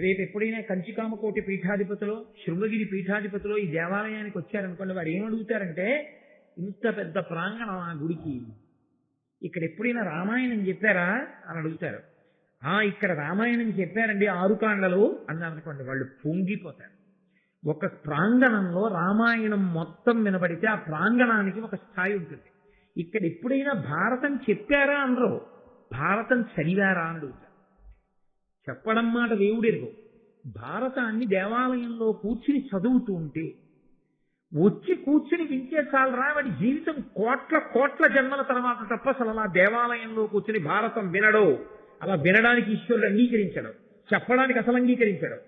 రేపు ఎప్పుడైనా కంచికామకోటి పీఠాధిపతులు, శృంగగిరి పీఠాధిపతులు ఈ దేవాలయానికి వచ్చారనుకోండి, వారు ఏమడుగుతారంటే, ఇంత పెద్ద ప్రాంగణం ఆ గుడికి, ఇక్కడ ఎప్పుడైనా రామాయణం చెప్పారా అని అడుగుతారు. ఇక్కడ రామాయణం చెప్పారండి 6 కాండలు అన్నారనుకోండి, వాళ్ళు పొంగిపోతారు. ఒక ప్రాంగణంలో రామాయణం మొత్తం వినబడితే ఆ ప్రాంగణానికి ఒక స్థాయి ఉంటుంది. ఇక్కడ ఎప్పుడైనా భారతం చెప్పారా అనరు, భారతం చదివారా అని అడుగుతారు. చెప్పడం మాట దేవుడెరుగు. భారతాన్ని దేవాలయంలో కూర్చుని చదువుతూ ఉంటే, వచ్చి కూర్చుని వింటే చాలరా, వాడి జీవితం కోట్ల కోట్ల జన్మల తర్వాత తప్ప అసలు అలా దేవాలయంలో కూర్చుని భారతం వినడు. అలా వినడానికి ఈశ్వరుడు అంగీకరించడు, చెప్పడానికి అసలు అంగీకరించడు.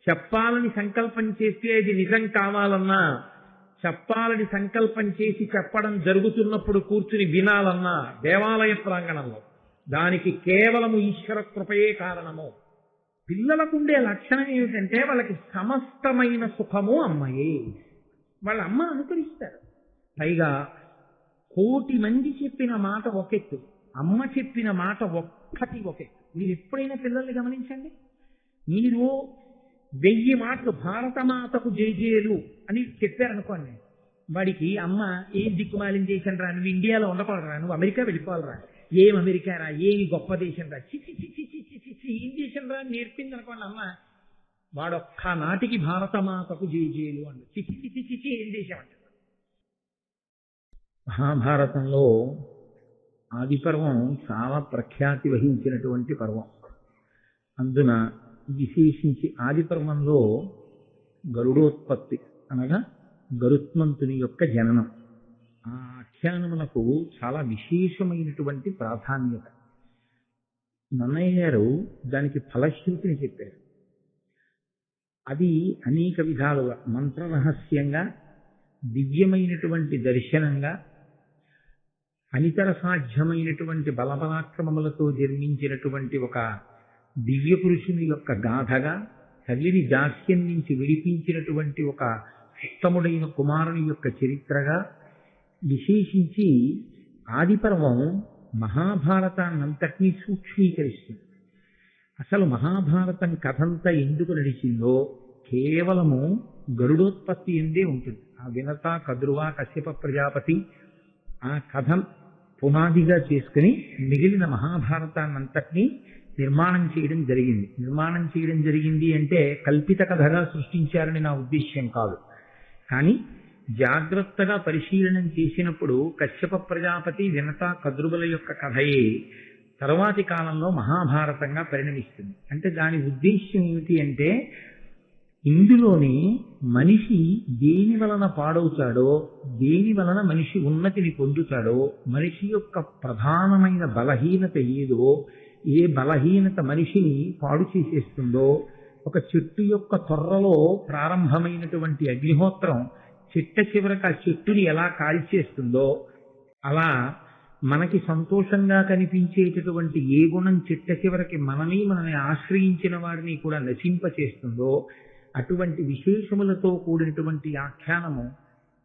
చెప్పాలని సంకల్పం చేస్తే అది నిజం కావాలన్నా, చెప్పాలని సంకల్పం చేసి చెప్పడం జరుగుతున్నప్పుడు కూర్చుని వినాలన్నా దేవాలయ ప్రాంగణంలో దానికి కేవలము ఈశ్వర కృపయే కారణము. పిల్లలకుండే లక్షణం ఏమిటంటే, వాళ్ళకి సమస్తమైన సుఖము అమ్మయే. వాళ్ళ అమ్మ అనుకరిస్తారు. పైగా 1,000,000 మంది చెప్పిన మాట ఒకెత్తు, అమ్మ చెప్పిన మాట ఒక్కటి ఒకెత్తు. మీరు ఎప్పుడైనా పిల్లల్ని గమనించండి. మీరు 1000 మాటలు భారతమాతకు జయజేలు అని చెప్పారనుకోండి, వాడికి అమ్మ ఏం దిక్కుమాలిన దేశం రా, నువ్వు ఇండియాలో ఉండకూడదురా, నువ్వు అమెరికా వెళ్ళిపోవాలరా, ఏం అమెరికా రా, ఏమి గొప్ప దేశం రా, చిచి చిచి చిచి చిచి ఏం దేశం రా నేర్పింది అనుకోండి అమ్మ, వాడొక్క నాటికి భారతమాతకు జయజేలు అండు. చిచి చిచి చిచి ఏం దేశం అంటారు. మహాభారతంలో ఆది పర్వం చాలా ప్రఖ్యాతి వహించినటువంటి పర్వం. అందున విశేషించి ఆది పర్వంలో గరుడోత్పత్తి అనగా గరుత్మంతుని యొక్క జననం, ఆ ఆఖ్యానమునకు చాలా విశేషమైనటువంటి ప్రాధాన్యత. నన్నయ్య గారు దానికి ఫలశ్రుతిని చెప్పారు. అది అనేక విధాలుగా మంత్రరహస్యంగా, దివ్యమైనటువంటి దర్శనంగా, అనితర సాధ్యమైనటువంటి బలపరాక్రమములతో జన్మించినటువంటి ఒక దివ్య పురుషుని యొక్క గాథగా, తల్లిని దాస్యం నుంచి విడిపించినటువంటి ఒక ఉత్తముడైన కుమారుని యొక్క చరిత్రగా, విశేషించి ఆదిపర్వం మహాభారతాన్నంతటినీ సూక్ష్మీకరిస్తుంది. అసలు మహాభారతం కథంతా ఎందుకు నడిచిందో కేవలము గరుడోత్పత్తి ఎందే ఉంటుంది. ఆ వినత, కద్రువ, కశ్యప ప్రజాపతి ఆ కథ పునాదిగా చేసుకుని మిగిలిన మహాభారతాన్నంతటినీ నిర్మాణం చేయడం జరిగింది. నిర్మాణం చేయడం జరిగింది అంటే కల్పిత కథగా సృష్టించారని నా ఉద్దేశ్యం కాదు. కానీ జాగ్రత్తగా పరిశీలనం చేసినప్పుడు కశ్యప ప్రజాపతి, వినత, కద్రువుల యొక్క కథయే తరువాతి కాలంలో మహాభారతంగా పరిణమిస్తుంది. అంటే దాని ఉద్దేశ్యం ఏమిటి అంటే, ఇందులోనే మనిషి దేని వలన పాడవుతాడో, దేని వలన మనిషి ఉన్నతిని పొందుతాడో, మనిషి యొక్క ప్రధానమైన బలహీనత ఏదో, ఏ బలహీనత మనిషిని పాడు చేసేస్తుందో, ఒక చెట్టు యొక్క తొర్రలో ప్రారంభమైనటువంటి అగ్నిహోత్రం చిట్ట చివరికి ఆ చెట్టుని ఎలా కాల్చేస్తుందో, అలా మనకి సంతోషంగా కనిపించేటటువంటి ఏ గుణం చిట్ట చివరికి మనల్ని ఆశ్రయించిన వారిని కూడా నశింపచేస్తుందో, అటువంటి విశేషములతో కూడినటువంటి ఆఖ్యానము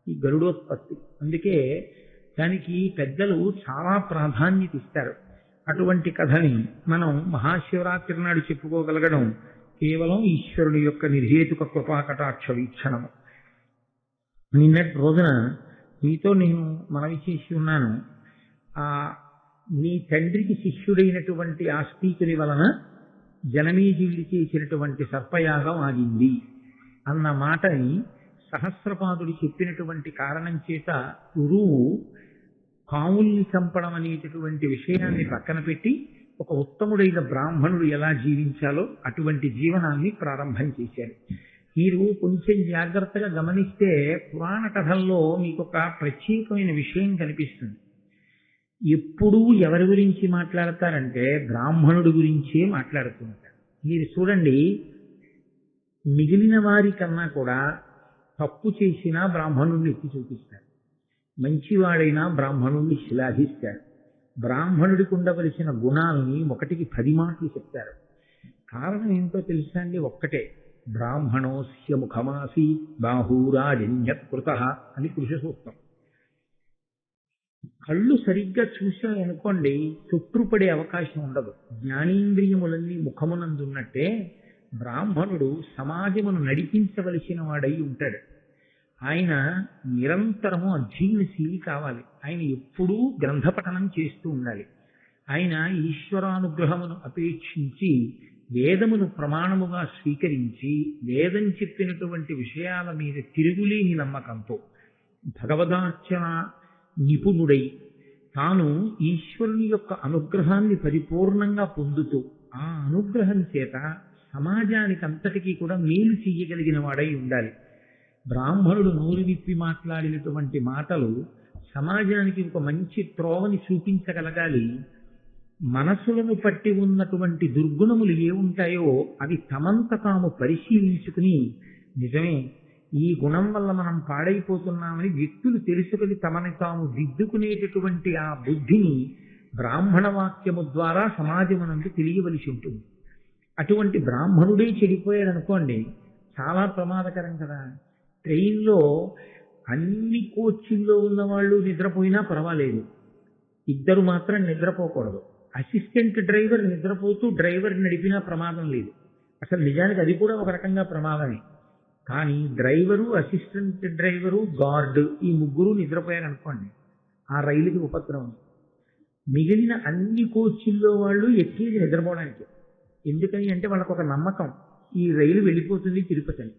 ఈ గరుడోత్పత్తి. అందుకే దానికి పెద్దలు చాలా ప్రాధాన్యత ఇస్తారు. అటువంటి కథని మనం మహాశివరాత్రి నాడు చెప్పుకోగలగడం కేవలం ఈశ్వరుడి యొక్క నిర్హేతుక కృపాకటాక్ష వీక్షణము. నిన్నటి రోజున మీతో నేను మనవి చేసి ఉన్నాను, నీ తండ్రికి శిష్యుడైనటువంటి ఆస్తికుని వలన జనమేజయుడు చేసినటువంటి సర్పయాగం ఆగింది అన్న మాటని సహస్రపాదుడు చెప్పినటువంటి కారణం చేత గురువు కాముల్ని చంపడం అనేటటువంటి విషయాన్ని పక్కన పెట్టి ఒక ఉత్తముడైన బ్రాహ్మణుడు ఎలా జీవించాలో అటువంటి జీవనాన్ని ప్రారంభం చేశారు. మీరు కొంచెం జాగ్రత్తగా గమనిస్తే పురాణ కథల్లో మీకు ఒక ప్రత్యేకమైన విషయం కనిపిస్తుంది. ఎప్పుడూ ఎవరి గురించి మాట్లాడతారంటే బ్రాహ్మణుడి గురించే మాట్లాడుతుంటారు. మీరు చూడండి, మిగిలిన వారి కన్నా కూడా తప్పు చేసినా బ్రాహ్మణుడిని ఎత్తి చూపిస్తారు, మంచివాడైనా బ్రాహ్మణుడిని శ్లాఘిస్తారు, బ్రాహ్మణుడికి ఉండవలసిన గుణాలని 1కి 10 మాటలు చెప్తారు. కారణం ఏంటో తెలుసా అండి? ఒక్కటే, బ్రాహ్మణోస్య ముఖమాసి బాహూరాజన్యత్కృత అని పురుష సూక్తం. కళ్ళు సరిగ్గా చూశాయనుకోండి తొట్టుపడే అవకాశం ఉండదు. జ్ఞానేంద్రియములన్నీ ముఖమునందున్నట్టే బ్రాహ్మణుడు సమాజమును నడిపించవలసిన వాడై ఉంటాడు. ఆయన నిరంతరము అధ్యయనశీలి కావాలి. ఆయన ఎప్పుడూ గ్రంథపఠనం చేస్తూ ఉండాలి. ఆయన ఈశ్వరానుగ్రహమును అపేక్షించి వేదమును ప్రమాణముగా స్వీకరించి వేదం చెప్పినటువంటి విషయాల మీద తిరుగులేని నమ్మకంతో భగవదార్చన నిపుణుడై తాను ఈశ్వరుని యొక్క అనుగ్రహాన్ని పరిపూర్ణంగా పొందుతూ ఆ అనుగ్రహం చేత సమాజానికి అంతటికీ కూడా మేలు చెయ్యగలిగిన వాడై ఉండాలి. బ్రాహ్మణుడు నోరు విప్పి మాట్లాడినటువంటి మాటలు సమాజానికి ఒక మంచి త్రోవని చూపించగలగాలి. మనసులను పట్టి ఉన్నటువంటి దుర్గుణములు ఏ ఉంటాయో అవి తమంత తాము పరిశీలించుకుని నిజమే ఈ గుణం వల్ల మనం పాడైపోతున్నామని వ్యక్తులు తెలుసుకుని తమని తాము దిద్దుకునేటటువంటి ఆ బుద్ధిని బ్రాహ్మణ వాక్యము ద్వారా సమాజమునందు తెలియవలసి ఉంటుంది. అటువంటి బ్రాహ్మణుడే చెడిపోయాడు అనుకోండి, చాలా ప్రమాదకరం కదా. ట్రైన్లో అన్ని కోచ్ల్లో ఉన్న వాళ్ళు నిద్రపోయినా పర్వాలేదు, ఇద్దరు మాత్రం నిద్రపోకూడదు. అసిస్టెంట్ డ్రైవర్ నిద్రపోతూ డ్రైవర్ నడిపినా ప్రమాదం లేదు. అసలు నిజానికి అది కూడా ఒక రకంగా ప్రమాదమే. కానీ డ్రైవరు, అసిస్టెంట్ డ్రైవరు, గార్డు ఈ ముగ్గురు నిద్రపోయారనుకోండి, ఆ రైలుకి ఉపద్రవం. మిగిలిన అన్ని కోచ్ల్లో వాళ్ళు ఎక్కేది నిద్రపోవడానికి. ఎందుకని అంటే వాళ్ళకు ఒక నమ్మకం, ఈ రైలు వెళ్ళిపోతుంది తిరుపతి అని.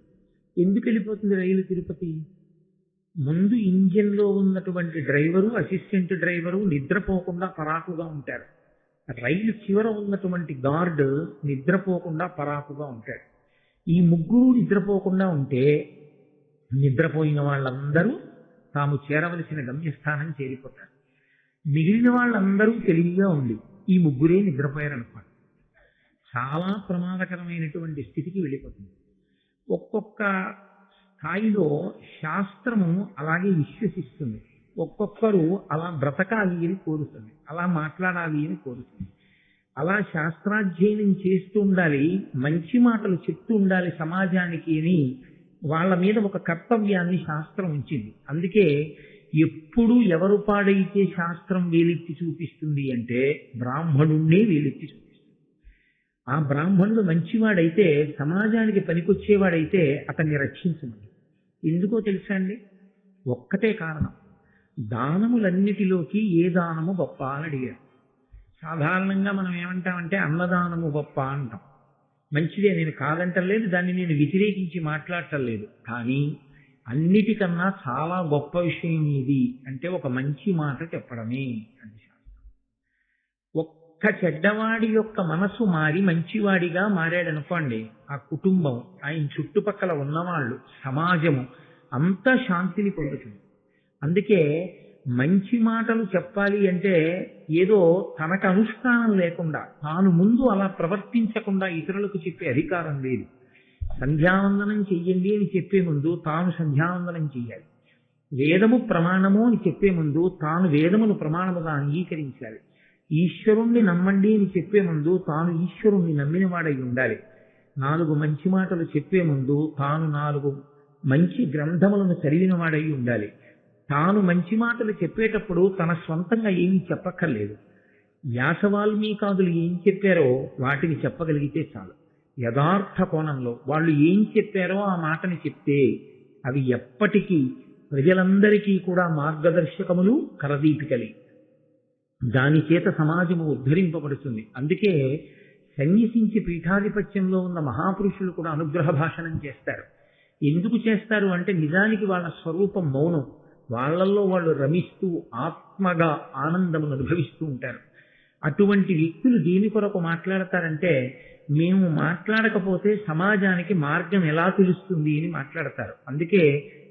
ఎందుకు వెళ్ళిపోతుంది రైలు తిరుపతి? ముందు ఇంజిన్లో ఉన్నటువంటి డ్రైవరు, అసిస్టెంట్ డ్రైవరు నిద్రపోకుండా పరాకుగా ఉంటారు. రైలు చివర ఉన్నటువంటి గార్డు నిద్రపోకుండా పరాకుగా ఉంటాడు. ఈ ముగ్గురు నిద్రపోకుండా ఉంటే నిద్రపోయిన వాళ్ళందరూ తాము చేరవలసిన గమ్యస్థానం చేరిపోతారు. మిగిలిన వాళ్ళందరూ తెలివిగా ఉండి ఈ ముగ్గురే నిద్రపోయారనుకోండి, చాలా ప్రమాదకరమైనటువంటి స్థితికి వెళ్ళిపోతుంది. ఒక్కొక్క స్థాయిలో శాస్త్రము అలాగే విశ్వసిస్తుంది. ఒక్కొక్కరు అలా బ్రతకాలి అని కోరుతుంది, అలా మాట్లాడాలి అని కోరుతుంది. అలా శాస్త్రాధ్యయనం చేస్తూ ఉండాలి, మంచి మాటలు చెప్తూ ఉండాలి సమాజానికి అని వాళ్ళ మీద ఒక కర్తవ్యాన్ని శాస్త్రం ఉంచింది. అందుకే ఎప్పుడు ఎవరు పాడైతే శాస్త్రం వేలెత్తి చూపిస్తుంది అంటే బ్రాహ్మణుణ్ణే వేలెత్తి చూపిస్తుంది. ఆ బ్రాహ్మణుడు మంచివాడైతే, సమాజానికి పనికొచ్చేవాడైతే అతన్ని రక్షించమని. ఎందుకో తెలుసా అండి? ఒక్కటే కారణం, దానములన్నిటిలోకి ఏ దానము గొప్ప అని అడిగారు. సాధారణంగా మనం ఏమంటామంటే అన్నదానము గొప్ప అంటాం. మంచిదే, నేను కాదంటలేదు, దాన్ని నేను వ్యతిరేకించి మాట్లాడటం లేదు. కానీ అన్నిటికన్నా చాలా గొప్ప విషయం ఇది అంటే ఒక మంచి మాట చెప్పడమే అని శాస్త్రం. ఒక్క చెడ్డవాడి యొక్క మనసు మారి మంచివాడిగా మారాడనుకోండి, ఆ కుటుంబం, ఆయన చుట్టుపక్కల ఉన్నవాళ్ళు, సమాజము అంతా శాంతిని పొందుతుంది. అందుకే మంచి మాటలు చెప్పాలి అంటే ఏదో తనకు అనుష్ఠానం లేకుండా, తాను ముందు అలా ప్రవర్తించకుండా ఇతరులకు చెప్పే అధికారం లేదు. సంధ్యావందనం చెయ్యండి అని చెప్పే ముందు తాను సంధ్యావందనం చెయ్యాలి. వేదము ప్రమాణము అని చెప్పే ముందు తాను వేదమును ప్రమాణముగా అంగీకరించాలి. ఈశ్వరుణ్ణి నమ్మండి అని చెప్పే ముందు తాను ఈశ్వరుణ్ణి నమ్మినవాడై ఉండాలి. 4 మంచి మాటలు చెప్పే ముందు తాను 4 మంచి గ్రంథములను చదివినవాడై ఉండాలి. తాను మంచి మాటలు చెప్పేటప్పుడు తన స్వంతంగా ఏమీ చెప్పక్కర్లేదు. వ్యాస వాల్మీకాదులు ఏం చెప్పారో వాటిని చెప్పగలిగితే చాలు. యథార్థ కోణంలో వాళ్ళు ఏం చెప్పారో ఆ మాటని చెప్తే అవి ఎప్పటికీ ప్రజలందరికీ కూడా మార్గదర్శకములు, కరదీపికలే. దాని చేత సమాజము ఉద్ధరింపబడుతుంది. అందుకే సన్యసించి పీఠాధిపత్యంలో ఉన్న మహాపురుషులు కూడా అనుగ్రహ భాషణం చేస్తారు. ఎందుకు చేస్తారు అంటే నిజానికి వాళ్ళ స్వరూపం మౌనం. వాళ్ళల్లో వాళ్ళు రమిస్తూ ఆత్మగా ఆనందమును అనుభవిస్తూ ఉంటారు. అటువంటి వ్యక్తులు దేని కొరకు మాట్లాడతారంటే, మేము మాట్లాడకపోతే సమాజానికి మార్గం ఎలా తెలుస్తుంది అని మాట్లాడతారు. అందుకే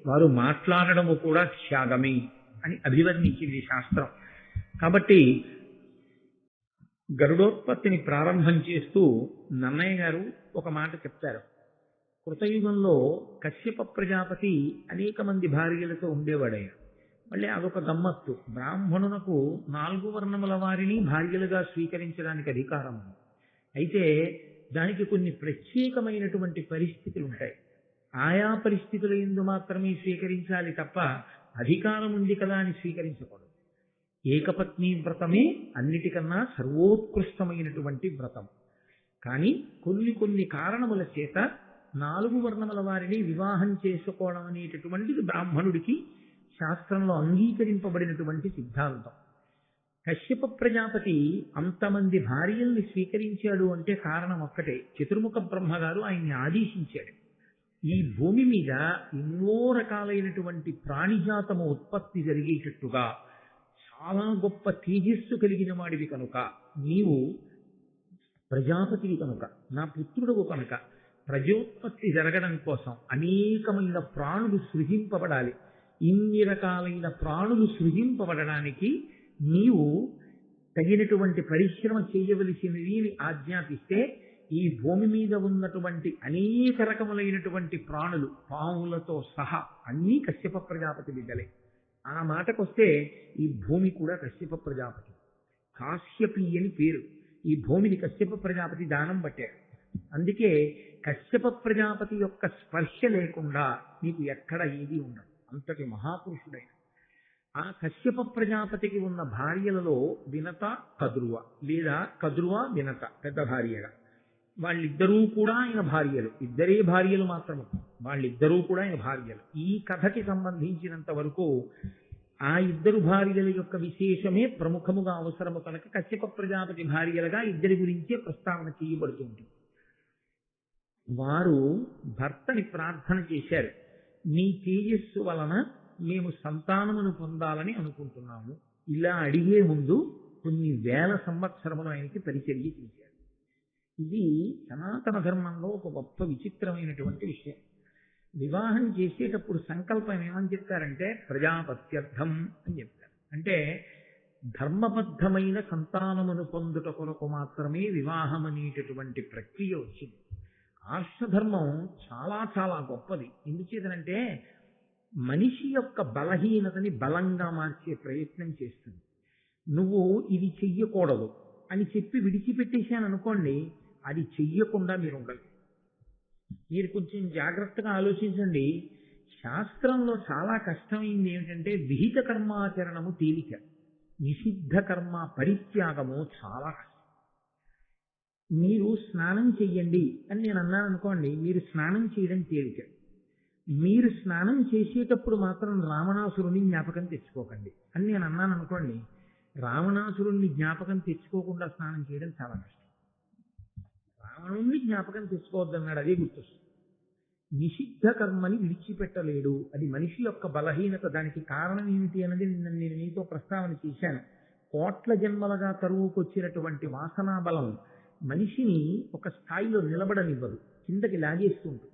వారు మాట్లాడడము కూడా త్యాగమే అని అభివర్ణించింది శాస్త్రం. కాబట్టి గరుడోత్పత్తిని ప్రారంభం చేస్తూ నన్నయ్య గారు ఒక మాట చెప్తారు. కృతయుగంలో కశ్యప ప్రజాపతి అనేక మంది భార్యలతో ఉండేవాడయ్య. మళ్ళీ అదొక గమ్మత్తు, బ్రాహ్మణునకు 4 వర్ణముల వారిని భార్యలుగా స్వీకరించడానికి అధికారం ఉంది. అయితే దానికి కొన్ని ప్రత్యేకమైనటువంటి పరిస్థితులు ఉంటాయి. ఆయా పరిస్థితుల యందు మాత్రమే స్వీకరించాలి తప్ప అధికారం ఉంది కదా అని స్వీకరించకూడదు. ఏకపత్ని వ్రతమే అన్నిటికన్నా సర్వోత్కృష్టమైనటువంటి వ్రతం. కానీ కొన్ని కొన్ని కారణముల చేత 4 వర్ణముల వారిని వివాహం చేసుకోవడం అనేటటువంటిది బ్రాహ్మణుడికి శాస్త్రంలో అంగీకరింపబడినటువంటి సిద్ధాంతం. కశ్యప ప్రజాపతి అంతమంది భార్యల్ని స్వీకరించాడు అంటే కారణం ఒక్కటే, చతుర్ముఖ బ్రహ్మగారు ఆయన్ని ఆదేశించాడు. ఈ భూమి మీద ఎన్నో రకాలైనటువంటి ప్రాణిజాతము ఉత్పత్తి జరిగేటట్టుగా చాలా గొప్ప తేజస్సు కలిగిన వాడివి కనుక, నీవు ప్రజాపతివి కనుక, నా పుత్రుడు కనుక, ప్రజోత్పత్తి జరగడం కోసం అనేకమైన ప్రాణులు సృజింపబడాలి. ఇన్ని రకాలైన ప్రాణులు సృజింపబడడానికి నీవు తగినటువంటి పరిశ్రమ చేయవలసినది అని ఆజ్ఞాపిస్తే, ఈ భూమి మీద ఉన్నటువంటి అనేక రకములైనటువంటి ప్రాణులు పాములతో సహా అన్నీ కశ్యప ప్రజాపతి బిడ్డలే. ఆ మాటకొస్తే ఈ భూమి కూడా కశ్యప ప్రజాపతి, కాశ్యపి అని పేరు. ఈ భూమిని కశ్యప ప్రజాపతి దానం పట్టాడు. అందుకే కశ్యప ప్రజాపతి యొక్క స్పర్శ లేకుండా నీకు ఎక్కడ ఏది ఉండదు. అంతటి మహాపురుషుడైన ఆ కశ్యప ప్రజాపతికి ఉన్న భార్యలలో వినత, కదురువ, లేదా కదురువ వినత పెద్ద భార్యగా, వాళ్ళిద్దరూ కూడా ఆయన భార్యలు. ఇద్దరే భార్యలు మాత్రమే, వాళ్ళిద్దరూ కూడా ఆయన భార్యలు. ఈ కథకి సంబంధించినంత వరకు ఆ ఇద్దరు భార్యల యొక్క విశేషమే ప్రముఖముగా అవసరము కనుక కశ్యప ప్రజాపతి భార్యలుగా ఇద్దరి గురించే ప్రస్తావన చేయబడుతుంది. వారు భర్తని ప్రార్థన చేశారు, నీ తేజస్సు వలన మేము సంతానమును పొందాలని అనుకుంటున్నాము. ఇలా అడిగే ముందు కొన్ని వేల సంవత్సరములు ఆయనకి పరిచర్య చేశారు. ఇది సనాతన ధర్మంలో ఒక గొప్ప విచిత్రమైనటువంటి విషయం. వివాహం చేసేటప్పుడు సంకల్పం ఏమని చెప్తారంటే ప్రజాపత్యర్థం అని చెప్తారు. అంటే ధర్మబద్ధమైన సంతానమును పొందుట కొరకు మాత్రమే వివాహం అనేటటువంటి ప్రక్రియ వచ్చింది. ఆర్షధర్మం చాలా చాలా గొప్పది. ఎందుచేతనంటే మనిషి యొక్క బలహీనతని బలంగా మార్చే ప్రయత్నం చేస్తుంది. నువ్వు ఇది చెయ్యకూడదు అని చెప్పి విడిచిపెట్టేశాను అనుకోండి, అది చెయ్యకుండా మీరు ఉండదు. మీరు కొంచెం జాగ్రత్తగా ఆలోచించండి. శాస్త్రంలో చాలా కష్టమైంది ఏమిటంటే విహిత కర్మాచరణము తేలిక, నిషిద్ధ కర్మ పరిత్యాగము చాలా కష్టం. మీరు స్నానం చెయ్యండి అని నేను అన్నాను అనుకోండి, మీరు స్నానం చేయడం తేలిక. మీరు స్నానం చేసేటప్పుడు మాత్రం రావణాసురుని జ్ఞాపకం తెచ్చుకోకండి అని నేను అన్నాను అనుకోండి, రావణాసురుణ్ణి జ్ఞాపకం తెచ్చుకోకుండా స్నానం చేయడం చాలా కష్టం. రావణుణ్ణి జ్ఞాపకం తెచ్చుకోవద్దన్నాడు, అదే గుర్తొస్తుంది. నిషిద్ధ కర్మని విడిచిపెట్టలేడు, అది మనిషి యొక్క బలహీనత. దానికి కారణం ఏమిటి అన్నది నేను నీతో ప్రస్తావన చేశాను. కోట్ల జన్మలుగా తరువుకొచ్చినటువంటి వాసనా బలం మనిషిని ఒక స్థాయిలో నిలబడనివ్వదు, కిందకి లాగేస్తుంటుంది.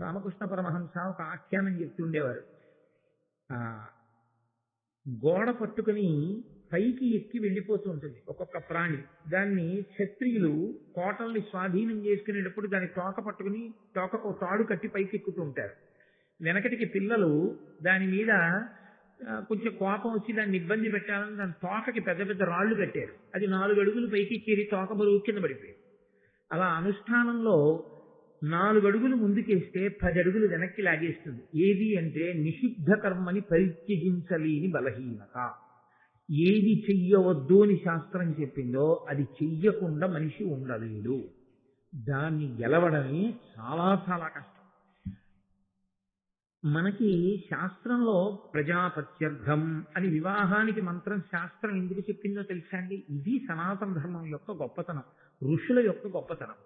రామకృష్ణ పరమహంస ఒక ఆఖ్యానం చెప్తుండేవారు. గోడ పట్టుకుని పైకి ఎక్కి వెళ్ళిపోతూ ఉంటుంది ఒక్కొక్క ప్రాణి. దాన్ని క్షత్రియులు కోటల్ని స్వాధీనం చేసుకునేటప్పుడు దాని తోక పట్టుకుని తోకకు తాడు కట్టి పైకి ఎక్కుతూ ఉంటారు. వెనకటికి పిల్లలు దాని మీద కొంచెం కోపం వచ్చి దాన్ని ఇబ్బంది పెట్టాలని దాని తోకకి పెద్ద పెద్ద రాళ్లు కట్టారు. అది 4 అడుగులు పైకి ఎక్కి తోక బరువు కింద పడిపోయారు. అలా అనుష్ఠానంలో 4 అడుగులు ముందుకేస్తే 10 అడుగులు వెనక్కి లాగేస్తుంది. ఏది అంటే నిషిద్ధ కర్మని పరిత్యజించలేని బలహీనత. ఏది చెయ్యవద్దు అని శాస్త్రం చెప్పిందో అది చెయ్యకుండా మనిషి ఉండలేడు. దాన్ని గెలవడమే చాలా చాలా కష్టం. మనకి శాస్త్రంలో ప్రజాపత్యర్థం అని వివాహానికి మంత్రం శాస్త్రం ఎందుకు చెప్పిందో తెలుసా అండి? ఇది సనాతన ధర్మం యొక్క గొప్పతనం, ఋషుల యొక్క గొప్పతనం.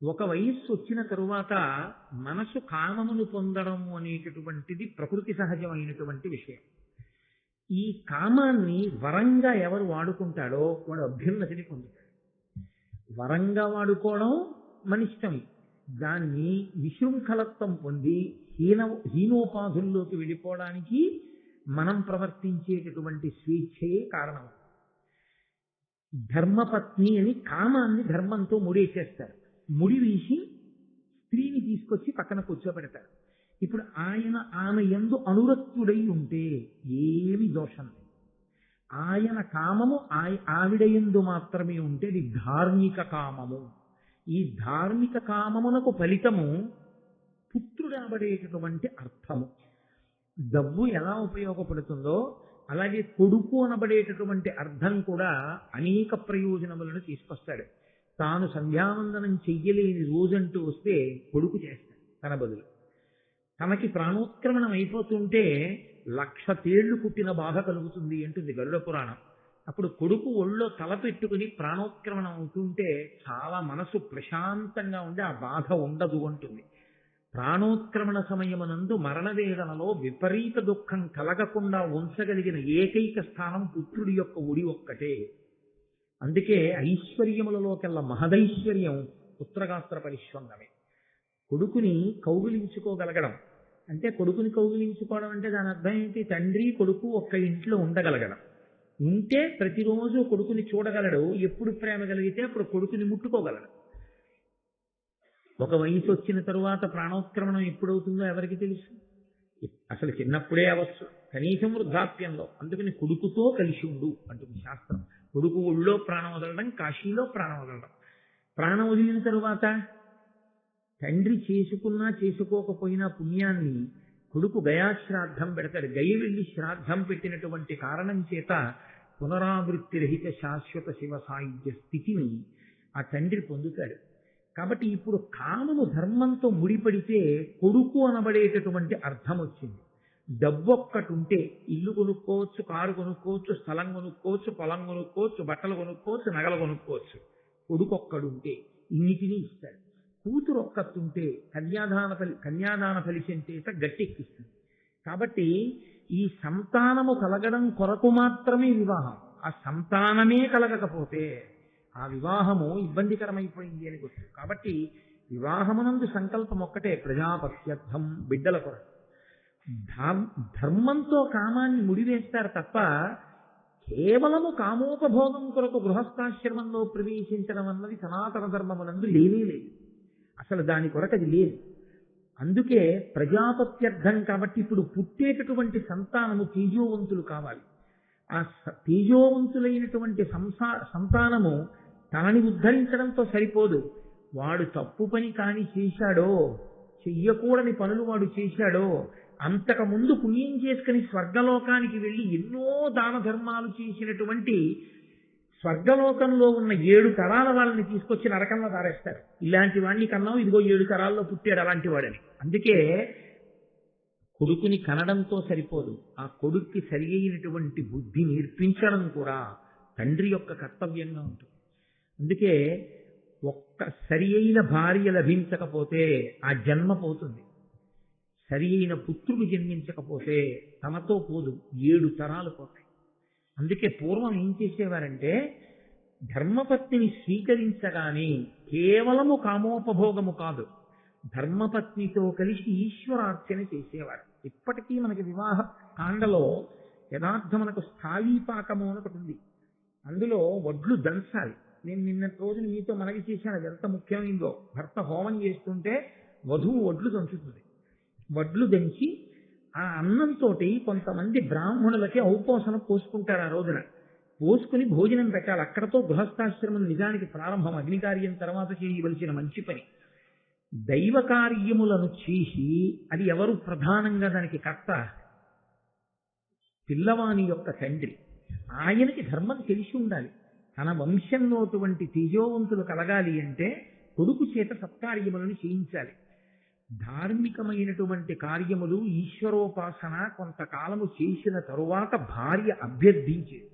ఒక వయస్సు వచ్చిన తరువాత మనసు కామమును పొందడం అనేటటువంటిది ప్రకృతి సహజమైనటువంటి విషయం. ఈ కామాన్ని వరంగా ఎవరు వాడుకుంటాడో వాడు అభ్యున్నతిని పొందుతాడు. వరంగా వాడుకోవడం మనిష్టం. దాన్ని విశృంఖలత్వం పొంది హీనోపాధుల్లోకి వెళ్ళిపోవడానికి మనం ప్రవర్తించేటటువంటి స్వేచ్ఛయే కారణం. ధర్మపత్ని అని కామాన్ని ధర్మంతో ముడేసేస్తారు. ముడి వేసి స్త్రీని తీసుకొచ్చి పక్కన కూర్చోబెడతారు. ఇప్పుడు ఆమె యందు అనురక్తుడై ఉంటే ఏమి దోషం లేదు. ఆయన కామము ఆవిడ యందు మాత్రమే ఉంటే ఇది ధార్మిక కామము. ఈ ధార్మిక కామమునకు ఫలితము పుత్రుడనబడేటటువంటి అర్థము. డబ్బు ఎలా ఉపయోగపడుతుందో అలాగే కొడుకు అనబడేటటువంటి అర్థం కూడా అనేక ప్రయోజనములను తీసుకొస్తాడు. తాను సంధ్యావందనం చెయ్యలేని రోజంటూ వస్తే కొడుకు చేస్తాడు తన బదులు. తనకి ప్రాణోత్క్రమణం అయిపోతుంటే 1,00,000 తేళ్లు కుట్టిన బాధ కలుగుతుంది అంటుంది గరుడ పురాణం. అప్పుడు కొడుకు ఒళ్ళో తల పెట్టుకుని ప్రాణోత్క్రమణం అవుతుంటే చాలా మనసు ప్రశాంతంగా ఉండి ఆ బాధ ఉండదు అంటుంది. ప్రాణోత్క్రమణ సమయమునందు మరణవేదనలో విపరీత దుఃఖం కలగకుండా ఉంచగలిగిన ఏకైక స్థానం పుత్రుడి యొక్క ఒడి ఒక్కటే. అందుకే ఐశ్వర్యములలోకెల్లా మహదైశ్వర్యం పుత్రగాత్ర పరిష్వంగమే. కొడుకుని కౌగిలించుకోగలగడం అంటే, కొడుకుని కౌగిలించుకోవడం అంటే దాని అర్థం ఏంటి? తండ్రి కొడుకు ఒక్క ఇంట్లో ఉండగలగడం. ఉంటే ప్రతిరోజు కొడుకుని చూడగలడు. ఎప్పుడు ప్రేమ కలిగితే అప్పుడు కొడుకుని ముట్టుకోగలడు. ఒక వయసు వచ్చిన తరువాత ప్రాణోత్క్రమణం ఎప్పుడవుతుందో ఎవరికి తెలుసు? అసలు చిన్నప్పుడే అవ్వచ్చు, కనీసం వృద్ధాప్యంలో. అందుకని కొడుకుతో కలిసి ఉండు అంటుంది శాస్త్రం. కొడుకు ఒళ్ళో ప్రాణం వదలడం, కాశీలో ప్రాణం వదలడం. ప్రాణం వదిలిన తరువాత తండ్రి చేసుకున్నా చేసుకోకపోయినా పుణ్యాన్ని కొడుకు గయాశ్రాద్ధం పెడతాడు. గయ వెళ్ళి శ్రాద్ధం పెట్టినటువంటి కారణం చేత పునరావృత్తి రహిత శాశ్వత శివ సాయుధ్య స్థితిని ఆ తండ్రి పొందుతాడు. కాబట్టి ఇప్పుడు కామము ధర్మంతో ముడిపడితే కొడుకు అనబడేటటువంటి అర్థం వచ్చింది. డబ్బొక్కటి ఉంటే ఇల్లు కొనుక్కోవచ్చు, కారు కొనుక్కోవచ్చు, స్థలం కొనుక్కోవచ్చు, పొలం కొనుక్కోవచ్చు, బట్టలు కొనుక్కోవచ్చు, నగలు కొనుక్కోవచ్చు. కొడుకు ఒక్కడుంటే ఇన్నిటినీ ఇస్తాడు. కూతురు ఒక్కతుంటే కన్యాదాన ఫలితం చేత గట్టెక్కిస్తుంది. కాబట్టి ఈ సంతానము కలగడం కొరకు మాత్రమే వివాహం. ఆ సంతానమే కలగకపోతే ఆ వివాహము ఇబ్బందికరమైపోయింది అని గుర్తు. కాబట్టి వివాహమునందు సంకల్పం ఒక్కటే, ప్రజాపత్యర్థం, బిడ్డల కొరకు. ధర్మంతో కామాన్ని ముడివేస్తారు తప్ప కేవలము కామోపభోగం కొరకు గృహస్థాశ్రమంలో ప్రవేశించడం అన్నది సనాతన ధర్మమునందు లేనే లేదు. అసలు దాని కొరకు అది లేదు. అందుకే ప్రజాపత్యర్థం. కాబట్టి ఇప్పుడు పుట్టేటటువంటి సంతానము తేజోవంతులు కావాలి. ఆ తేజోవంతులైనటువంటి సంతానము తనని ఉద్ధరించడంతో సరిపోదు. వాడు తప్పు పని కాని చేశాడో, చెయ్యకూడని పనులు వాడు చేశాడో, అంతకుముందు పుణ్యం చేసుకుని స్వర్గలోకానికి వెళ్ళి ఎన్నో దాన ధర్మాలు చేసినటువంటి స్వర్గలోకంలో ఉన్న 7 తరాల వాళ్ళని తీసుకొచ్చి నరకంలో దారేస్తారు. ఇలాంటి వాడిని కన్నాం, ఇదిగో 7 తరాల్లో పుట్టాడు అలాంటి వాడని. అందుకే కొడుకుని కనడంతో సరిపోదు, ఆ కొడుక్కి సరి అయినటువంటి బుద్ధి నేర్పించడం కూడా తండ్రి యొక్క కర్తవ్యంగా ఉంటుంది. అందుకే ఒక్క సరి అయిన భార్య లభించకపోతే ఆ జన్మ పోతుంది. సరి అయిన పుత్రుడు జన్మించకపోతే తనతో పోదు, 7 తరాలు పోతాయి. అందుకే పూర్వం ఏం చేసేవారంటే, ధర్మపత్నిని స్వీకరించగానే కేవలము కామోపభోగము కాదు, ధర్మపత్నితో కలిసి ఈశ్వరార్చన చేసేవారు. ఇప్పటికీ మనకి వివాహ కాండలో యథార్థమునకు స్థాయి పాకము అని ఒకటి ఉంది. అందులో వడ్లు దంచాలి. నేను నిన్నటి రోజున మీతో మనవి చేశాను, అది ఎంత ముఖ్యమైందో. భర్త హోమం చేస్తుంటే వధువు వడ్లు దంచుతుంది. వడ్లు దంచి ఆ అన్నంతో కొంతమంది బ్రాహ్మణులకి ఔపోసన పోసుకుంటారు. ఆ రోజున పోసుకుని భోజనం పెట్టాలి. అక్కడతో గృహస్థాశ్రమం నిజానికి ప్రారంభం. అగ్నికార్యం తర్వాత చేయవలసిన మంచి పని. దైవ కార్యములను చేసి అది ఎవరు ప్రధానంగా దానికి కర్త? పిల్లవాని యొక్క తండ్రి. ఆయనకి ధర్మం తెలిసి ఉండాలి. తన వంశంలోటువంటి తేజోవంతులు కలగాలి అంటే కొడుకు చేత సత్కార్యములను చేయించాలి. ధార్మికమైనటువంటి కార్యములు, ఈశ్వరోపాసన కొంతకాలము చేసిన తరువాత భార్య అభ్యర్థించేది,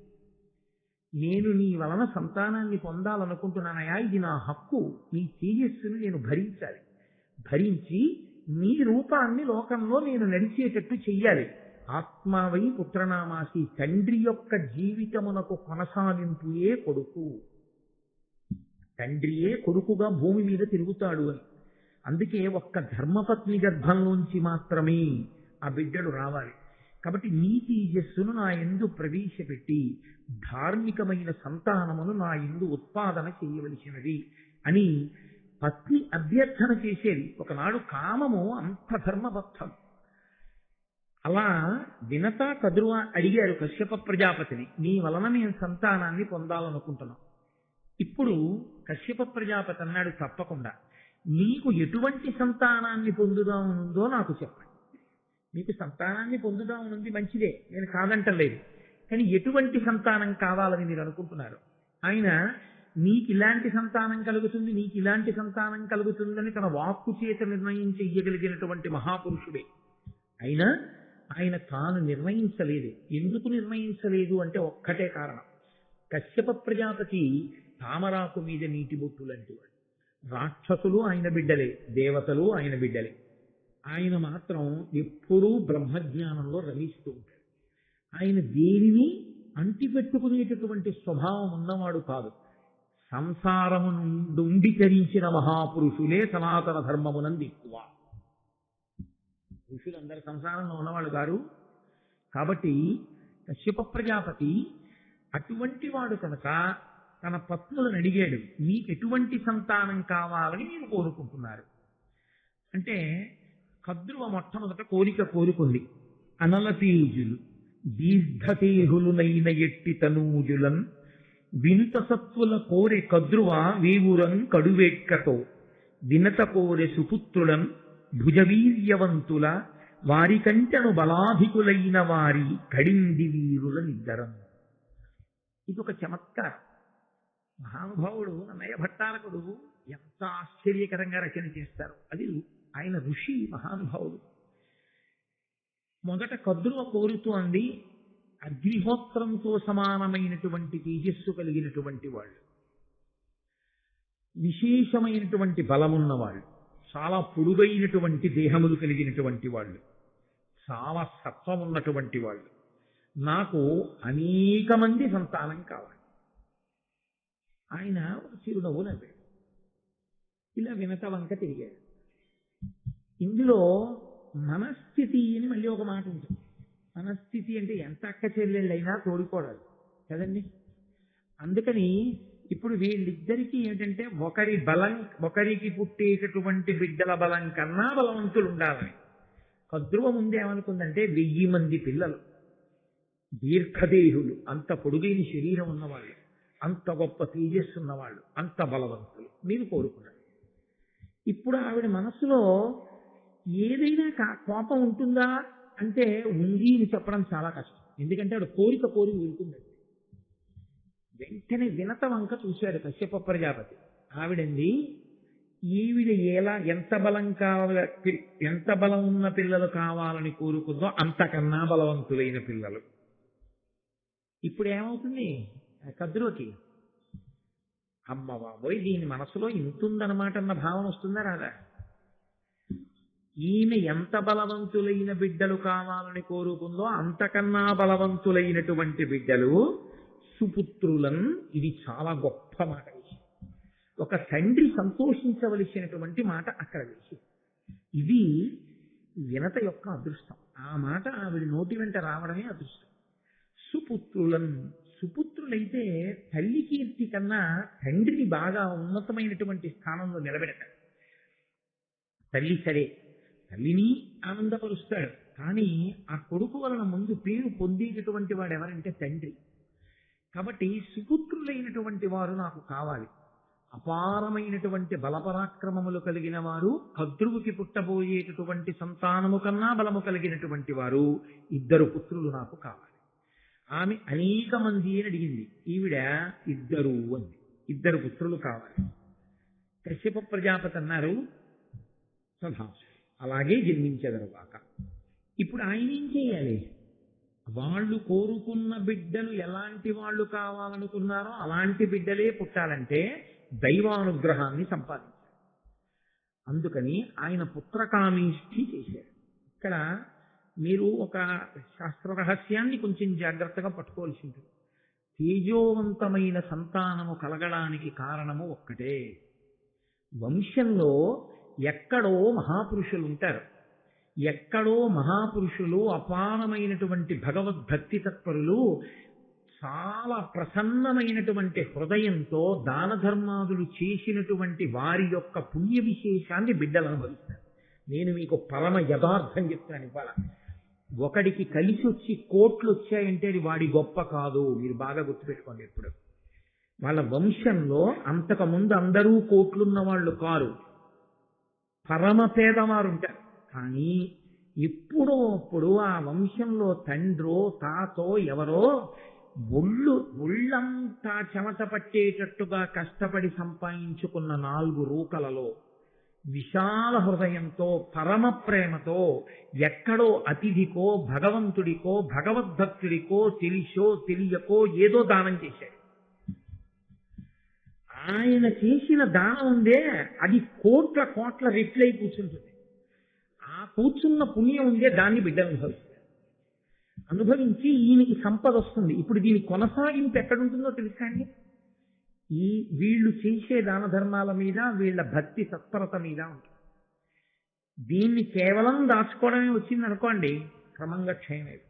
నేను నీ వలన సంతానాన్ని పొందాలనుకుంటున్నానయా, ఇది నా హక్కు, నీ తేజస్సును నేను భరించాలి, భరించి నీ రూపాన్ని లోకంలో నేను నడిచేటట్టు చెయ్యాలి. ఆత్మావై పుత్రనామాసి, తండ్రి యొక్క జీవితమునకు కొనసాగింపుయే కొడుకు. తండ్రియే కొడుకుగా భూమి మీద తిరుగుతాడు అని. అందుకే ఒక్క ధర్మపత్ని గర్భంలోంచి మాత్రమే ఆ బిడ్డలు రావాలి. కాబట్టి నీ తేజస్సును నా యందు ప్రవేశపెట్టి ధార్మికమైన సంతానమును నా యందు ఉత్పాదన చేయవలసినది అని పత్ని అభ్యర్థన చేసేది. ఒకనాడు కామము అంత ధర్మబద్ధం. అలా వినత కదురువ అడిగారు కశ్యప ప్రజాపతిని, నీ వలన నేను సంతానాన్ని పొందాలనుకుంటున్నాను. ఇప్పుడు కశ్యప ప్రజాపతి అన్నాడు, తప్పకుండా నీకు ఎటువంటి సంతానాన్ని పొందుదామనుందో నాకు చెప్పండి. మీకు సంతానాన్ని పొందుదామనుంది మంచిదే, నేను కాదంటలేదు. కానీ ఎటువంటి సంతానం కావాలని మీరు అనుకుంటున్నారు? ఆయన నీకు ఇలాంటి సంతానం కలుగుతుంది, నీకు ఇలాంటి సంతానం కలుగుతుందని తన వాక్కు చేత నిర్ణయం చెయ్యగలిగినటువంటి మహాపురుషుడే. అయినా ఆయన తాను నిర్ణయించలేదు. ఎందుకు నిర్ణయించలేదు అంటే ఒక్కటే కారణం. కశ్యప ప్రజాపతి తామరాకు మీద నీటి బొట్టు లాంటి వాడు. రాక్షసులు ఆయన బిడ్డలే, దేవతలు ఆయన బిడ్డలే. ఆయన మాత్రం ఎప్పుడూ బ్రహ్మజ్ఞానంలో రమిస్తూ ఉంటాడు. ఆయన దేనిని అంటిపెట్టుకునేటటువంటి స్వభావం ఉన్నవాడు కాదు. సంసారము నుండి ధరించిన మహాపురుషులే సనాతన ధర్మమునందు ఎక్కువ. ఋషులందరూ సంసారంలో ఉన్నవాళ్ళు గారు. కాబట్టి కశ్యప ప్రజాపతి అటువంటి వాడు కనుక తన పత్నులను అడిగాడు, మీకు ఎటువంటి సంతానం కావాలని మీరు కోరుకుంటున్నారు అంటే, కద్రువ మొట్టమొదట కోరుకుంది. అనలతీజులు దీర్ఘతేహులునైన ఎట్టి తనూజులన్ వినుత సత్వుల కోరె కద్రువ వేవురన్ కడువేట్కతో వినత కోరె సుపుత్రులన్ భుజవీర్యవంతుల వారి కంటను బలాధికులైన వారి కడింది వీరులనిద్దరం. ఇది ఒక చమత్కారం. మహానుభావుడు నన్నయ్య భట్టారకుడు ఎంత ఆశ్చర్యకరంగా రచన చేస్తారు. అది ఆయన ఋషి మహానుభావుడు. మొదట కద్రువ కోరుతూ అంది, అగ్నిహోత్రంతో సమానమైనటువంటి తేజస్సు కలిగినటువంటి వాళ్ళు, విశేషమైనటువంటి బలమున్నవాళ్ళు, చాలా పొడుగైనటువంటి దేహములు కలిగినటువంటి వాళ్ళు, చాలా సత్వం ఉన్నటువంటి వాళ్ళు, నాకు అనేక మంది సంతానం కావాలి. ఆయన ఒక చిరునవ్వు నవ్వాడు. ఇలా వినత వంక తిరిగాడు. ఇందులో మనస్థితి అని మళ్ళీ ఒక మాట ఉంటుంది. మనస్థితి అంటే ఎంత అక్క చెల్లెళ్ళైనా తోడుకోవడాలి కదండి. అందుకని ఇప్పుడు వీళ్ళిద్దరికీ ఏంటంటే ఒకరికి పుట్టేటటువంటి బిడ్డల బలం కన్నా బలవంతులు ఉండాలని. కద్రువ ముందేమనుకుందంటే 1000 మంది పిల్లలు, దీర్ఘదేహులు, అంత పొడుగైన శరీరం ఉన్నవాళ్ళు, అంత గొప్ప తేజస్సు ఉన్నవాళ్ళు, అంత బలవంతులు మీరు కోరుకున్నారు. ఇప్పుడు ఆవిడ మనసులో ఏదైనా కోపం ఉంటుందా అంటే ఉంది అని చెప్పడం చాలా కష్టం. ఎందుకంటే ఆవిడ కోరి వెళ్తుందండి. వెంటనే వినత వంక చూశాడు కశ్యప ప్రజాపతి. ఆవిడంది, ఈవిడ ఎంత బలం ఉన్న పిల్లలు కావాలని కోరుకుందో అంతకన్నా బలవంతులైన పిల్లలు. ఇప్పుడు ఏమవుతుంది కద్రువకి? అమ్మ బాబోయ్, దీని మనసులో ఇంతుందన్నమాట అన్న భావన వస్తుందా రాదా? ఈమె ఎంత బలవంతులైన బిడ్డలు కావాలని కోరుకుందో అంతకన్నా బలవంతులైనటువంటి బిడ్డలు సుపుత్రులను. ఇది చాలా గొప్ప మాట విషయం. ఒక తండ్రి సంతోషించవలసినటువంటి మాట అక్కడ విషయం. ఇది వినత యొక్క అదృష్టం. ఆ మాట ఆవిడ నోటి వెంట రావడమే అదృష్టం. సుపుత్రులైతే తల్లి కీర్తి కన్నా తండ్రిని బాగా ఉన్నతమైనటువంటి స్థానంలో నిలబెడతాడు. తల్లి సరే, తల్లిని ఆనందపరుస్తాడు, కానీ ఆ కొడుకు వలన ముందు పేరు పొందేటటువంటి వాడు ఎవరంటే తండ్రి. కాబట్టి సుపుత్రులైనటువంటి వారు నాకు కావాలి. అపారమైనటువంటి బలపరాక్రమములు కలిగిన వారు, కద్రువుకి పుట్టబోయేటటువంటి సంతానము కన్నా బలము కలిగినటువంటి వారు 2 పుత్రులు నాకు కావాలి. ఆమె అనేక మంది అని అడిగింది, ఈవిడ 2 అంది. 2 పుత్రులు కావాలి. కశ్యప ప్రజాపతి అన్నారు, సదాశ అలాగే జన్మించెదరుగాక. ఇప్పుడు ఆయన ఏం చేయాలి? వాళ్ళు కోరుకున్న బిడ్డలు ఎలాంటి వాళ్ళు కావాలనుకున్నారో అలాంటి బిడ్డలే పుట్టాలంటే దైవానుగ్రహాన్ని సంపాదించాలి. అందుకని ఆయన పుత్రకామేష్టి చేశారు. ఇక్కడ మీరు ఒక శాస్త్ర రహస్యాన్ని కొంచెం జాగ్రత్తగా పట్టుకోవాల్సి ఉంటుంది. తేజోవంతమైన సంతానము కలగడానికి కారణము ఒక్కటే. వంశంలో ఎక్కడో మహాపురుషులు ఉంటారు. ఎక్కడో మహాపురుషులు అపారమైనటువంటి భగవద్భక్తి తత్పరులు, చాలా ప్రసన్నమైనటువంటి హృదయంతో దాన ధర్మాదులు చేసినటువంటి వారి యొక్క పుణ్య విశేషాన్ని బిడ్డలు అనుభవిస్తారు. నేను మీకు పరమ యథార్థం చెప్తాను ఇవాళ. ఒకడికి కలిసి వచ్చి కోట్లు వచ్చాయంటే అది వాడి గొప్ప కాదు. మీరు బాగా గుర్తుపెట్టుకోండి. ఎప్పుడు వాళ్ళ వంశంలో అంతకుముందు అందరూ కోట్లున్న వాళ్ళు కారు, పరమ పేదవారు ఉంటారు. కానీ ఎప్పుడో అప్పుడు ఆ వంశంలో తండ్రో తాతో ఎవరో ఒళ్ళంతా చెమట పట్టేటట్టుగా కష్టపడి సంపాదించుకున్న 4 రూకలలో విశాల హృదయంతో పరమ ప్రేమతో ఎక్కడో అతిథికో భగవంతుడికో భగవద్భక్తుడికో తెలిసో తెలియకో ఏదో దానం చేశాడు. ఆయన చేసిన దానం ఉందే అది కోట్ల కోట్ల రెట్లై కూర్చుంటుంది. ఆ కూర్చున్న పుణ్యం ఉందే దాన్ని బిడ్డ అనుభవించి ఈయనకి సంపద వస్తుంది. ఇప్పుడు దీని కొనసాగింపు ఎక్కడుంటుందో తెలుసా అండి? వీళ్ళు చేసే దాన ధర్మాల మీద వీళ్ళ భక్తి తత్పరత మీద ఉంటుంది. దీన్ని కేవలం దాచుకోవడమే వచ్చింది అనుకోండి, క్రమంగా క్షయమేది.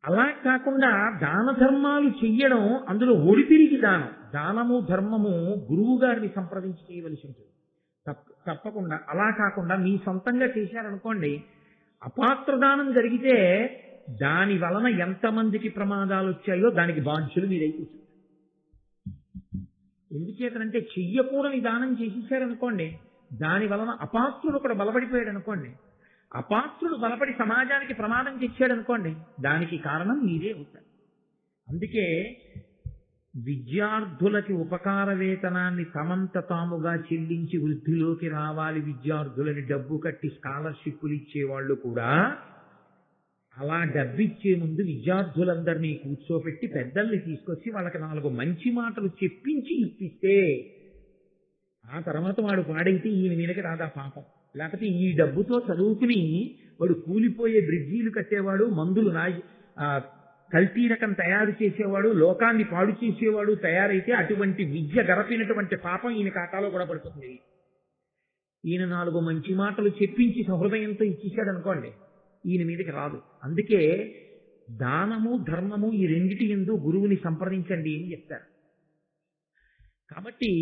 అలా కాకుండా దాన ధర్మాలు చెయ్యడం, అందులో ఒడితిరిగి దానము ధర్మము గురువు గారిని సంప్రదించి చేయవలసి ఉంటుంది. తప్పకుండా అలా కాకుండా మీ సొంతంగా చేశారనుకోండి, అపాత్ర దానం జరిగితే దాని వలన ఎంతమందికి ప్రమాదాలు వచ్చాయో దానికి బాధ్యులు మీరై కూర్చుంటారు. ఎందుచేతనంటే చెయ్యకూడని దానం చేసేసారనుకోండి, దాని వలన అపాత్రుడు కూడా బలపడిపోయాడు అనుకోండి, అపాత్రుడు బలపడి సమాజానికి ప్రమాదం తెచ్చాడు అనుకోండి, దానికి కారణం మీరే అవుతారు. అందుకే విద్యార్థులకి ఉపకార వేతనాన్ని తమంత తాముగా చెల్లించి వృద్ధిలోకి రావాలి, విద్యార్థులని డబ్బు కట్టి స్కాలర్షిప్లు ఇచ్చేవాళ్ళు కూడా అలా డబ్బిచ్చే ముందు విద్యార్థులందరినీ కూర్చోపెట్టి పెద్దల్ని తీసుకొచ్చి వాళ్ళకి 4 మంచి మాటలు చెప్పించి ఇప్పిస్తే ఆ తర్వాత వాడు పాడైతే ఈయన మీదకి రాదా పాపం. లేకపోతే ఈ డబ్బుతో చదువుకుని వాడు కూలిపోయే బ్రిడ్జీలు కట్టేవాడు, మందులు కల్తీ రకం తయారు చేసేవాడు, లోకాన్ని పాడు చేసేవాడు తయారైతే అటువంటి విద్య గరపినటువంటి పాపం ఈయన ఖాతాలో కూడా పడుతుంది. ఈయన 4 మంచి మాటలు చెప్పించి సహృదయంతో ఇచ్చేశాడు అనుకోండి, ఈయన మీదకి రాదు. అందుకే దానము ధర్మము ఈ రెండిటి యందు గురువుని సంప్రదించండి అని చెప్తారు. కాబట్టి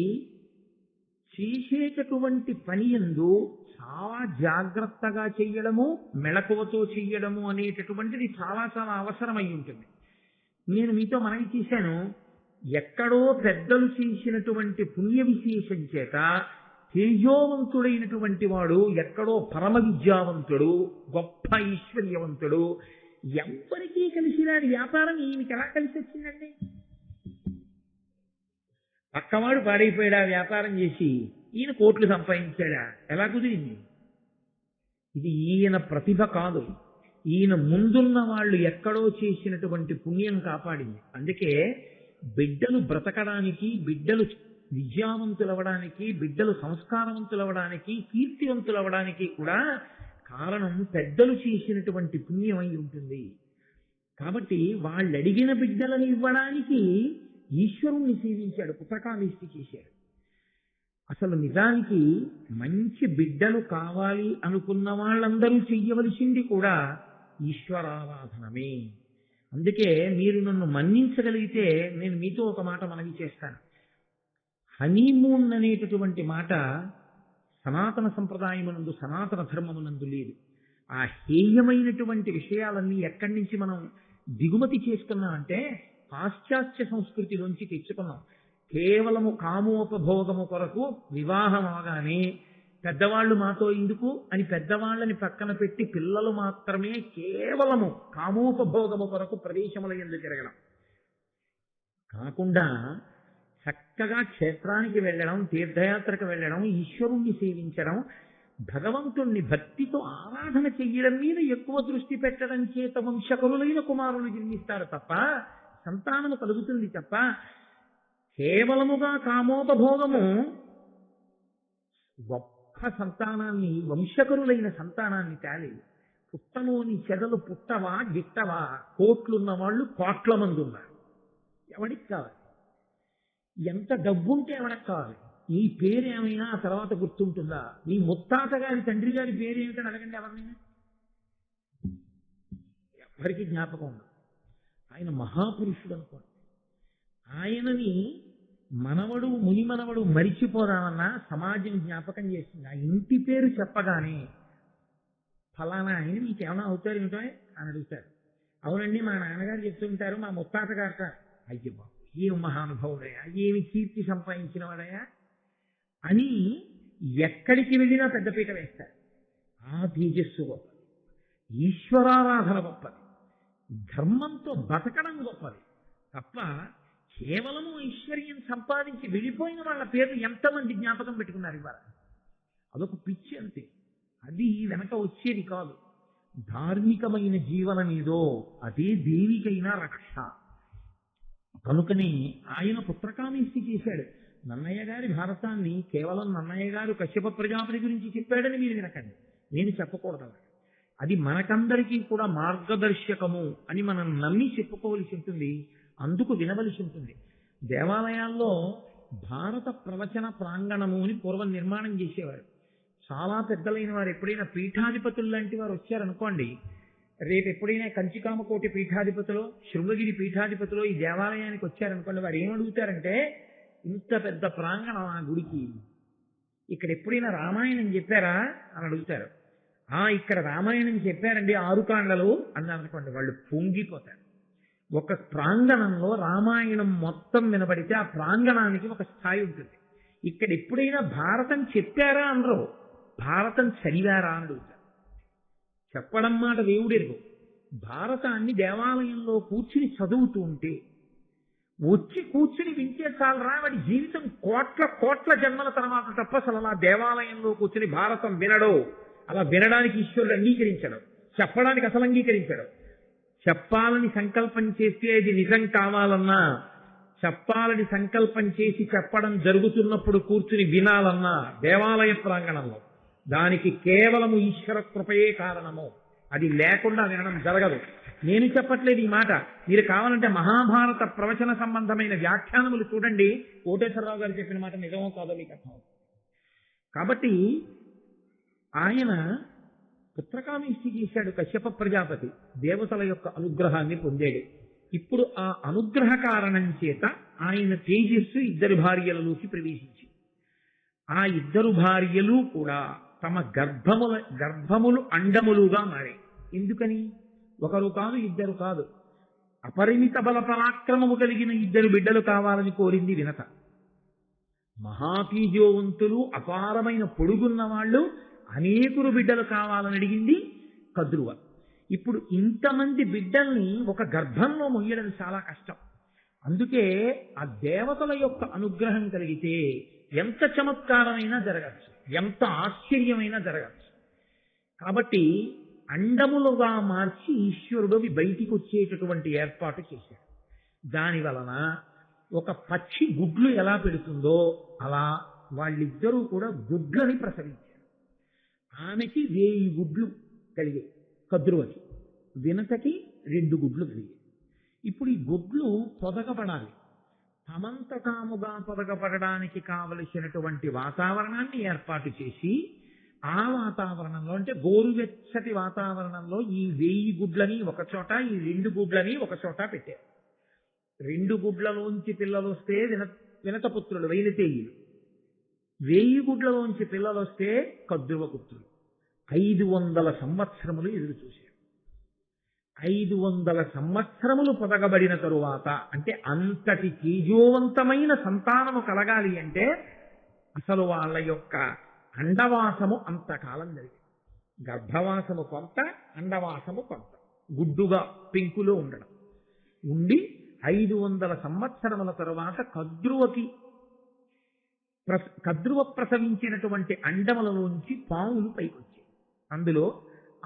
చేసేటటువంటి పని యందు చాలా జాగ్రత్తగా చెయ్యడము, మెళకువతో చెయ్యడము అనేటటువంటిది చాలా చాలా అవసరమై ఉంటుంది. నేను మీతో మనవి చేశాను, ఎక్కడో పెద్దలు చేసినటువంటి పుణ్య విశేషం చేత తేజోవంతుడైనటువంటి వాడు ఎక్కడో పరమ విద్యావంతుడు, గొప్ప ఐశ్వర్యవంతుడు, ఎవ్వరికీ కలిసి రాని వ్యాపారం ఈయనకి ఎలా కలిసి వచ్చిందండి? పక్కవాడు పాడైపోయాడా వ్యాపారం చేసి, ఈయన కోట్లు సంపాదించాడా? ఎలా కుదిరింది? ఇది ఈయన ప్రతిభ కాదు, ఈయన ముందున్న వాళ్ళు ఎక్కడో చేసినటువంటి పుణ్యం కాపాడింది. అందుకే బిడ్డలు బ్రతకడానికి, బిడ్డలు విద్యావంతులవడానికి, బిడ్డలు సంస్కారవంతులవడానికి, కీర్తివంతులవడానికి కూడా కారణం పెద్దలు చేసినటువంటి పుణ్యం అయి ఉంటుంది. కాబట్టి వాళ్ళు అడిగిన బిడ్డలను ఇవ్వడానికి ఈశ్వరుణ్ణి సేవించాడు, పుస్తకాలిష్టి చేశాడు. అసలు నిజానికి మంచి బిడ్డలు కావాలి అనుకున్న వాళ్ళందరూ చెయ్యవలసింది కూడా ఈశ్వరారాధనమే. అందుకే మీరు నన్ను మన్నించగలిగితే నేను మీతో ఒక మాట మనవి చేస్తాను. హనీమూన్ అనేటటువంటి మాట సనాతన సంప్రదాయమునందు, సనాతన ధర్మమునందు లేదు. ఆ హేయమైనటువంటి విషయాలన్నీ ఎక్కడి నుంచి మనం దిగుమతి చేసుకున్నాం అంటే పాశ్చాత్య సంస్కృతిలోంచి తెచ్చుకున్నాం. కేవలము కామోపభోగము కొరకు వివాహం అవగానే పెద్దవాళ్ళు మాతో ఎందుకు అని పెద్దవాళ్ళని పక్కన పెట్టి పిల్లలు మాత్రమే కేవలము కామోపభోగము కొరకు ప్రదేశముల యందు తిరగడం కాకుండా చక్కగా క్షేత్రానికి వెళ్ళడం, తీర్థయాత్రకు వెళ్ళడం, ఈశ్వరుణ్ణి సేవించడం, భగవంతుణ్ణి భక్తితో ఆరాధన చెయ్యడం మీద ఎక్కువ దృష్టి పెట్టడం చేత వంశకులైన కుమారులు జన్మిస్తారు తప్ప, సంతానము కలుగుతుంది తప్ప, కేవలముగా కామోపభోగము గొప్ప సంతానాన్ని, వంశకరులైన సంతానాన్ని తేలేదు. పుట్టలోని చెదలు పుట్టవా గిట్టవా? కోట్లున్న వాళ్ళు కోట్ల మంది ఉన్నారు. ఎవడికి కావాలి? ఎంత డబ్బుంటే ఎవరికి కావాలి? నీ పేరేమైనా ఆ తర్వాత గుర్తుంటుందా? నీ ముత్తాత గారి తండ్రి గారి పేరేమిటని అడగండి ఎవరినైనా, ఎవరికి జ్ఞాపకం ఉండదు. ఆయన మహాపురుషుడు అనుకోండి, ఆయనని మనవడు మునిమనవడు మరిచిపోదామన్నా సమాజం జ్ఞాపకం చేస్తుంది. ఆ ఇంటి పేరు చెప్పగానే ఫలానా ఆయన నీకేమైనా అవుతారు ఏమిటో అని అడుగుతారు. అవునండి మా నాన్నగారు చెప్తుంటారు, మా ముత్తాత గారు. అయ్యో బాబు ఏం మహానుభావుడయా, ఏమి కీర్తి సంపాదించిన వాడయా అని ఎక్కడికి వెళ్ళినా పెద్దపీట వేస్తారు. ఆ తేజస్సు గొప్పది, ఈశ్వరారాధన గొప్పది. ధర్మంతో బతకడం గొప్పది తప్ప కేవలము ఐశ్వర్యం సంపాదించి వెళ్ళిపోయిన వాళ్ళ పేర్లు ఎంతమంది జ్ఞాపకం పెట్టుకున్నారు ఇవాళ. అదొక పిచ్చి అంతే, అది వెనక వచ్చేది కాదు. ధార్మికమైన జీవనం ఏదో అదే దేవికైనా రక్ష. కనుకనే ఆయన పుత్రకామేష్టి చేశాడు. నన్నయ్య గారి భారతాన్ని కేవలం నన్నయ్య గారు కశ్యప ప్రజాపతి గురించి చెప్పాడని మీరు వినకండి, నేను చెప్పకూడదు. అది మనకందరికీ కూడా మార్గదర్శకము అని మనం నమ్మి చెప్పుకోవలసి ఉంటుంది, అందుకు వినవలసి ఉంటుంది. దేవాలయాల్లో భారత ప్రవచన ప్రాంగణము అని పూర్వం నిర్మాణం చేసేవారు. చాలా పెద్దలైన వారు ఎప్పుడైనా పీఠాధిపతులు లాంటి వారు వచ్చారనుకోండి, రేపు ఎప్పుడైనా కంచికామకోటి పీఠాధిపతులు, శృంగగిరి పీఠాధిపతులు ఈ దేవాలయానికి వచ్చారనుకోండి, వారు ఏమడుగుతారంటే, ఇంత పెద్ద ప్రాంగణం ఆ గుడికి, ఇక్కడ ఎప్పుడైనా రామాయణం చెప్పారా అని అడుగుతారు. ఇక్కడ రామాయణం చెప్పారండి 6 కాండలు అన్నారనుకోండి, వాళ్ళు పొంగిపోతారు. ఒక ప్రాంగణంలో రామాయణం మొత్తం వినబడితే ఆ ప్రాంగణానికి ఒక స్థాయి ఉంటుంది. ఇక్కడ ఎప్పుడైనా భారతం చెప్పారా అనరు, భారతం చదివారా అని అడుగుతారు. చెప్పడం మాట దేవుడెరుగు. భారతాన్ని దేవాలయంలో కూర్చుని చదువుతూ ఉంటే, వచ్చి కూర్చుని వింటే చాలరా, వాడి జీవితం కోట్ల కోట్ల జన్మల తర్వాత తప్ప అసలు అలా దేవాలయంలో కూర్చుని భారతం వినడో, అలా వినడానికి ఈశ్వరుడు అంగీకరించడం, చెప్పడానికి అసలు అంగీకరించడం. చెప్పాలని సంకల్పం చేస్తే అది నిజం కావాలన్నా, చెప్పాలని సంకల్పం చేసి చెప్పడం జరుగుతున్నప్పుడు కూర్చుని వినాలన్నా దేవాలయ ప్రాంగణంలో దానికి కేవలము ఈశ్వర కృపయే కారణము. అది లేకుండా వినడం జరగదు. నేను చెప్పట్లేదు ఈ మాట, మీరు కావాలంటే మహాభారత ప్రవచన సంబంధమైన వ్యాఖ్యానములు చూడండి. కోటేశ్వరరావు గారు చెప్పిన మాట నిజమో కాదో మీకు అర్థం. కాబట్టి ఆయన పుత్రకామేష్టి చేశాడు కశ్యప ప్రజాపతి, దేవతల యొక్క అనుగ్రహాన్ని పొందాడు. ఇప్పుడు ఆ అనుగ్రహ కారణం చేత ఆయన తేజస్సు 2 భార్యలలోకి ప్రవేశించి, ఆ 2 భార్యలు కూడా తమ గర్భములు అండములుగా మారాయి. ఎందుకని? ఒకరు కాదు, 2 కాదు, అపరిమిత బల పరాక్రమము కలిగిన 2 బిడ్డలు కావాలని కోరింది వినత. మహాతీజోవంతులు, అపారమైన పొడుగున్న వాళ్ళు, అనేకులు బిడ్డలు కావాలని అడిగింది కద్రువ. ఇప్పుడు ఇంతమంది బిడ్డల్ని ఒక గర్భంలో మొయ్యడం చాలా కష్టం. అందుకే ఆ దేవతల యొక్క అనుగ్రహం కలిగితే ఎంత చమత్కారమైనా జరగచ్చు, ఎంత ఆశ్చర్యమైనా జరగచ్చు. కాబట్టి అండములుగా మార్చి ఈశ్వరుడు అవి బయటికి వచ్చేటటువంటి ఏర్పాటు చేశాడు. దాని వలన ఒక పక్షి గుడ్లు ఎలా పెడుతుందో అలా వాళ్ళిద్దరూ కూడా గుడ్లని ప్రసవించారు. ఆమెకి 1000 గుడ్లు కలిగాయి, కద్రువకి. వినతకి 2 గుడ్లు కలిగాయి. ఇప్పుడు ఈ గుడ్లు పొదగపడాలి. తమంత తాముగా పొదగపడడానికి కావలసినటువంటి వాతావరణాన్ని ఏర్పాటు చేసి, ఆ వాతావరణంలో అంటే గోరువెచ్చటి వాతావరణంలో ఈ 1000 గుడ్లని ఒక చోట, ఈ 2 గుడ్లని ఒక చోట పెట్టారు. 2 గుడ్లలోంచి పిల్లలు వస్తే వినతపుత్రులు వైనతేయులు, 1000 గుడ్లలోంచి పిల్లలు వస్తే కద్రువ పుత్రులు. 500 సంవత్సరములు ఎదురు చూశారు. 500 సంవత్సరములు పొదగబడిన తరువాత, అంటే అంతటి తేజోవంతమైన సంతానము కలగాలి అంటే అసలు వాళ్ళ యొక్క అండవాసము అంతకాలం జరిగింది. గర్భవాసము కొంత, అండవాసము కొంత, గుడ్డుగా పెంకులో ఉండడం ఉండి 500 సంవత్సరముల తరువాత కద్రువ ప్రసవించినటువంటి అండములలోంచి పాములు పైకొచ్చాయి. అందులో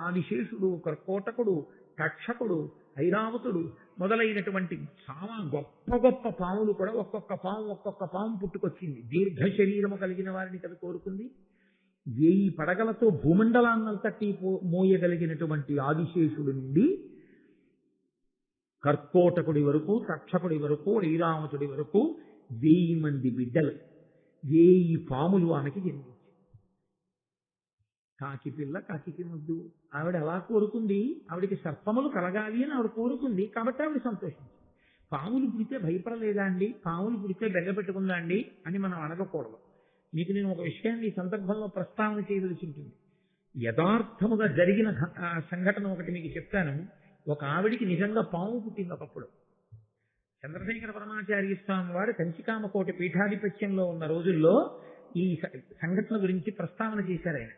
ఆదిశేషుడు, కర్కోటకుడు, తక్షకుడు, ఐరావతుడు మొదలైనటువంటి చాలా గొప్ప గొప్ప పాములు కూడా ఒక్కొక్క పాము పుట్టుకొచ్చింది. దీర్ఘ శరీరము కలిగిన వారిని కదా కోరుకుంది. 1000 పడగలతో భూమండలాన్నంతటి మోయగలిగినటువంటి ఆదిశేషుడి నుండి కర్కోటకుడి వరకు, తక్షకుడి వరకు, ఐరావతుడి వరకు 1000 మంది బిడ్డలు, 1000 పాములు ఆమెకి జన్మించాయి. కాకి పిల్ల కాకి ముద్దు. ఆవిడ ఎలా కోరుకుంది? ఆవిడికి సర్పములు కలగాలి అని ఆవిడ కోరుకుంది, కాబట్టి ఆవిడ సంతోషించింది. పాములు పుడితే భయపడలేదా అండి, పాములు పుడితే బెగ్గ పెట్టుకుందా అండి అని మనం అనగకూడదు. మీకు నేను ఒక విషయాన్ని ఈ సందర్భంలో ప్రస్తావన చేయవలసి ఉంటుంది. యథార్థముగా జరిగిన సంఘటన ఒకటి మీకు చెప్తాను. ఒక ఆవిడికి నిజంగా పాము పుట్టింది ఒకప్పుడు. చంద్రశేఖర పరమాచార్య స్వామి వారు కంచికామకోటి పీఠాధిపత్యంలో ఉన్న రోజుల్లో ఈ సంఘటన గురించి ప్రస్తావన చేశారు ఆయన.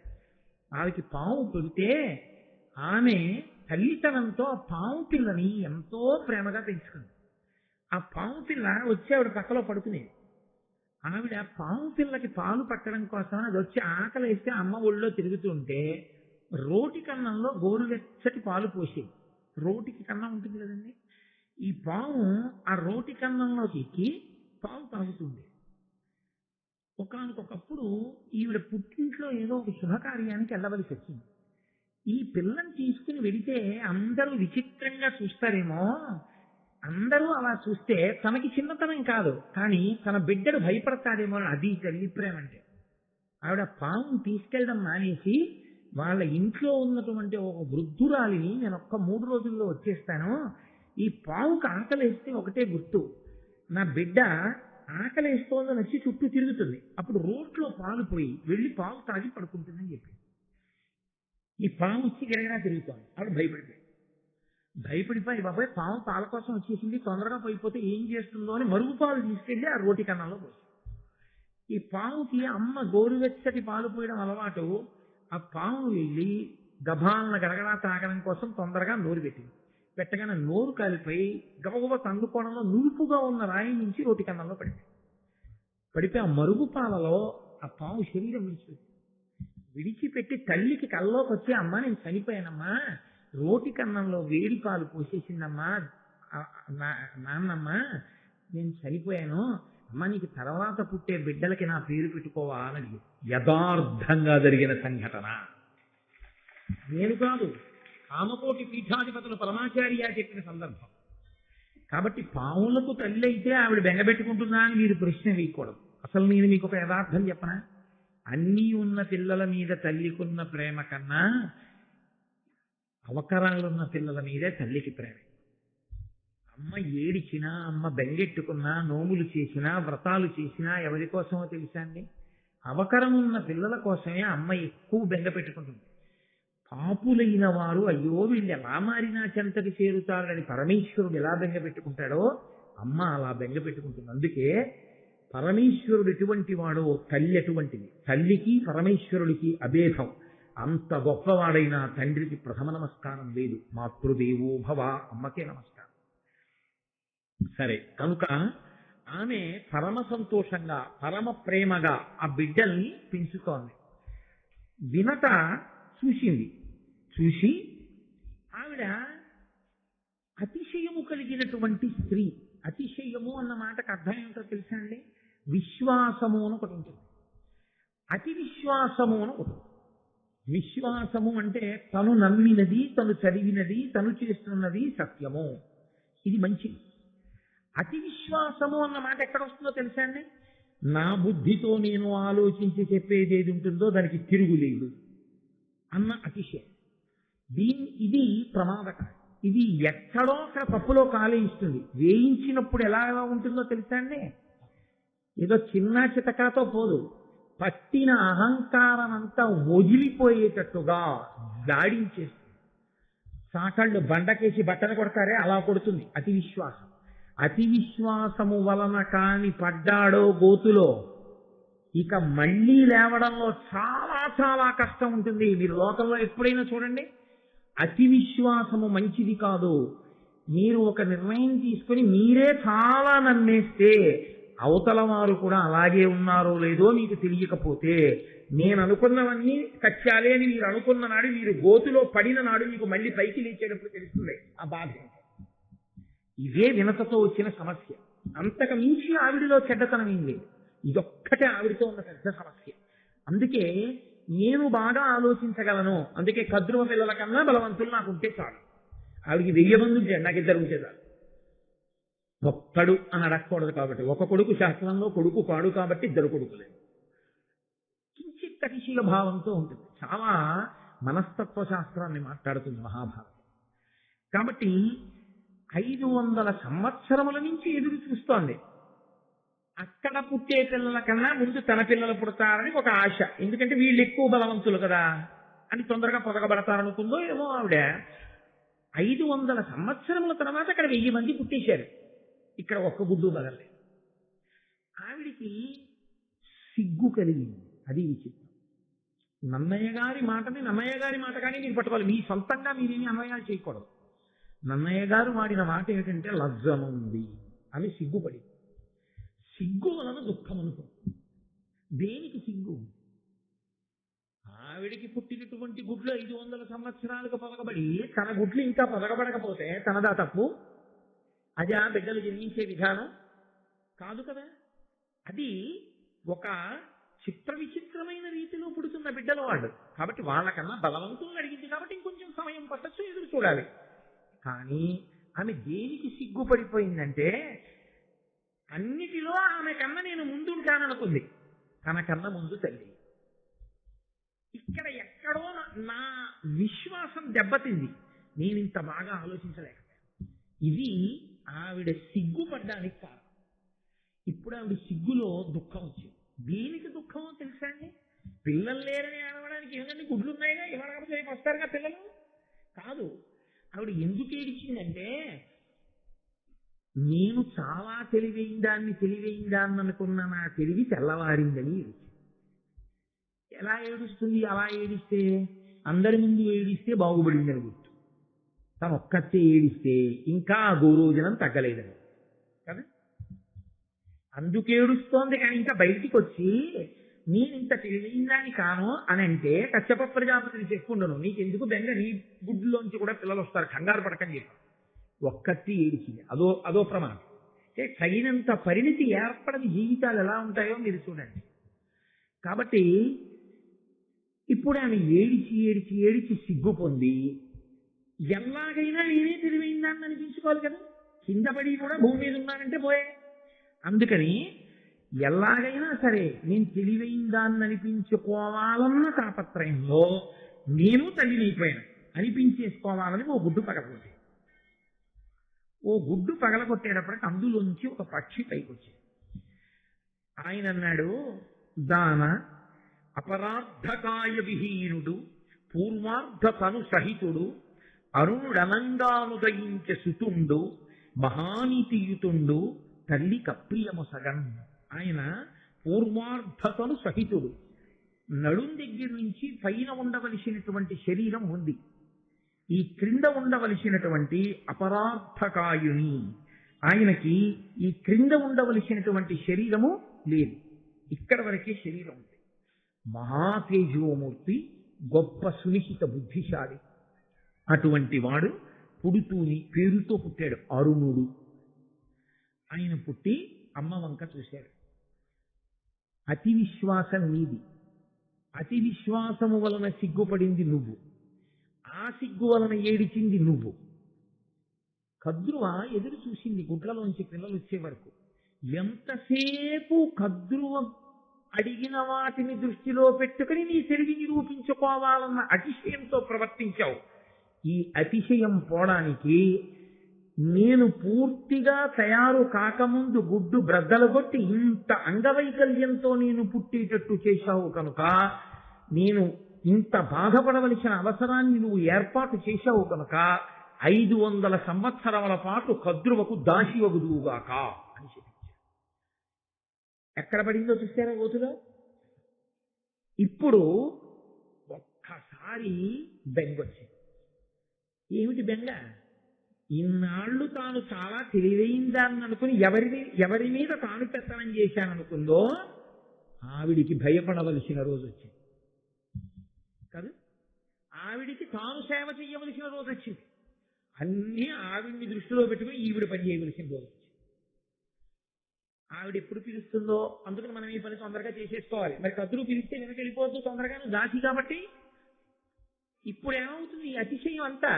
ఆమెకి పాము పుడితే ఆమె తల్లితనంతో ఆ పాము పిల్లని ఎంతో ప్రేమగా పెంచుకుంది. ఆ పాము పిల్ల వచ్చి ఆవిడ పక్కలో పడుకునేది. ఆవిడ పాము పిల్లకి పాలు పట్టడం కోసం అది వచ్చి ఆకలి వేస్తే అమ్మ ఒళ్ళో తిరుగుతుంటే రోటి కన్నంలో గోరువెచ్చటి పాలు పోసేది. రోటికి కన్నం ఉంటుంది కదండి. ఈ పాము ఆ రోటి కన్నంలోకి ఎక్కి పాలు తాగుతుంది. ఒకానొకప్పుడు ఈవిడ పుట్టింట్లో ఏదో ఒక శుభకార్యానికి వెళ్ళవలసి వచ్చింది. ఈ పిల్లని తీసుకుని వెడితే అందరూ విచిత్రంగా చూస్తారేమో, అందరూ అలా చూస్తే తనకి చిన్నతనం కాదు, కానీ తన బిడ్డడు భయపడతాడేమో అని అది తల్లి ప్రేమ అంటే. ఆవిడ పాము తీసుకెళ్ళడం మానేసి వాళ్ళ ఇంట్లో ఉన్నటువంటి ఒక వృద్ధురాలిని నేను ఒక్క 3 రోజుల్లో వచ్చేస్తాను, ఈ పావుకు ఆకలేస్తే ఒకటే గుర్తు, నా బిడ్డ ఆకలేస్తోందని వచ్చి చుట్టూ తిరుగుతుంది, అప్పుడు రోట్లో పాలు పోయి వెళ్ళి పాలు తాగి పడుకుంటుందని చెప్పి ఈ పాము వచ్చి గిరగిరా తిరుగుతోంది. ఆవిడ భయపడిపోయి బాబాయ్ పాము పాల కోసం వచ్చేసింది, తొందరగా పోయిపోతే ఏం చేస్తుందో అని మరుగు పాలు తీసుకెళ్లి ఆ రోటి కన్నంలో పోసి, ఈ పాముకి అమ్మ గోరువెచ్చటి పాలు పోయడం అలవాటు. ఆ పాము వెళ్ళి గభాలన గడగడా తాగడం కోసం తొందరగా నోరు పెట్టింది. పెట్టగానే నోరు కాలిపోయి గబగబ తండుకోవడంలో నులుపుగా ఉన్న రాయి నుంచి రోటి కన్నంలో పడిపోయి ఆ మరుగు పాలలో ఆ పాము శరీరం విడిచిపెట్టి తల్లికి కల్లోకి వచ్చి అమ్మ నేను చనిపోయానమ్మా, రోటి కన్నంలో వేడి పాలు పోసేసిందమ్మా నాన్నమ్మ, నేను చనిపోయాను అమ్మ, నీకు తర్వాత పుట్టే బిడ్డలకి నా పేరు పెట్టుకోవాలని యథార్థంగా జరిగిన సంఘటన. నేను కాదు, కామకోటి పీఠాధిపతులు పరమాచార్య చెప్పిన సందర్భం. కాబట్టి పావులకు తల్లి అయితే ఆవిడ బెంగబెట్టుకుంటుందా అని మీరు ప్రశ్న వేయకూడదు. అసలు నేను మీకు ఒక యథార్థం చెప్పనా, అన్నీ ఉన్న పిల్లల మీద తల్లికున్న ప్రేమ కన్నా అవకరాలున్న పిల్లల మీదే తల్లికి ప్రేమ. అమ్మ ఏడిచినా, అమ్మ బెంగెట్టుకున్నా, నోములు చేసినా, వ్రతాలు చేసినా ఎవరి కోసమో తెలుసా అండి? అవకరం ఉన్న పిల్లల కోసమే అమ్మ ఎక్కువ బెంగ పెట్టుకుంటుంది. పాపులైన వారు అయ్యో వీళ్ళు ఎలా మారినా చెంతకి చేరుతారని పరమేశ్వరుడు ఎలా బెంగ పెట్టుకుంటాడో అమ్మ అలా బెంగ పెట్టుకుంటుంది. అందుకే పరమేశ్వరుడు ఎటువంటి వాడో తల్లి అటువంటిది. తల్లికి పరమేశ్వరుడికి అభేదం. అంత గొప్పవాడైనా తండ్రికి ప్రథమ నమస్కారం లేదు. మాతృదేవో భవ, అమ్మకే నమస్కారం. సరే, కనుక ఆమె పరమ సంతోషంగా పరమ ప్రేమగా ఆ బిడ్డల్ని పెంచుతోంది. వినత చూసింది. చూసి ఆవిడ అతిశయము కలిగినటువంటి స్త్రీ. అతిశయము అన్న మాటకు అర్థం ఏమిటో తెలుసా అండి? విశ్వాసము అని ఒకటి ఉంటుంది, అతి విశ్వాసము అని ఒకటి. విశ్వాసము అంటే తను నమ్మినది, తను చదివినది, తను చేస్తున్నది సత్యము, ఇది మంచిది. అతి విశ్వాసము అన్న మాట ఎక్కడ వస్తుందో తెలుసా అండి? నా బుద్ధితో నేను ఆలోచించి చెప్పేది ఏది ఉంటుందో దానికి తిరుగులేదు అన్న అతిశయం. ఇది ప్రమాదకరం. ఇది ఎక్కడో అక్కడ పప్పులో కాలేయిస్తుంది. వేయించినప్పుడు ఎలా ఉంటుందో తెలుసా అండి? ఏదో చిన్న చితకాతో పోదు, పట్టిన అహంకారం అంతా వదిలిపోయేటట్టుగా దాడించేస్తుంది. సాకళ్ళు బండకేసి బట్టలు కొడతారే అలా కొడుతుంది అతి విశ్వాసం. అతి విశ్వాసము వలన కాని పడ్డాడో గోతులో ఇక మళ్ళీ లేవడంలో చాలా చాలా కష్టం ఉంటుంది. మీరు లోకంలో ఎప్పుడైనా చూడండి, అతి విశ్వాసము మంచిది కాదు. మీరు ఒక నిర్ణయం తీసుకొని మీరే చాలా నమ్మేస్తే అవతల వారు కూడా అలాగే ఉన్నారో లేదో మీకు తెలియకపోతే, నేను అనుకున్నవన్నీ సత్యాలే అని మీరు అనుకున్న నాడు, మీరు గోతులో పడిన నాడు మీకు మళ్ళీ పైకి లేచేటప్పుడు తెలుస్తుంది ఆ బాధ. ఇదే వినతతో వచ్చిన సమస్య. అంతకు మించి ఆవిడిలో చెడ్డతనం ఏం లేదు. ఇదొక్కటే ఆవిడితో ఉన్న పెద్ద సమస్య. అందుకే నేను బాగా ఆలోచించగలను, అందుకే కద్రువ పిల్లల కన్నా బలవంతులు నాకు ఉంటే చాలు. ఆవిడికి 1000 మంది ఉంటే నాకు 2 ఉంటే చాలు. ఒక్కడు అని అడగకూడదు కాబట్టి, ఒక కొడుకు శాస్త్రంలో కొడుకు పాడు కాబట్టి 2 కొడుకులే. కించిత్ అతిశయ భావంతో ఉంటుంది. చాలా మనస్తత్వ శాస్త్రాన్ని మాట్లాడుతుంది మహాభారతం. కాబట్టి 500 సంవత్సరముల నుంచి ఎదురు చూస్తోంది. అక్కడ పుట్టే పిల్లల కన్నా ముందు తన పిల్లలు పుడతారని ఒక ఆశ. ఎందుకంటే వీళ్ళు ఎక్కువ బలవంతులు కదా అని తొందరగా పొదగబడతారనుకుందో ఏమో ఆవిడ. 500 సంవత్సరముల తర్వాత అక్కడ 1000 మంది పుట్టేశారు. ఇక్కడ ఒక్క గుడ్డు బదలలేదు. ఆవిడికి సిగ్గు కలిగింది. అది విచిత్రం. నన్నయ్య గారి మాటని నన్నయ్య గారి మాట కానీ మీరు పట్టుకోవాలి. మీ సొంతంగా మీరేమి అన్వయాలు చేయకూడదు. నన్నయ్య గారు వాడిన మాట ఏమిటంటే లజ్జనుంది అని సిగ్గుపడి, సిగ్గు వలన దుఃఖం అనుకో. దేనికి సిగ్గు? ఆవిడికి పుట్టినటువంటి గుడ్లు 500 సంవత్సరాలకు పలకబడి తన గుడ్లు ఇంకా పలకబడకపోతే తనదా తప్పు? అది ఆ బిడ్డలు జన్మించే విధానం కాదు కదా. అది ఒక చిత్ర విచిత్రమైన రీతిలో పుడుతున్న బిడ్డల వాళ్ళు కాబట్టి వాళ్ళకన్నా బలవంతులు అడిగింది కాబట్టి ఇంకొంచెం సమయం పట్టచ్చు, ఎదురు చూడాలి. కానీ ఆమె దేనికి సిగ్గుపడిపోయిందంటే అన్నిటిలో ఆమె కన్నా నేను ముందుంటాననుకుంది. తనకన్నా ముందు తల్లి. ఇక్కడ ఎక్కడో నా విశ్వాసం దెబ్బతింది. నేను ఇంత బాగా ఆలోచించలేకపోయాను. ఇది ఆవిడ సిగ్గుపడ్డానికి కారణం. ఇప్పుడు ఆవిడ సిగ్గులో దుఃఖం వచ్చింది. దేనికి దుఃఖమో తెలుసా అండి? పిల్లలు లేరని ఏడవడానికి ఏమంటే గుడ్లు ఉన్నాయిగా, ఇవ్వకపోతే రేపు వస్తారుగా పిల్లలు కాదు. ఆవిడ ఎందుకు ఏడిచిందంటే నేను చాలా తెలివైందాన్ని అనుకున్న నా తెలివి తెల్లవారిందని ఏడిచింది. ఎలా ఏడుస్తుంది? అలా ఏడిస్తే అందరి ముందు ఏడిస్తే బాగుపడిందని గుర్తు. తను ఒక్కతే ఏడిస్తే ఇంకా గౌరవజనం తగ్గలేదని కదా. అందుకేడుస్తోంది. కానీ ఇంకా బయటికి వచ్చి నేను ఇంత తెలివైందాన్ని కాను అని అంటే కశ్యప ప్రజాపతిని చెప్పుండను, నీకెందుకు బెంగ, నీ గుడ్లోంచి కూడా పిల్లలు వస్తారు, కంగారు పడకని చెప్పాను. ఒక్కటి ఏడిచింది. అదో ప్రమాదం. అంటే తగినంత పరిణితి ఏర్పడని జీవితాలు ఎలా ఉంటాయో మీరు చూడండి. కాబట్టి ఇప్పుడు ఆమె ఏడిచి సిగ్గు పొంది ఎలాగైనా నేనే తెలివైందాన్ని అనిపించుకోవాలి కదా. కింద పడి కూడా భూమి మీద ఉన్నానంటే పోయే. అందుకని ఎలాగైనా సరే నేను తెలివైందాన్ని అనిపించుకోవాలన్న తాపత్రయంలో నేను తల్లినైపోయాను అనిపించేసుకోవాలని ఓ గుడ్డు పగలగొట్టే. ఓ గుడ్డు పగలగొట్టేటప్పటికి అందులోంచి ఒక పక్షి పైకి వచ్చింది. ఆయన అన్నాడు, దాన అపరార్థకాయ విహీనుడు పూర్వార్ధ తను సహితుడు అరుణుడనంగానుదయించే సుతుండు మహానీతియుతుండు తల్లి కప్రియమొసగన్. ఆయన పూర్వార్ధతను సహితుడు. నడుం దగ్గర నుంచి పైన ఉండవలసినటువంటి శరీరం ఉంది, ఈ క్రింద ఉండవలసినటువంటి అపరార్థకాయుని. ఆయనకి ఈ క్రింద ఉండవలసినటువంటి శరీరము లేదు, ఇక్కడ వరకే శరీరం ఉంది. మహాతేజోమూర్తి, గొప్ప సునిశ్చిత బుద్ధిశాలి. అటువంటి వాడు పుడుతూని పేరుతో పుట్టాడు అరుణుడు. ఆయన పుట్టి అమ్మ వంక చూశాడు. అతి విశ్వాసం నీది, అతి విశ్వాసము వలన సిగ్గుపడింది నువ్వు, ఆ సిగ్గు వలన ఏడిచింది నువ్వు. కద్రువ ఎదురు చూసింది గుడ్లలోంచి పిల్లలు వచ్చే వరకు. ఎంతసేపు కద్రువ అడిగిన వాటిని దృష్టిలో పెట్టుకుని నీ తెలివి నిరూపించుకోవాలన్న అతిశయంతో ప్రవర్తించావు. ఈ అతిశయం పోవడానికి నేను పూర్తిగా తయారు కాకముందు గుడ్డు బ్రద్దలు కొట్టి ఇంత అంగవైకల్యంతో నేను పుట్టేటట్టు చేశావు కనుక, నేను ఇంత బాధపడవలసిన అవసరాన్ని నువ్వు ఏర్పాటు చేశావు కనుక 500 సంవత్సరముల పాటు కద్రువకు దాసివగుదువుగాక అని చెప్పారు. ఎక్కడ పడిందో చూస్తారా గోతులో? ఇప్పుడు ఒక్కసారి బెంగొచ్చింది. ఏమిటి బెంగ? ఇన్నాళ్ళు తాను చాలా తెలివైందాన్ని అనుకుని ఎవరి మీద తాను పెత్తనం చేశాననుకుందో ఆవిడికి భయపడవలసిన రోజు వచ్చింది కదా. ఆవిడికి తాను సేవ చేయవలసిన రోజు వచ్చింది. అన్నీ ఆవిడ్ని దృష్టిలో పెట్టుకుని ఈవిడ పని చేయవలసిన రోజు వచ్చింది. ఆవిడ ఎప్పుడు పిలుస్తుందో అందుకని మనం ఈ పని తొందరగా చేసేసుకోవాలి. మరి కద్రు పిలిస్తే వెనక వెళ్ళిపోవద్దు తొందరగా, దాసి కాబట్టి. ఇప్పుడు ఏమవుతుంది? ఈ అతిశయం అంతా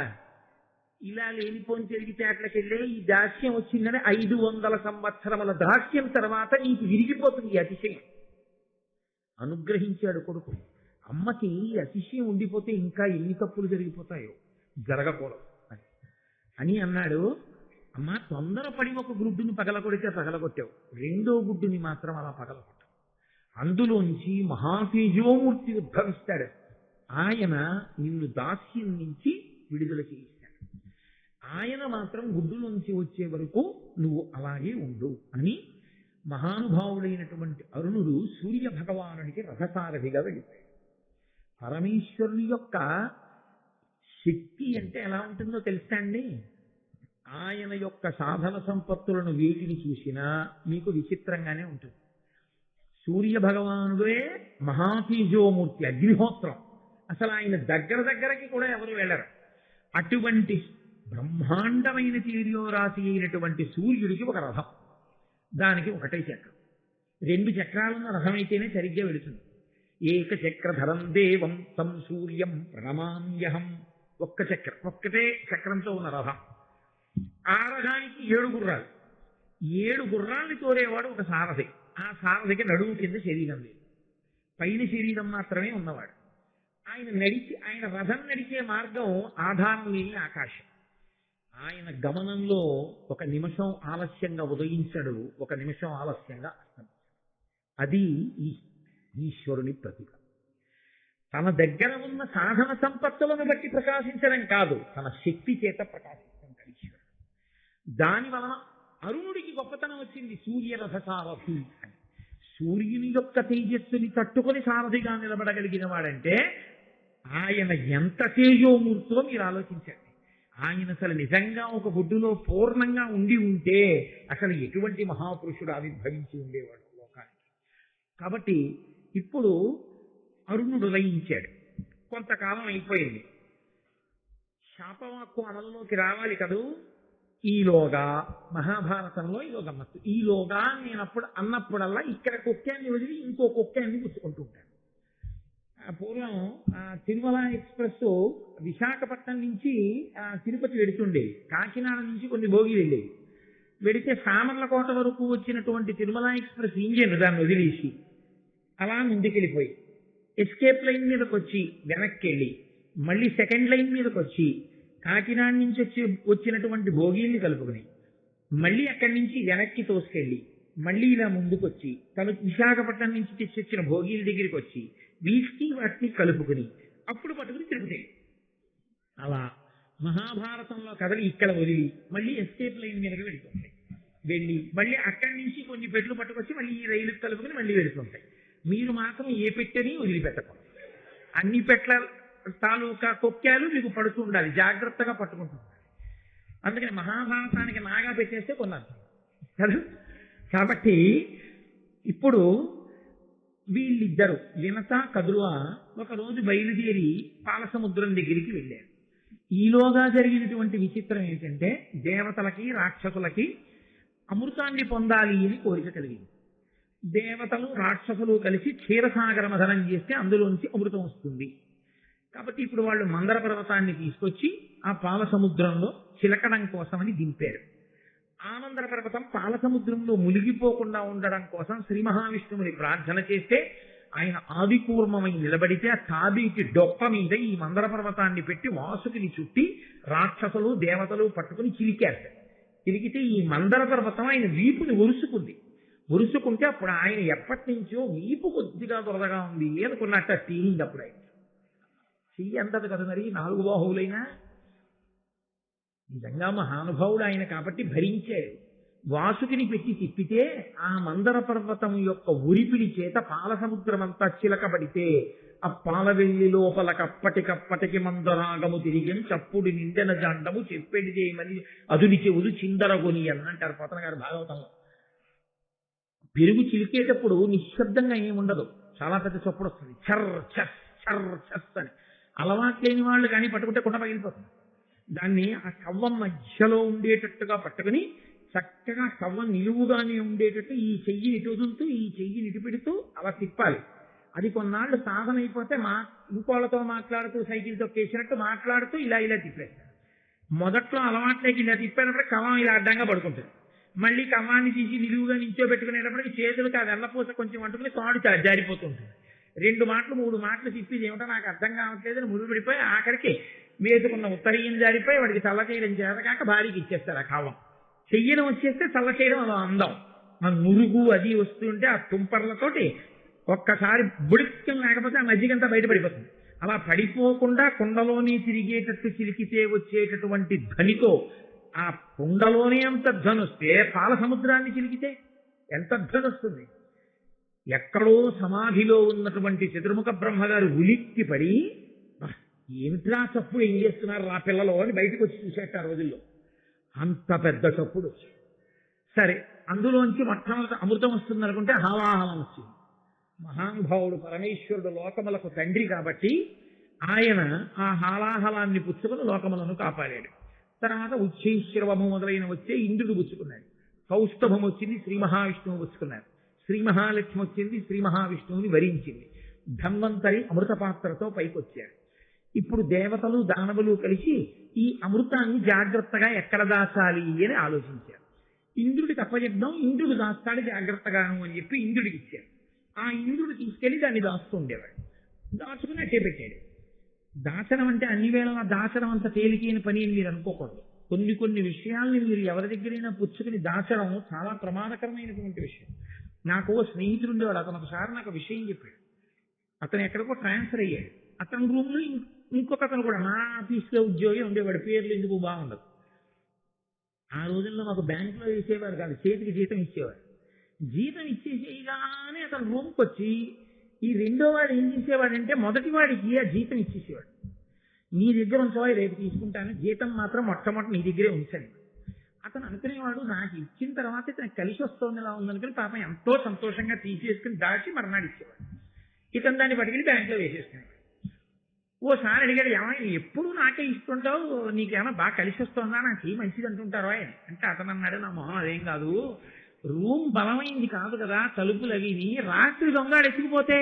ఇలా లేనిపోని తెలివితేటలకు వెళ్ళే ఈ దాస్యం వచ్చిందని 500 సంవత్సరముల దాస్యం తర్వాత నీకు విరిగిపోతుంది ఈ అతిశయం. అనుగ్రహించాడు కొడుకు. అమ్మకి అతిశయం ఉండిపోతే ఇంకా ఎన్ని తప్పులు జరిగిపోతాయో, జరగకూడదు అని అన్నాడు. అమ్మ, తొందరపడి ఒక గుడ్డుని పగలగొడితే పగలగొట్టావు, రెండో గుడ్డుని మాత్రం అలా పగలగొట్టావు. అందులోంచి మహాతేజోమూర్తి ఉద్భవిస్తాడు. ఆయన నిన్ను దాస్యం నుంచి విడుదల చేయిస్తాడు. ఆయన మాత్రం గుడ్డులోంచి వచ్చే వరకు నువ్వు అలాగే ఉండు అని మహానుభావుడైనటువంటి అరుణుడు సూర్య భగవానుడికి రథసారథిగా వెళ్ళిపోయాడు. పరమేశ్వరుని యొక్క శక్తి అంటే ఎలా ఉంటుందో తెలుసా అండి? ఆయన యొక్క సాధన సంపత్తులను వేటిని చూసినా మీకు విచిత్రంగానే ఉంటుంది. సూర్య భగవానుడే మహాతేజోమూర్తి, అగ్నిహోత్రం. అసలు ఆయన దగ్గరకి కూడా ఎవరు వెళ్ళరు. అటువంటి బ్రహ్మాండమైన తేజోరాశి అయినటువంటి సూర్యుడికి ఒక రథం, దానికి ఒకటే చక్రం. 2 చక్రాలున్న రథం అయితేనే సరిగ్గా వెళుతుంది. ఏకచక్రధరం దేవం తం సూర్యం ప్రణమామ్యహం. ఒక్కటే చక్రంతో ఉన్న రథం. ఆ రథానికి 7 గుర్రాలు. 7 గుర్రాల్ని తోలేవాడు ఒక సారథి. ఆ సారథికి నడుము కింద శరీరం లేదు, పైన శరీరం మాత్రమే ఉన్నవాడు. ఆయన రథం నడిచే మార్గం ఆధారం లేని ఆకాశం. ఆయన గమనంలో 1 నిమిషం ఆలస్యంగా ఉదయించడు, 1 నిమిషం ఆలస్యంగా అస్తమించడు. అది ఈశ్వరుని ప్రతిభ. తన దగ్గర ఉన్న సాధన సంపత్తులను బట్టి ప్రకాశించడం కాదు, తన శక్తి చేత ప్రకాశించడం ఈశ్వరుడు. దాని వలన అరుణుడికి గొప్పతనం వచ్చింది. సూర్యరథ సారథి అని. సూర్యుని యొక్క తేజస్సుని తట్టుకొని సారథిగా నిలబడగలిగిన వాడంటే ఆయన ఎంత తేజోమూర్తో మీరు ఆలోచించండి. ఆయన అసలు నిజంగా ఒక బొడ్డులో పూర్ణంగా ఉంటే అసలు ఎటువంటి మహాపురుషుడు ఆవిర్భవించి ఉండేవాడు లోకానికి. కాబట్టి ఇప్పుడు అరుణుడు ఉదయించాడు. కొంతకాలం అయిపోయింది. శాపవాక్కు అమల్లోకి రావాలి కదూ. ఈలోగా మహాభారతంలో ఇదో గమ్మత్తు. ఈలోగా నేను అన్నప్పుడల్లా ఇక్కడ కుక్కాన్ని వదిలి ఇంకో కుక్కాన్ని గుర్తుకుంటూ ఉంటాను. పూర్వం తిరుమల ఎక్స్ప్రెస్ విశాఖపట్నం నుంచి తిరుపతి వెడుతుండేది. కాకినాడ నుంచి కొన్ని భోగి వెళ్ళేది. వెడితే సామర్లకోట వరకు వచ్చినటువంటి తిరుమల ఎక్స్ప్రెస్ ఇంజిన్ దాన్ని వదిలేసి అలా ముందుకెళ్ళిపోయి ఎస్కేప్ లైన్ మీదకి వచ్చి వెనక్కి వెళ్ళి మళ్ళీ సెకండ్ లైన్ మీదకి వచ్చి కాకినాడ నుంచి వచ్చినటువంటి భోగిల్ని కలుపుకుని మళ్ళీ అక్కడి నుంచి వెనక్కి తోసుకెళ్ళి మళ్ళీ ఇలా ముందుకొచ్చి తను విశాఖపట్నం నుంచి తెచ్చొచ్చిన భోగిల దగ్గరికి వచ్చి వీటికి వాటిని కలుపుకుని అప్పుడు పట్టుకుని తిరుగుతాయి. అలా మహాభారతంలో కథలు ఇక్కడ వదిలి మళ్ళీ ఎస్కేప్ లైన్ మీదకి వెళుతుంటాయి. వెళ్ళి మళ్ళీ అక్కడి నుంచి కొన్ని పెట్లు పట్టుకొచ్చి మళ్ళీ ఈ రైలు కలుపుకుని మళ్ళీ వెళుతుంటాయి. మీరు మాత్రం ఏ పెట్టని వదిలిపెట్టకూడదు. అన్ని పెట్ల తాలూకా కొక్కాలు మీకు పడుతూ ఉండాలి, జాగ్రత్తగా పట్టుకుంటుంది. అందుకని మహాభారతానికి నాగా పెట్టేస్తే కొన్నారు కదా. కాబట్టి ఇప్పుడు వీళ్ళిద్దరు వినత కదురువ ఒకరోజు బయలుదేరి పాలసముద్రం దగ్గరికి వెళ్ళారు. ఈలోగా జరిగినటువంటి విచిత్రం ఏంటంటే దేవతలకి రాక్షసులకి అమృతాన్ని పొందాలి అని కోరిక కలిగింది. దేవతలు రాక్షసులు కలిసి క్షీరసాగర మథనం చేస్తే అందులోంచి అమృతం వస్తుంది. కాబట్టి ఇప్పుడు వాళ్ళు మందర పర్వతాన్ని తీసుకొచ్చి ఆ పాలసముద్రంలో చిలకడం కోసమని దింపారు. ఆనందర పర్వతం పాలసముద్రంలో మునిగిపోకుండా ఉండడం కోసం శ్రీ మహావిష్ణువుని ప్రార్థన చేస్తే ఆయన ఆదికూర్మమై నిలబడితే ఆ తాబీటి డొక్క మీద ఈ మందర పర్వతాన్ని పెట్టి వాసుకిని చుట్టి రాక్షసులు దేవతలు పట్టుకుని చిలికారు. చిలికితే ఈ మందర పర్వతం ఆయన వీపుని ఉరుసుకుంటే అప్పుడు ఆయన ఎప్పటి నుంచో వీపు కొద్దిగా దొరదగా ఉంది అనుకున్నట్ట తీరింది. అప్పుడు ఆయన చెయ్యి అందదు కదా మరి, 4 బాహువులైనా. నిజంగా మహానుభావుడు ఆయన కాబట్టి భరించాడు. వాసుకిని పెట్టి తిప్పితే ఆ మందర పర్వతం యొక్క ఉరిపిడి చేత పాలసముద్రం అంతా చిలకబడితే ఆ పాలవెల్లి లోపలకప్పటికప్పటికి మందరాగము తిరిగి చప్పుడు నిండెన జాండము చెప్పేడిదేమని అదుని చెవులు చిందరగొని అన్నంటారు పోతన గారు భాగవతంలో. పెరుగు చిలికేటప్పుడు నిశ్శబ్దంగా ఏముండదు, చాలా పెద్ద చప్పుడు వస్తుంది, చర్ చస్ చర్ చస్ అని. అలవాటు లేని వాళ్ళు కానీ పట్టుకుంటే కుండ పగిలిపోతుంది. దాన్ని ఆ కవ్వం మధ్యలో ఉండేటట్టుగా పట్టుకుని చక్కగా కవ్వం నిలువుగానే ఉండేటట్టు ఈ చెయ్యి ఇటు వదులుతూ ఈ చెయ్యిని ఇటు పెడుతూ అలా తిప్పాలి. అది కొన్నాళ్ళు సాధన అయిపోతే ఇంకోళ్ళతో మాట్లాడుతూ సైకిల్ తొక్కేసినట్టు మాట్లాడుతూ ఇలా తిప్పేస్తారు. మొదట్లో అలవాట్లేకి ఇలా తిప్పేటప్పుడు కవ్వం ఇలా అడ్డంగా పడుకుంటుంది. మళ్ళీ కవ్వాన్ని తీసి నిలువుగా నించోబెట్టుకునేటప్పటికి చేతులకు ఆ వెన్నపూస కొంచెం అంటుకుని తాడు జారిపోతుంటుంది. 2 మాటలు 3 మాటలు తిప్పేది ఏమిటో నాకు అర్థం కావట్లేదని ముడిపడిపోయి ఆఖరికి వేసుకున్న ఉత్తరీయం జారిపోయి వాడికి చల్ల చేయడం చేతకాక భార్యకి ఇచ్చేస్తారు ఆ కవ్వం. చెయ్యడం వచ్చేస్తే చల్ల చేయడం అలా అందం. మన మురుగు అది వస్తుంటే ఆ తుంపర్లతోటి ఒక్కసారి బుడిక్కం లేకపోతే ఆ మజ్జిగంతా బయటపడిపోతుంది. అలా పడిపోకుండా కుండలోనే తిరిగేటట్టు చిలికితే వచ్చేటటువంటి ధ్వనితో ఆ కుండలోనే అంత ధ్వని వస్తే పాల సముద్రాన్ని చిలికితే ఎంత ధ్వని వస్తుంది. ఎక్కడో సమాధిలో ఉన్నటువంటి చతుర్ముఖ బ్రహ్మగారు ఉలిక్కి పడి ఏమిట్రా చప్పుడు ఏం చేస్తున్నారు రా పిల్లలు అని బయటకు వచ్చి చూసేట ఆ రోజుల్లో. అంత పెద్ద చప్పుడు. సరే, అందులోంచి మొట్టమొదటి అమృతం వస్తుంది అనుకుంటే హాలాహలం వచ్చింది. మహానుభావుడు పరమేశ్వరుడు లోకములకు తండ్రి కాబట్టి ఆయన ఆ హాలాహలాన్ని పుచ్చుకుని లోకములను కాపాడాడు. తర్వాత ఉచ్చైశ్రవము మొదలైన వచ్చే ఇంద్రుడు పుచ్చుకున్నాడు. కౌస్తభం వచ్చింది, శ్రీ మహావిష్ణువు పుచ్చుకున్నారు. శ్రీ మహాలక్ష్మి వచ్చింది, శ్రీ మహావిష్ణువుని వరించింది. ధన్వంతరి అమృత పాత్రతో పైకొచ్చారు. ఇప్పుడు దేవతలు దానవులు కలిసి ఈ అమృతాన్ని జాగ్రత్తగా ఎక్కడ దాచాలి అని ఆలోచించారు. ఇంద్రుడికి అప్పచెప్దాం, ఇంద్రుడు దాస్తాడు జాగ్రత్తగాను అని చెప్పి ఇంద్రుడికి ఇచ్చారు. ఆ ఇంద్రుడు తీసుకెళ్లి దాన్ని దాస్తూ ఉండేవాడు. దాచుకుని అట్టే పెట్టాడు. దాచడం అంటే అన్ని వేళలా దాచడం అంత తేలికైన పని అని మీరు అనుకోకూడదు. కొన్ని కొన్ని విషయాల్ని మీరు ఎవరి దగ్గరైనా పుచ్చుకుని దాచడం చాలా ప్రమాదకరమైనటువంటి విషయం. నాకు స్నేహితుడు ఉండేవాడు. అతను ఒకసారి నాకు విషయం చెప్పాడు. అతను ఎక్కడికో ట్రాన్స్ఫర్ అయ్యాడు. అతని రూమ్లో ఇంకొక అతను కూడా నా ఆఫీస్లో ఉద్యోగి ఉండేవాడు. పేర్లు ఎందుకు బాగుండదు. ఆ రోజుల్లో మాకు బ్యాంకులో వేసేవాడు కాదు, చేతికి జీతం ఇచ్చేవాడు. జీతం ఇచ్చేసేయగానే అతను రూమ్కి వచ్చి ఈ రెండో వాడు ఏం చేసేవాడంటే మొదటి వాడికి ఆ జీతం ఇచ్చేసేవాడు. నీ దగ్గర ఉంచవా, రేపు తీసుకుంటాను, జీతం మాత్రం మొట్టమొదటి నీ దగ్గరే ఉంచండి. అతను అనుకునేవాడు నాకు ఇచ్చిన తర్వాత ఇతను కలిసి వస్తుంది ఎలా ఉందనుకుని పాపం ఎంతో సంతోషంగా తీసేసుకుని దాచి మర్నాడు ఇచ్చేవాడు. ఇతను దాన్ని పట్టుకెళ్ళి బ్యాంకులో వేసేసుకునేవాడు. ఓసారి అడిగాడు, ఏమైనా ఎప్పుడు నాకే ఇస్తుంటావు, నీకేమైనా బాగా కలిసి వస్తుందా, నాకు ఏ మంచిది అంటుంటారో అంటే అతను అన్నాడు, నా మొహం అదేం కాదు, రూమ్ బలమైంది కాదు కదా, తలుపులు అవి రాత్రి దొంగడు ఎత్తుకుపోతే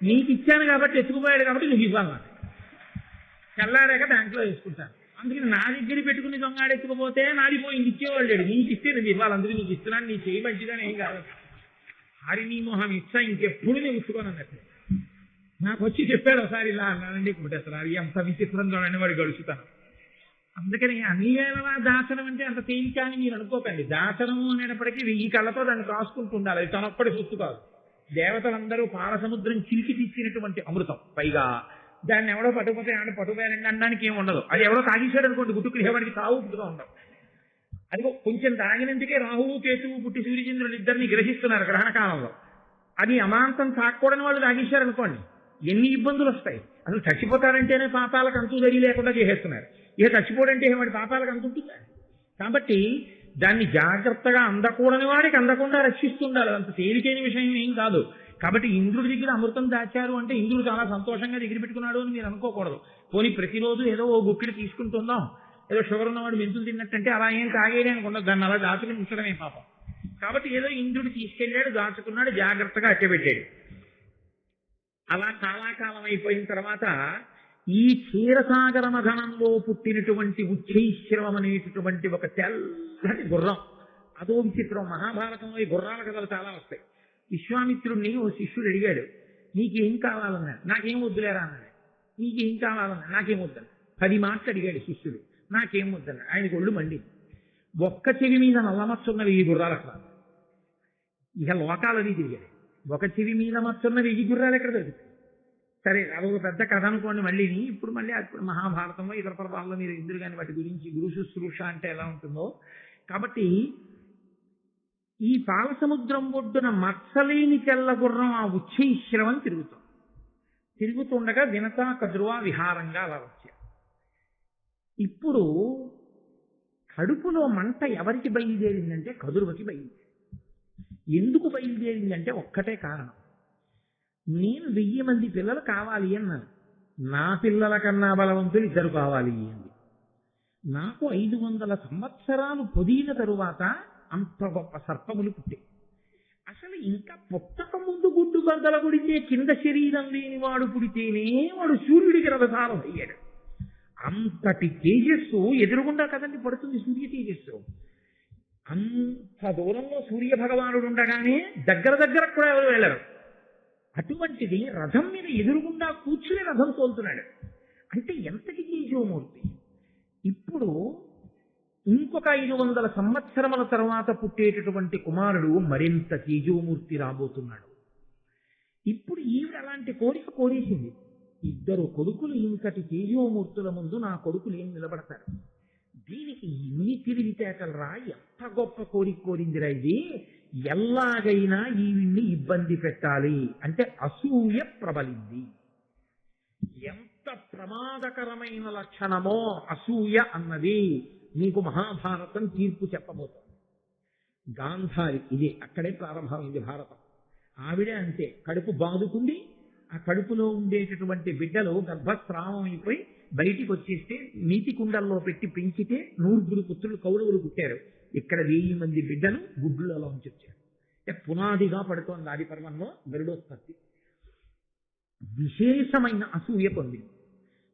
నీకు ఇచ్చాను కాబట్టి ఎత్తుకుపోయాడు కాబట్టి నువ్వు ఇవ్వాలి, తెల్లారాక బ్యాంకులో వేసుకుంటాను. అందుకని నా దగ్గర పెట్టుకుని దొంగడు ఎత్తుకుపోతే నాది పోయింది ఇచ్చేవాళ్ళు, నీకు ఇస్తే నువ్వు ఇవ్వాలి, అందుకని నీకు ఇస్తున్నాను, నీ చేయి మంచిదని ఏం కాదు. హరి నీ మొహం ఇచ్చా ఇంకెప్పుడు నేను ఇచ్చుకోను అన్నట్టు నాకు వచ్చి చెప్పాడు ఒకసారి, ఇలా అన్నానండి కొట్టేస్తారు, ఎంత విచిత్రం చూడండి వాడు గడుచుతాను. అందుకని అన్ని వేళలా దాచడం అంటే అంత తేలిక అని మీరు అనుకోకండి. దాచడము అనేటప్పటికీ 1000 కళ్ళతో దాన్ని కాసుకుంటూ ఉండాలి. అది తనొక్కడి సొత్తు కాదు. దేవతలందరూ పాలసముద్రం చిలికి తీసినటువంటి అమృతం. పైగా దాన్ని ఎవడో పట్టుకుపోతే ఏమన్నా పట్టుకుపోయారండి అనడానికి ఏమి ఉండదు. అది ఎవడో తాగేశాడు అనుకోండి, గుట్టుకులు ఎవరికి తావు పుట్టుగా ఉండవు. అది కొంచెం తాగినందుకే రాహువు కేతువు పుట్టి సూర్యచంద్రులు ఇద్దరిని గ్రహిస్తున్నారు గ్రహణ కాలంలో. అది అమాంతం తాకూడని వాళ్ళు తాగేశారు అనుకోండి, ఎన్ని ఇబ్బందులు వస్తాయి. అసలు చచ్చిపోతారంటేనే పాపాలకు అంతు జరిగి లేకుండా చేసేస్తున్నారు. ఇక చచ్చిపోడంటే వాడి పాపాలకు అంత ఉంటుంది. కాబట్టి దాన్ని జాగ్రత్తగా అందకూడని వాడికి అందకుండా రక్షిస్తుండాలి. అంత తేలికైన విషయం ఏం కాదు. కాబట్టి ఇంద్రుడి దగ్గర అమృతం దాచారు అంటే ఇంద్రుడు చాలా సంతోషంగా దగ్గర పెట్టుకున్నాడు అని మీరు అనుకోకూడదు. పోనీ ప్రతిరోజు ఏదో ఓ గుక్కిడి తీసుకుంటుందాం, ఏదో షుగర్ ఉన్నవాడు మెంతులు తిన్నట్టంటే అలా ఏం తాగేయడానికి ఉండదు, దాన్ని అలా దాచుకుని ఉంచడమే పాపం. కాబట్టి ఏదో ఇంద్రుడు తీసుకెళ్ళాడు, దాచుకున్నాడు, జాగ్రత్తగా అట్టబెట్టాడు. అలా చాలా కాలం అయిపోయిన తర్వాత ఈ క్షీరసాగర మథనంలో పుట్టినటువంటి ఉచ్చైశ్రవం అనేటటువంటి ఒక తెల్లటి గుర్రం, అదో విచిత్రం. మహాభారతంలో ఈ గుర్రాల కథలు చాలా వస్తాయి. విశ్వామిత్రుడిని ఓ శిష్యుడు అడిగాడు, నీకేం కావాలన్నాడు. నాకేం వద్దులేరా అన్నాడు. నీకేం కావాలన్నాడు. నాకేం వద్దను. 10 మాటలు అడిగాడు శిష్యుడు, నాకేం వద్దన్నాడు. ఆయనకు ఒళ్ళు మండింది. ఒక్క చెవి మీద నల్లమచ్చున్నవి ఈ గుర్రాలకు రాదు. ఇక లోకాలని తిరిగాడు. ఒక చెవి మీద మచ్చున్నవి ఈ గుర్రాలు ఎక్కడ దొరుకుతాయి. సరే, అదొక పెద్ద కథ అనుకోండి. ఇప్పుడు మహాభారతంలో ఇతర పర్వాల్లో మీరు ఇంద్రుడు కానీ వాటి గురించి గురు శుశ్రూష అంటే ఎలా ఉంటుందో. కాబట్టి ఈ పాలసముద్రం ఒడ్డున మత్సలేని తెల్ల గుర్రం ఆ ఉచ్చైశ్రవం తిరుగుతుండగా వినతా కదురువా విహారంగా అలా వచ్చారు. ఇప్పుడు కడుపులో మంట ఎవరికి బయలుదేరిందంటే కదురువకి బయలుదేరింది. ఎందుకు బయలుదేరిందంటే ఒక్కటే కారణం. నేను 1000 మంది పిల్లలు కావాలి అన్నాను, నా పిల్లల కన్నా బలవంతులు 2 కావాలి అంది. నాకు 500 సంవత్సరాలు పొదిగిన తరువాత అంత గొప్ప సర్పములు పుట్టాయి. అసలు ఇంకా పుట్టక ముందు గుడ్డు బద్దల కొడితే కింద శరీరం లేనివాడు పుడితేనే వాడు సూర్యుడికి రథసారం అయ్యాడు. అంతటి తేజస్సు ఎదురుగుండా కదండి పడుతుంది సూర్య తేజస్సు. అంత దూరంలో సూర్య భగవానుడు ఉండగానే దగ్గర కూడా ఎవరు వెళ్ళరు. అటువంటిది రథం మీద ఎదురుగుండా కూర్చుని రథం తోలుతున్నాడు అంటే ఎంతటి తేజోమూర్తి. ఇప్పుడు ఇంకొక 500 సంవత్సరముల తర్వాత పుట్టేటటువంటి కుమారుడు మరింత తేజోమూర్తి రాబోతున్నాడు. ఇప్పుడు ఈవిడ అలాంటి కోరిక కోరేసింది. 2 కొడుకులు ఇంతటి తేజోమూర్తుల ముందు నా కొడుకులు ఏం నిలబడతారు. దీనికి ఇన్ని తెలివితేటలు రా, ఎంత గొప్ప కోరిక కోరిందిరా ఇది. ఎలాగైనా ఈవిడ్ని ఇబ్బంది పెట్టాలి అంటే అసూయ ప్రబలింది. ఎంత ప్రమాదకరమైన లక్షణమో అసూయ అన్నది నీకు మహాభారతం తీర్పు చెప్పబోతోంది. గాంధారి ఇది అక్కడే ప్రారంభమైంది భారతం. ఆవిడే అంతే, కడుపు బాదుకుంది, ఆ కడుపులో ఉండేటటువంటి బిడ్డలు గర్భస్రావం అయిపోయి బయటికి వచ్చేస్తే నీటి కుండల్లో పెట్టి పెంచితే 100 పుత్రులు కౌరవులు పుట్టారు. ఇక్కడ 1000 మంది బిడ్డలు గుడ్లలో ఉంచి వచ్చారు. అంటే పునాదిగా పడుతోంది ఆది పర్వంలో గరుడోత్పత్తి. విశేషమైన అసూయ పొందింది.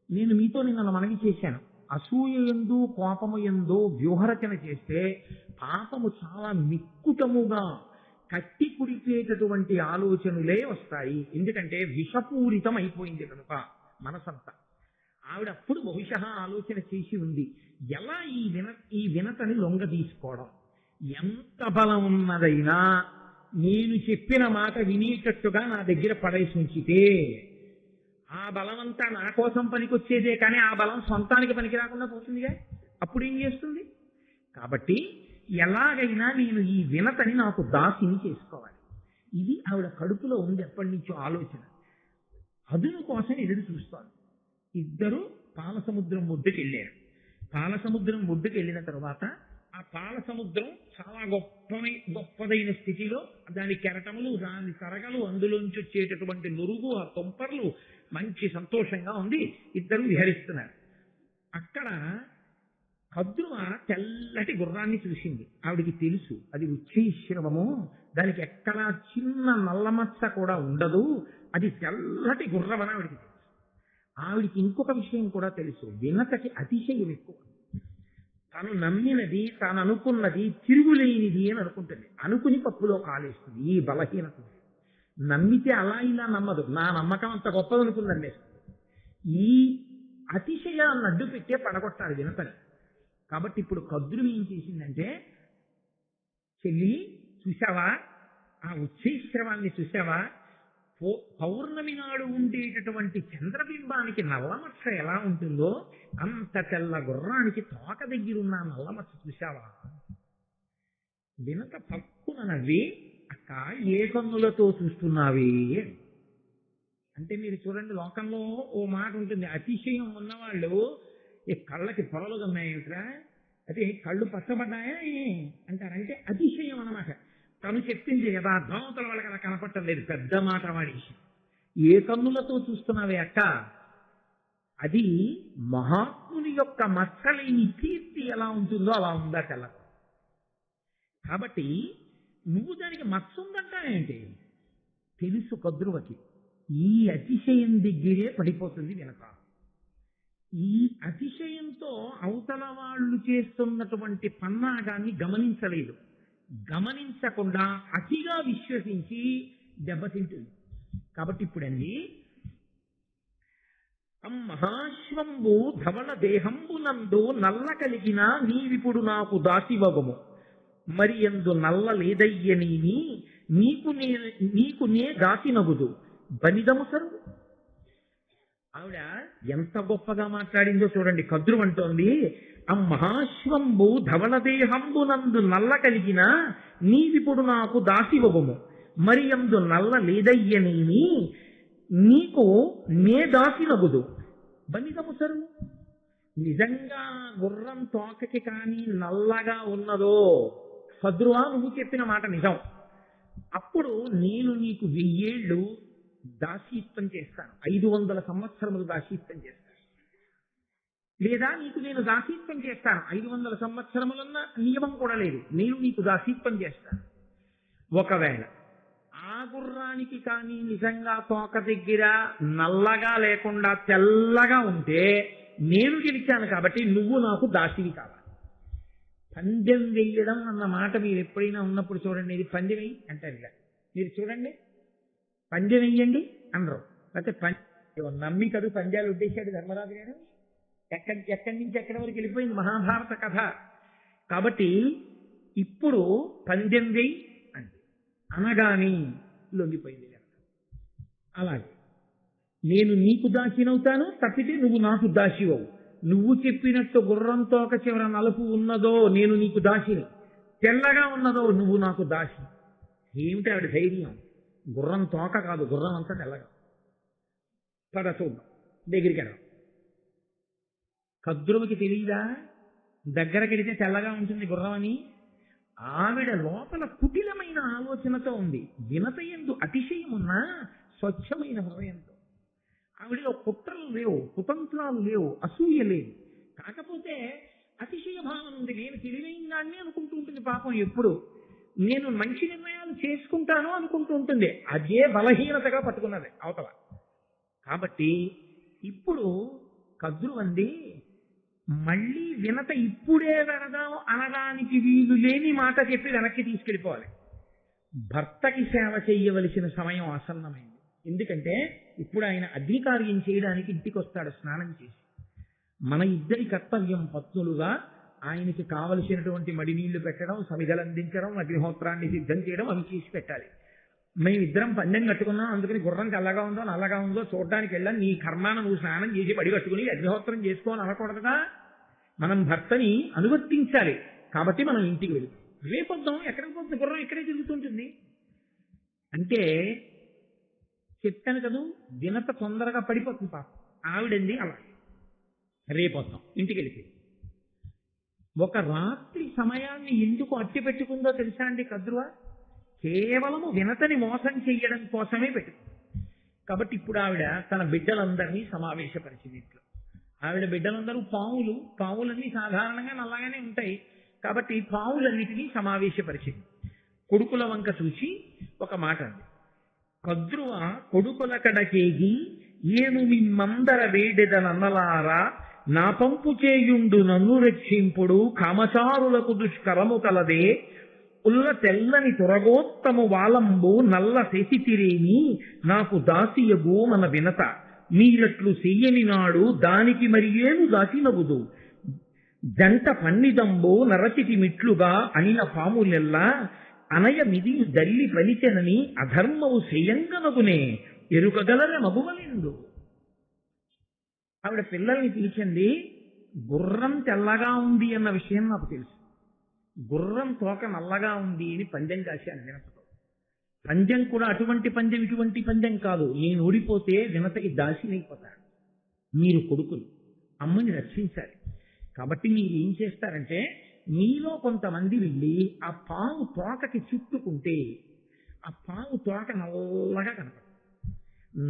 నేను మీతో నిన్న మనవి చేశాను, అసూయ యందు కోపము యందు వ్యూహరచన చేస్తే పాపము చాలా మిక్కుటముగా కట్టి కుడిపేటటువంటి ఆలోచనలే వస్తాయి. ఎందుకంటే విషపూరితం అయిపోయింది కనుక మనసంతా. ఆవిడ అప్పుడు బహుశः ఆలోచన చేసి ఉంది, ఎలా ఈ వినతని లొంగ తీసుకోవడం. ఎంత బలం ఉన్నదైనా నేను చెప్పిన మాట వినేటట్టుగా నా దగ్గర పడేసి ఉంచితే ఆ బలమంతా నా కోసం పనికొచ్చేదే, కానీ ఆ బలం సొంతానికి పనికి రాకుండా పోతుందిగా. అప్పుడు ఏం చేస్తుంది? కాబట్టి ఎలాగైనా నేను ఈ వినతని నాకు దాసిని చేసుకోవాలి. ఇది ఆవిడ కడుపులో ఉంది ఎప్పటి నుంచో ఆలోచన. అదును కోసం ఎదురు చూస్తోంది. ఇద్దరు పాలసముద్రం ఒడ్డుకి వెళ్ళారు. పాలసముద్రం ఒడ్డుకి వెళ్ళిన తర్వాత ఆ పాలసముద్రం చాలా గొప్పదైన స్థితిలో దాని కెరటములు, దాని తరగలు, అందులోంచి వచ్చేటటువంటి నురుగు, ఆ తుంపర్లు మంచి సంతోషంగా ఉంది. ఇద్దరు విహరిస్తున్నారు. అక్కడ కద్రువ తెల్లటి గుర్రాన్ని చూసింది. ఆవిడికి తెలుసు అది ఉచ్చైశ్రవము, దానికి ఎక్కడా చిన్న నల్లమచ్చ కూడా ఉండదు, అది తెల్లటి గుర్రం అని ఆవిడికి తెలుసు. ఆవిడికి ఇంకొక విషయం కూడా తెలుసు, వినతకి అతిశయం ఎక్కువ. తను నమ్మినది, తాను అనుకున్నది తిరుగులేనిది అని అనుకుంటుంది. అనుకుని పప్పులో కాలేస్తుంది. ఈ బలహీనత నమ్మితే అలా ఇలా నమ్మదు, నా నమ్మకం అంత గొప్పది అనుకుందండి. ఈ అతిశయాన్ని అడ్డు పెట్టే పడగొట్టాలి వినతని. కాబట్టి ఇప్పుడు కద్రువు ఏం చేసిందంటే, చెల్లి చూసావా, ఆ ఉచ్చైశ్రవాన్ని చూసావా, పౌర్ణమి నాడు ఉండేటటువంటి చంద్రబింబానికి నల్లమచ్చ ఎలా ఉంటుందో అంత తెల్ల గుర్రానికి తోక దగ్గరున్న నల్లమచ్చ చూసావా. వినత పక్కున నవ్వి, అక్క ఏ కన్నులతో చూస్తున్నావి అంటే, మీరు చూడండి లోకంలో ఓ మాట ఉంటుంది, అతిశయం ఉన్నవాళ్ళు ఈ కళ్ళకి పొరలు ఉన్నాయేమిట్రా, అది కళ్ళు పచ్చబడ్డాయా అంటారంటే అతిశయం అన్నమాట. తను చెప్పింది కదా, అర్థవంతుల వాళ్ళకి అలా కనపడటం లేదు, పెద్ద మాట వాడేసి. ఏ కన్నులతో చూస్తున్నావే అక్క, అది మహాత్ముని యొక్క మచ్చలేని కీర్తి ఎలా ఉంటుందో అలా ఉందా తెల్ల. కాబట్టి నువ్వు దానికి మచ్చ ఉందంటావేంటి? తెలుసు కద్రువకి ఈ అతిశయం దగ్గరే పడిపోతుంది వినత. ఈ అతిశయంతో అవతల వాళ్ళు చేస్తున్నటువంటి పన్నాగాన్ని గమనించలేదు. గమనించకుండా అతిగా విశ్వసించి దెబ్బతింటుంది. కాబట్టి ఇప్పుడండి, మహాశ్వంబు ధవళ దేహంబునందు నల్ల కలిగిన నీవిప్పుడు నాకు దాసివగము, మరి ఎందు నల్ల లేదయ్యనీని నీకు నే దాసినగుదు బనిదము సరు. ఆవిడ ఎంత గొప్పగా మాట్లాడిందో చూడండి. కద్రువు అంటోంది, మహాశ్వంబు ధవళదేహంబునందు నల్ల కలిగిన నీవిప్పుడు నాకు దాసివగుము, మరి ఎందు నల్ల లేదయ్యనేమి నీకు నే దాసినగుదు బనిదము సరు. నిజంగా గుర్రం తోకకి కానీ నల్లగా ఉన్నదో, కద్రువా నువ్వు చెప్పిన మాట నిజం, అప్పుడు నేను నీకు 1000 ఏళ్ళు దాసీత్వం చేస్తాను, 500 సంవత్సరములు దాసీత్వం చేస్తాను. లేదా నీకు నేను దాసీత్వం చేస్తాను, 500 సంవత్సరములన్న నియమం కూడా లేదు, నేను నీకు దాసీత్వం చేస్తాను. ఒకవేళ ఆ గుర్రానికి కానీ నిజంగా తోక దగ్గర నల్లగా లేకుండా తెల్లగా ఉంటే నేను గెలిచాను కాబట్టి నువ్వు నాకు దాసివి కావాలి. పందెం వెయ్యడం అన్న మాట మీరు ఎప్పుడైనా ఉన్నప్పుడు చూడండి, ఇది పందెం వెయ్యి అంటారు. ఇలా మీరు చూడండి, పందెం వెయ్యండి అనరు. లేకపోతే నమ్మి కదు పంద్యాలు ఉద్దేశాడు ధర్మరాజు గారు. ఎక్కడి నుంచి ఎక్కడి వరకు వెళ్ళిపోయింది మహాభారత కథ. కాబట్టి ఇప్పుడు పందెం వెయ్యి అంటే అనగానే లొంగిపోయింది. అలాగే నేను నీకు దాసినవుతాను, తప్పితే నువ్వు నాకు దాసివవు. నువ్వు చెప్పినట్టు గుర్రంతో ఒక చివర నలుపు ఉన్నదో నేను నీకు దాసిని, తెల్లగా ఉన్నదో నువ్వు నాకు దాసి. ఏమిటి ఆవిడ ధైర్యం? గుర్రం తోక కాదు, గుర్రం అంతా తెల్లగా. పద చూద్దాం, దగ్గరికి వెళ్ళాం. కద్రువుకి తెలియదా దగ్గరకెడితే తెల్లగా ఉంటుంది గుర్రం అని? ఆవిడ లోపల కుటిలమైన ఆలోచనతో ఉంది. వినత యందు అతిశయమున్నా స్వచ్ఛమైన హృదయంతో. ఆవిడలో కుట్రలు లేవు, కుతంత్రాలు లేవు, అసూయ లేదు. కాకపోతే అతిశయ భావన ఉంది. నేను తెలివైన దాన్ని అనుకుంటూ ఉంటుంది పాపం. ఎప్పుడు నేను మంచి నిర్ణయాలు చేసుకుంటాను అనుకుంటూ ఉంటుంది. అదే బలహీనతగా పట్టుకున్నది అవతల. కాబట్టి ఇప్పుడు కద్రువంది మళ్ళీ వినత ఇప్పుడే వెరదాం అనడానికి వీలు లేని మాట చెప్పి వెనక్కి తీసుకెళ్ళిపోవాలి. భర్తకి సేవ చెయ్యవలసిన సమయం ఆసన్నమైంది. ఎందుకంటే ఇప్పుడు ఆయన అగ్నికార్యం చేయడానికి ఇంటికి వస్తాడు స్నానం చేసి. మన ఇద్దరి కర్తవ్యం పత్నులుగా ఆయనకి కావలసినటువంటి మడినీళ్లు పెట్టడం, సమిధలు అందించడం, అగ్నిహోత్రాన్ని సిద్ధం చేయడం, అవి చేసి పెట్టాలి. మేమిద్దరం పందెం కట్టుకున్నాం, అందుకని గుర్రం తెల్లగా ఉందో నల్లగా ఉందో చూడడానికి వెళ్ళాం. నీ కర్మాన నువ్వు స్నానం చేసి బడి కట్టుకుని అగ్నిహోత్రం చేసుకోని అనకూడదుగా. మనం భర్తని అనువర్తించాలి. కాబట్టి మనం ఇంటికి వెళ్ళి రేపొద్దాం. ఎక్కడికి పోతుంది గుర్రం? ఇక్కడే తిరుగుతుంటుంది అంటే చెప్పాను కదూ, వినత తొందరగా పడిపోతుంది పాపం. ఆవిడంది అలా. రేపొద్దాం ఇంటికి వెళ్ళి. ఒక రాత్రి సమయాన్ని ఎందుకు అట్టి పెట్టుకుందో తెలుసా అండి కద్రువ? కేవలము వినతని మోసం చెయ్యడం కోసమే పెట్టుకుంది. కాబట్టి ఇప్పుడు ఆవిడ తన బిడ్డలందరినీ సమావేశపరిచింది. ఇంట్లో ఆవిడ బిడ్డలందరూ పావులు. పావులన్నీ సాధారణంగా నల్లగానే ఉంటాయి. కాబట్టి పావులన్నిటినీ సమావేశపరిచింది. కొడుకుల వంక చూసి ఒక మాట అంది. కద్రువ కొడుకుల కడకేగి ఏను మిమ్మందర వేడెదనన్నలారా నా పంపు చేయుండు నన్ను రక్షింపుడు కామచారులకు దుష్కరము కలదే ఉల్ల తెల్లని తురగోత్తము వాలంబు నల్ల శశితిరేని నాకు దాసియగు మన వినత మీరట్లు చెయ్యని నాడు దానికి మరి ఏను దాసినగుదు జంట పన్నిదంబు నరచితి మిట్లుగా అనిన పాములెల్లా అనయ మిది దల్లి పలిచెనని అధర్మవు చేయంగనగునే ఎరుకగలర మగువలెందు. ఆవిడ పిల్లల్ని పిలిచింది. గుర్రం తెల్లగా ఉంది అన్న విషయం నాకు తెలుసు. గుర్రం తోక నల్లగా ఉంది అని పందెం కాశాను వినతతో. పందెం కూడా అటువంటి పందెం, ఇటువంటి పందెం కాదు. నేను ఓడిపోతే వినతకి దాసినైపోతాడు. మీరు కొడుకులు, అమ్మని రక్షించాలి. కాబట్టి మీరు ఏం చేస్తారంటే మీలో కొంతమంది వెళ్ళి ఆ పాము తోకకి చుట్టుకుంటే ఆ పాము తోక నల్లగా కనపడుతుంది.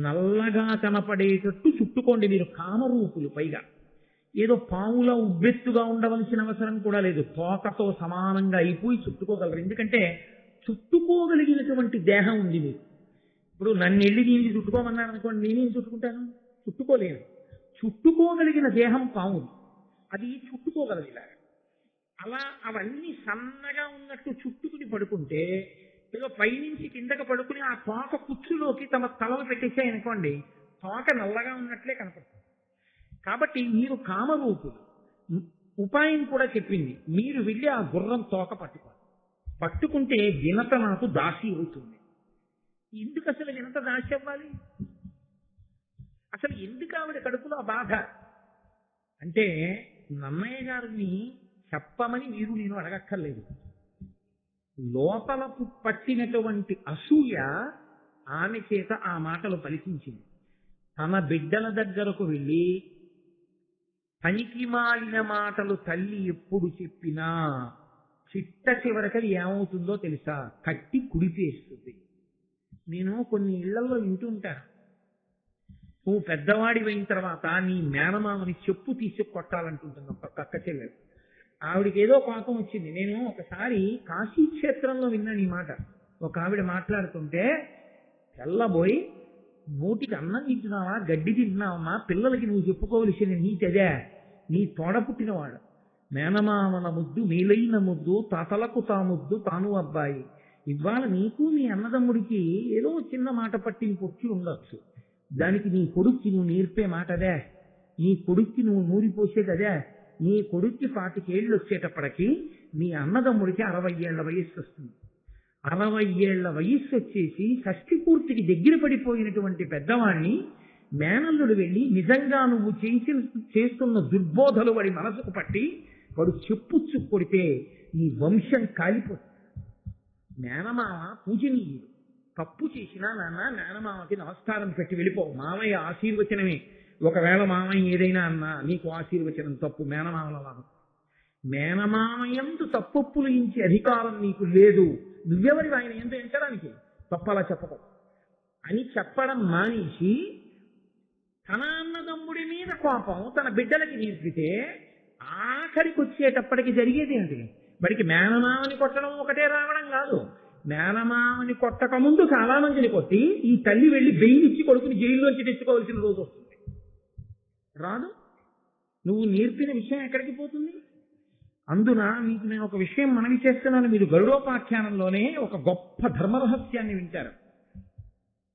నల్లగా కనపడేటట్టు చుట్టుకోండి. మీరు కామరూపులు. పైగా ఏదో పాములా ఉబ్బెత్తుగా ఉండవలసిన అవసరం కూడా లేదు. తోకతో సమానంగా అయిపోయి చుట్టుకోగలరు. ఎందుకంటే చుట్టుకోగలిగినటువంటి దేహం ఉంది మీకు. ఇప్పుడు నన్ను వెళ్ళి దీన్ని చుట్టుకోమన్నాను అనుకోండి, నేనేం చుట్టుకుంటాను? చుట్టుకోలేను. చుట్టుకోగలిగిన దేహం పాము, అది చుట్టుకోగలదు ఇలా. అలా అవన్నీ సన్నగా ఉన్నట్టు చుట్టుకుని పడుకుంటే ఏదో పైనుంచి కిందకి పడుకుని ఆ తోక కుచ్చులోకి తమ తలలు పెట్టేసాయనుకోండి, తోక నల్లగా ఉన్నట్లే కనపడుతుంది. కాబట్టి మీరు కామరూపులు. ఉపాయం కూడా చెప్పింది. మీరు వెళ్ళి ఆ గుర్రం తోక పట్టుకుంటే వినత నాకు దాసి అవుతుంది. ఎందుకు అసలు వినత దాసి అవ్వాలి? అసలు ఎందుకు ఆవిడ కడుపులో బాధ అంటే నన్నయ్య గారిని చెప్పమని మీరు నేను అడగక్కర్లేదు. లోపల పట్టినటువంటి అసూయ ఆమె చేత ఆ మాటలు పలికించింది. తన బిడ్డల దగ్గరకు వెళ్ళి పనికి మాలిన మాటలు తల్లి ఎప్పుడు చెప్పినా చిట్ట చివరికి ఏమవుతుందో తెలుసా? కట్టి కుడిపేస్తుంది. నేను కొన్ని ఇళ్లలో వింటుంటాను, నువ్వు పెద్దవాడి అయిన తర్వాత నీ మేనమామని చెప్పు తీసి కొట్టాలంటుంటుంది ఒక అక్క చెల్లెలు. ఆవిడికి ఏదో కోపం వచ్చింది. నేను ఒకసారి కాశీ క్షేత్రంలో విన్నాను ఈ మాట. ఒక ఆవిడ మాట్లాడుతుంటే తెల్లబోయి, నోటికి అన్నం తింటున్నావా, గడ్డి తింటున్నావమ్మా, పిల్లలకి నువ్వు చెప్పుకోవలసిన నీతి అదే. నీ తోడ పుట్టినవాడు మేనమామల ముద్దు మేలైన ముద్దు, తాతలకు తా ముద్దు తాను అబ్బాయి. ఇవాళ నీకు నీ అన్నదమ్ముడికి ఏదో చిన్న మాట పట్టిన పొచ్చి ఉండొచ్చు. దానికి నీ కొడుక్కి నువ్వు నేర్పే మాట అదే. నీ కొడుక్కి నువ్వు నూరిపోసేది అదే. నీ కొడుక్కి 40 ఏళ్ళు వచ్చేటప్పటికి నీ అన్నదమ్ముడికి 60 ఏళ్ల వయస్సు వస్తుంది. 60 ఏళ్ల వయస్సు వచ్చేసి షష్ఠి పూర్తికి దగ్గర పడిపోయినటువంటి పెద్దవాణ్ణి మేనల్లుడు వెళ్ళి నిజంగా నువ్వు చేస్తున్న దుర్బోధలు వాడి మనసుకు పట్టి వాడు చెప్పుచ్చు కొడితే నీ వంశం కాలిపోతుంది. మేనమామ పూజనీయుడు. తప్పు చేసినా నాన్న మేనమామకి నమస్కారం పెట్టి వెళ్ళిపో, మామయ్య ఆశీర్వచనమే. ఒకవేళ మామయ్య ఏదైనా అన్నా నీకు ఆశీర్వచనం తప్పు, మేనమామల మేనమామయందు తప్పొప్పులు ఇంచే అధికారం నీకు లేదు, నువ్వెవరి ఆయన ఎంత ఎంచడానికి, తప్పలా చెప్పకు అని చెప్పడం మానేసి తన అన్నదమ్ముడి మీద కోపం తన బిడ్డలకి నేర్పితే ఆఖరికి వచ్చేటప్పటికి జరిగేది ఏంటి? వాడికి మేనమామని కొట్టడం ఒకటే రావడం కాదు, మేనమామని కొట్టక ముందు చాలా మందిని కొట్టి ఈ తల్లి వెళ్ళి బెయిల్ ఇచ్చి కొడుకుని జైల్లోంచి తెచ్చుకోవాల్సిన రోజు వస్తుంది. రాదు. నువ్వు నేర్పిన విషయం ఎక్కడికి పోతుంది? అందున మీకు నేను ఒక విషయం మనవి చేస్తున్నాను. మీరు గరుడోపాఖ్యానంలోనే ఒక గొప్ప ధర్మరహస్యాన్ని వింటారు.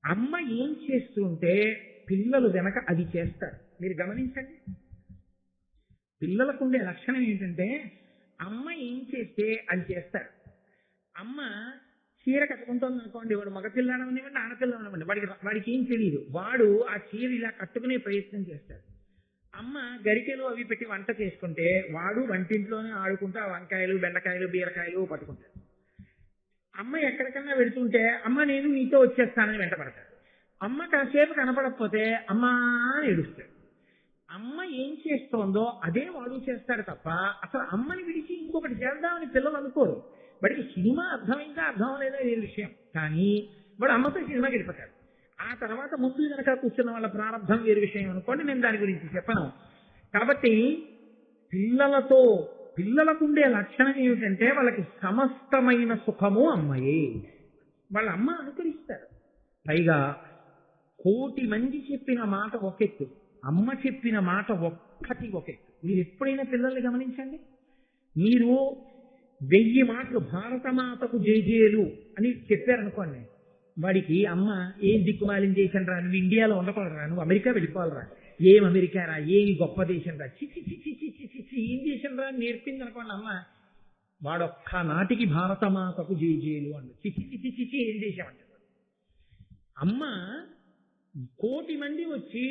అమ్మ ఏం చేస్తుంటే పిల్లలు వెనక అది చేస్తారు. మీరు గమనించండి. పిల్లలకు ఉండే లక్షణం ఏంటంటే అమ్మ ఏం చేస్తే అది చేస్తారు. అమ్మ చీర కట్టుకుంటుంది అనుకోండి, వాడు మగపిల్లాడు అనివ్వండి ఆడపిల్ల అనివ్వండి, వాడికి ఏం తెలియదు, వాడు ఆ చీర ఇలా కట్టుకునే ప్రయత్నం చేస్తాడు. అమ్మ గరికెలు అవి పెట్టి వంట చేసుకుంటే వాడు వంటింట్లోనే ఆడుకుంటూ వంకాయలు బెండకాయలు బీరకాయలు పట్టుకుంటాడు. అమ్మ ఎక్కడికన్నా వెళుతుంటే అమ్మ నేను నీతో వచ్చేస్తానని వెంటపడతాడు. అమ్మ కాసేపు కనపడకపోతే అమ్మా అని ఏడుస్తాడు. అమ్మ ఏం చేస్తోందో అదే వాడు చేస్తాడు తప్ప అసలు అమ్మని విడిచి ఇంకొకటి చేద్దామని పిల్లలు అనుకోరు. వాడికి సినిమా అర్థమైందా అర్థం లేదా ఏ విషయం, కానీ వాడు అమ్మతో సినిమాకి వెళ్ళిపోతాడు. ఆ తర్వాత ముందు కనుక కూర్చున్న వాళ్ళ ప్రారంభం వేరు విషయం అనుకోండి, నేను దాని గురించి చెప్పను. కాబట్టి పిల్లలకుండే లక్షణం ఏమిటంటే వాళ్ళకి సమస్తమైన సుఖము అమ్మయే. వాళ్ళ అమ్మ అనుకరిస్తారు. పైగా 1,000,000 మంది చెప్పిన మాట ఒకెత్తు, అమ్మ చెప్పిన మాట ఒక్కటి ఒకెత్తు. మీరు ఎప్పుడైనా పిల్లల్ని గమనించండి. మీరు 1000 మాటలు భారతమాతకు జేజేలు అని చెప్పారనుకోండి, వాడికి అమ్మ ఏం దిక్కుమాలిన దేశం రా, నువ్వు ఇండియాలో ఉండకూడదురా, నువ్వు అమెరికా వెళ్ళిపోవాలరా, ఏం అమెరికా రా, ఏమి గొప్ప దేశం రా, చిచి చిచి చిచి చిచి ఏం దేశం రా నేర్పింది అనుకోండి అమ్మ, వాడొక్క నాటికి భారతమాతకు జేజేలు అండు. చిచి చిచి చిచి ఏం దేశం అంటారు. అమ్మ 1,000,000 మంది వచ్చి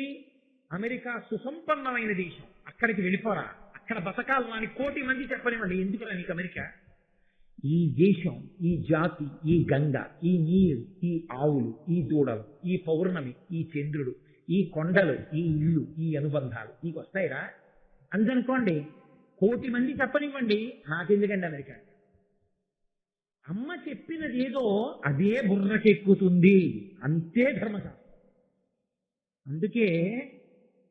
అమెరికా సుసంపన్నమైన దేశం, అక్కడికి వెళ్ళిపోరా, అక్కడ బతకాలి అని 1,000,000 మంది చెప్పనివ్వండి, ఎందుకురా నీకు అమెరికా? ఈ దేశం, ఈ జాతి, ఈ గంగ, ఈ నీరు, ఈ ఆవులు, ఈ దూడలు, ఈ పౌర్ణమి, ఈ చంద్రుడు, ఈ కొండలు, ఈ ఇల్లు, ఈ అనుబంధాలు నీకు వస్తాయిరా అందనుకోండి. 1,000,000 మంది చెప్పనివ్వండి, నాకెందుకండి అమెరికా? అమ్మ చెప్పినది ఏదో అదే బుర్రకెక్కుతుంది, అంతే ధర్మశాస్త్రం. అందుకే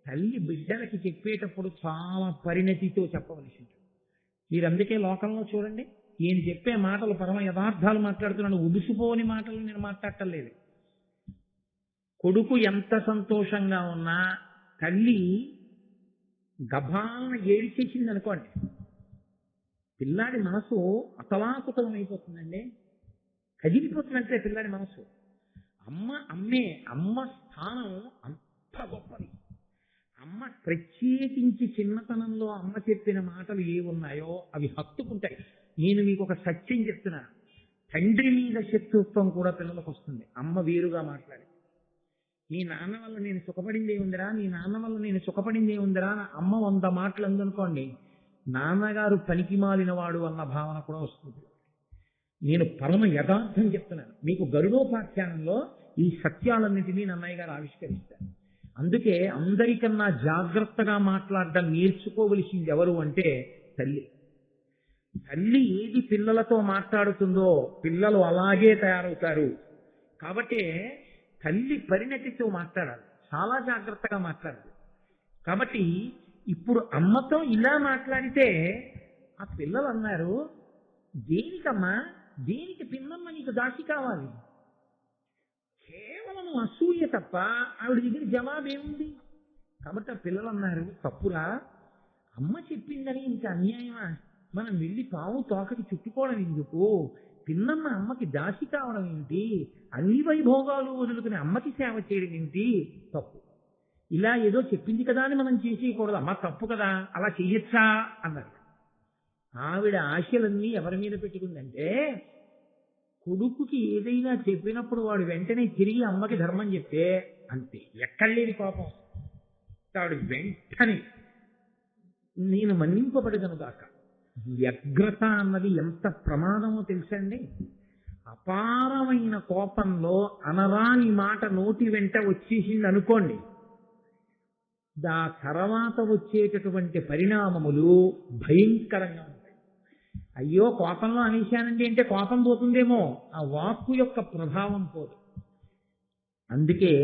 తల్లి బిడ్డలకి చెప్పేటప్పుడు చాలా పరిణతితో చెప్పవలసి ఉంటుంది. మీరు అందుకే లోకంలో చూడండి, ఈయన చెప్పే మాటలు పరమ యథార్థాలు మాట్లాడుతున్నాను, ఉదుసుపోని మాటలు నేను మాట్లాడటం లేదు. కొడుకు ఎంత సంతోషంగా ఉన్నా తల్లి గభాలను ఏడిచేసింది అనుకోండి, పిల్లాడి మనసు అతలాకుతలం అయిపోతుందండి, కదిలిపోతున్నట్టే పిల్లాడి మనసు. అమ్మ స్థానం అంత గొప్పది. అమ్మ ప్రత్యేకించి చిన్నతనంలో అమ్మ చెప్పిన మాటలు ఏ ఉన్నాయో అవి హత్తుకుంటాయి. నేను మీకు ఒక సత్యం చెప్తున్నా, తండ్రి మీద శత్రుత్వం కూడా పిల్లలకు వస్తుంది అమ్మ వేరుగా మాట్లాడి. నీ నాన్న వల్ల నేను సుఖపడిందే ఉందిరా, నీ నాన్న వల్ల నేను సుఖపడిందే ఉందిరా అమ్మ 100 మాటలు అందనుకోండి, నాన్నగారు పనికి మాలిన వాడు అన్న భావన కూడా వస్తుంది. నేను పరమ యథార్థం చెప్తున్నాను మీకు. గరుడోపాఖ్యానంలో ఈ సత్యాలన్నింటినీ నన్నయ్య గారు ఆవిష్కరిస్తారు. అందుకే అందరికన్నా జాగ్రత్తగా మాట్లాడడం నేర్చుకోవలసింది ఎవరు అంటే తల్లి. తల్లి ఏది పిల్లలతో మాట్లాడుతుందో పిల్లలు అలాగే తయారవుతారు. కాబట్టి తల్లి పరిణతితో మాట్లాడాలి, చాలా జాగ్రత్తగా మాట్లాడాలి. కాబట్టి ఇప్పుడు అమ్మతో ఇలా మాట్లాడితే ఆ పిల్లలు అన్నారు, దేనికమ్మా, దేనికి పిన్నమ్మ నీకు దాసి కావాలి? కేవలం అసూయ తప్ప ఆవిడ దగ్గర జవాబేముంది? కాబట్టి ఆ పిల్లలు అన్నారు, తప్పురా, అమ్మ చెప్పిందని ఇంత అన్యాయమా, మనం వెళ్ళి పావు తోకకి చుట్టుకోవడం ఎందుకు, పిన్నమ్మ అమ్మకి దాసి కావడం ఏంటి, అన్ని వైభోగాలు వదులుకుని అమ్మకి సేవ చేయడం ఏంటి, తప్పు. ఇలా ఏదో చెప్పింది కదా అని మనం చేసేయకూడదు, అమ్మ తప్పు కదా, అలా చెయ్యొచ్చా అన్నారు. ఆవిడ ఆశలన్నీ ఎవరి మీద పెట్టుకుందంటే, కొడుకుకి ఏదైనా చెప్పినప్పుడు వాడు వెంటనే తిరిగి అమ్మకి ధర్మం చెప్తే అంతే, ఎక్కడ లేని కోపం. ఆవిడ వెంటనే నేను మన్నింపబడగను గాక. వ్యగ్రత అన్నది ఎంత ప్రమాదమో తెలుసండి. అపారమైన కోపంలో అనరాని మాట నోటి వెంట వచ్చేసింది అనుకోండి, ఆ తర్వాత వచ్చేటటువంటి పరిణామములు భయంకరంగా ఉంటాయి. అయ్యో కోపంలో అనేశానండి అంటే కోపం పోతుందేమో, ఆ వాక్కు యొక్క ప్రభావం పోదు. అందుకే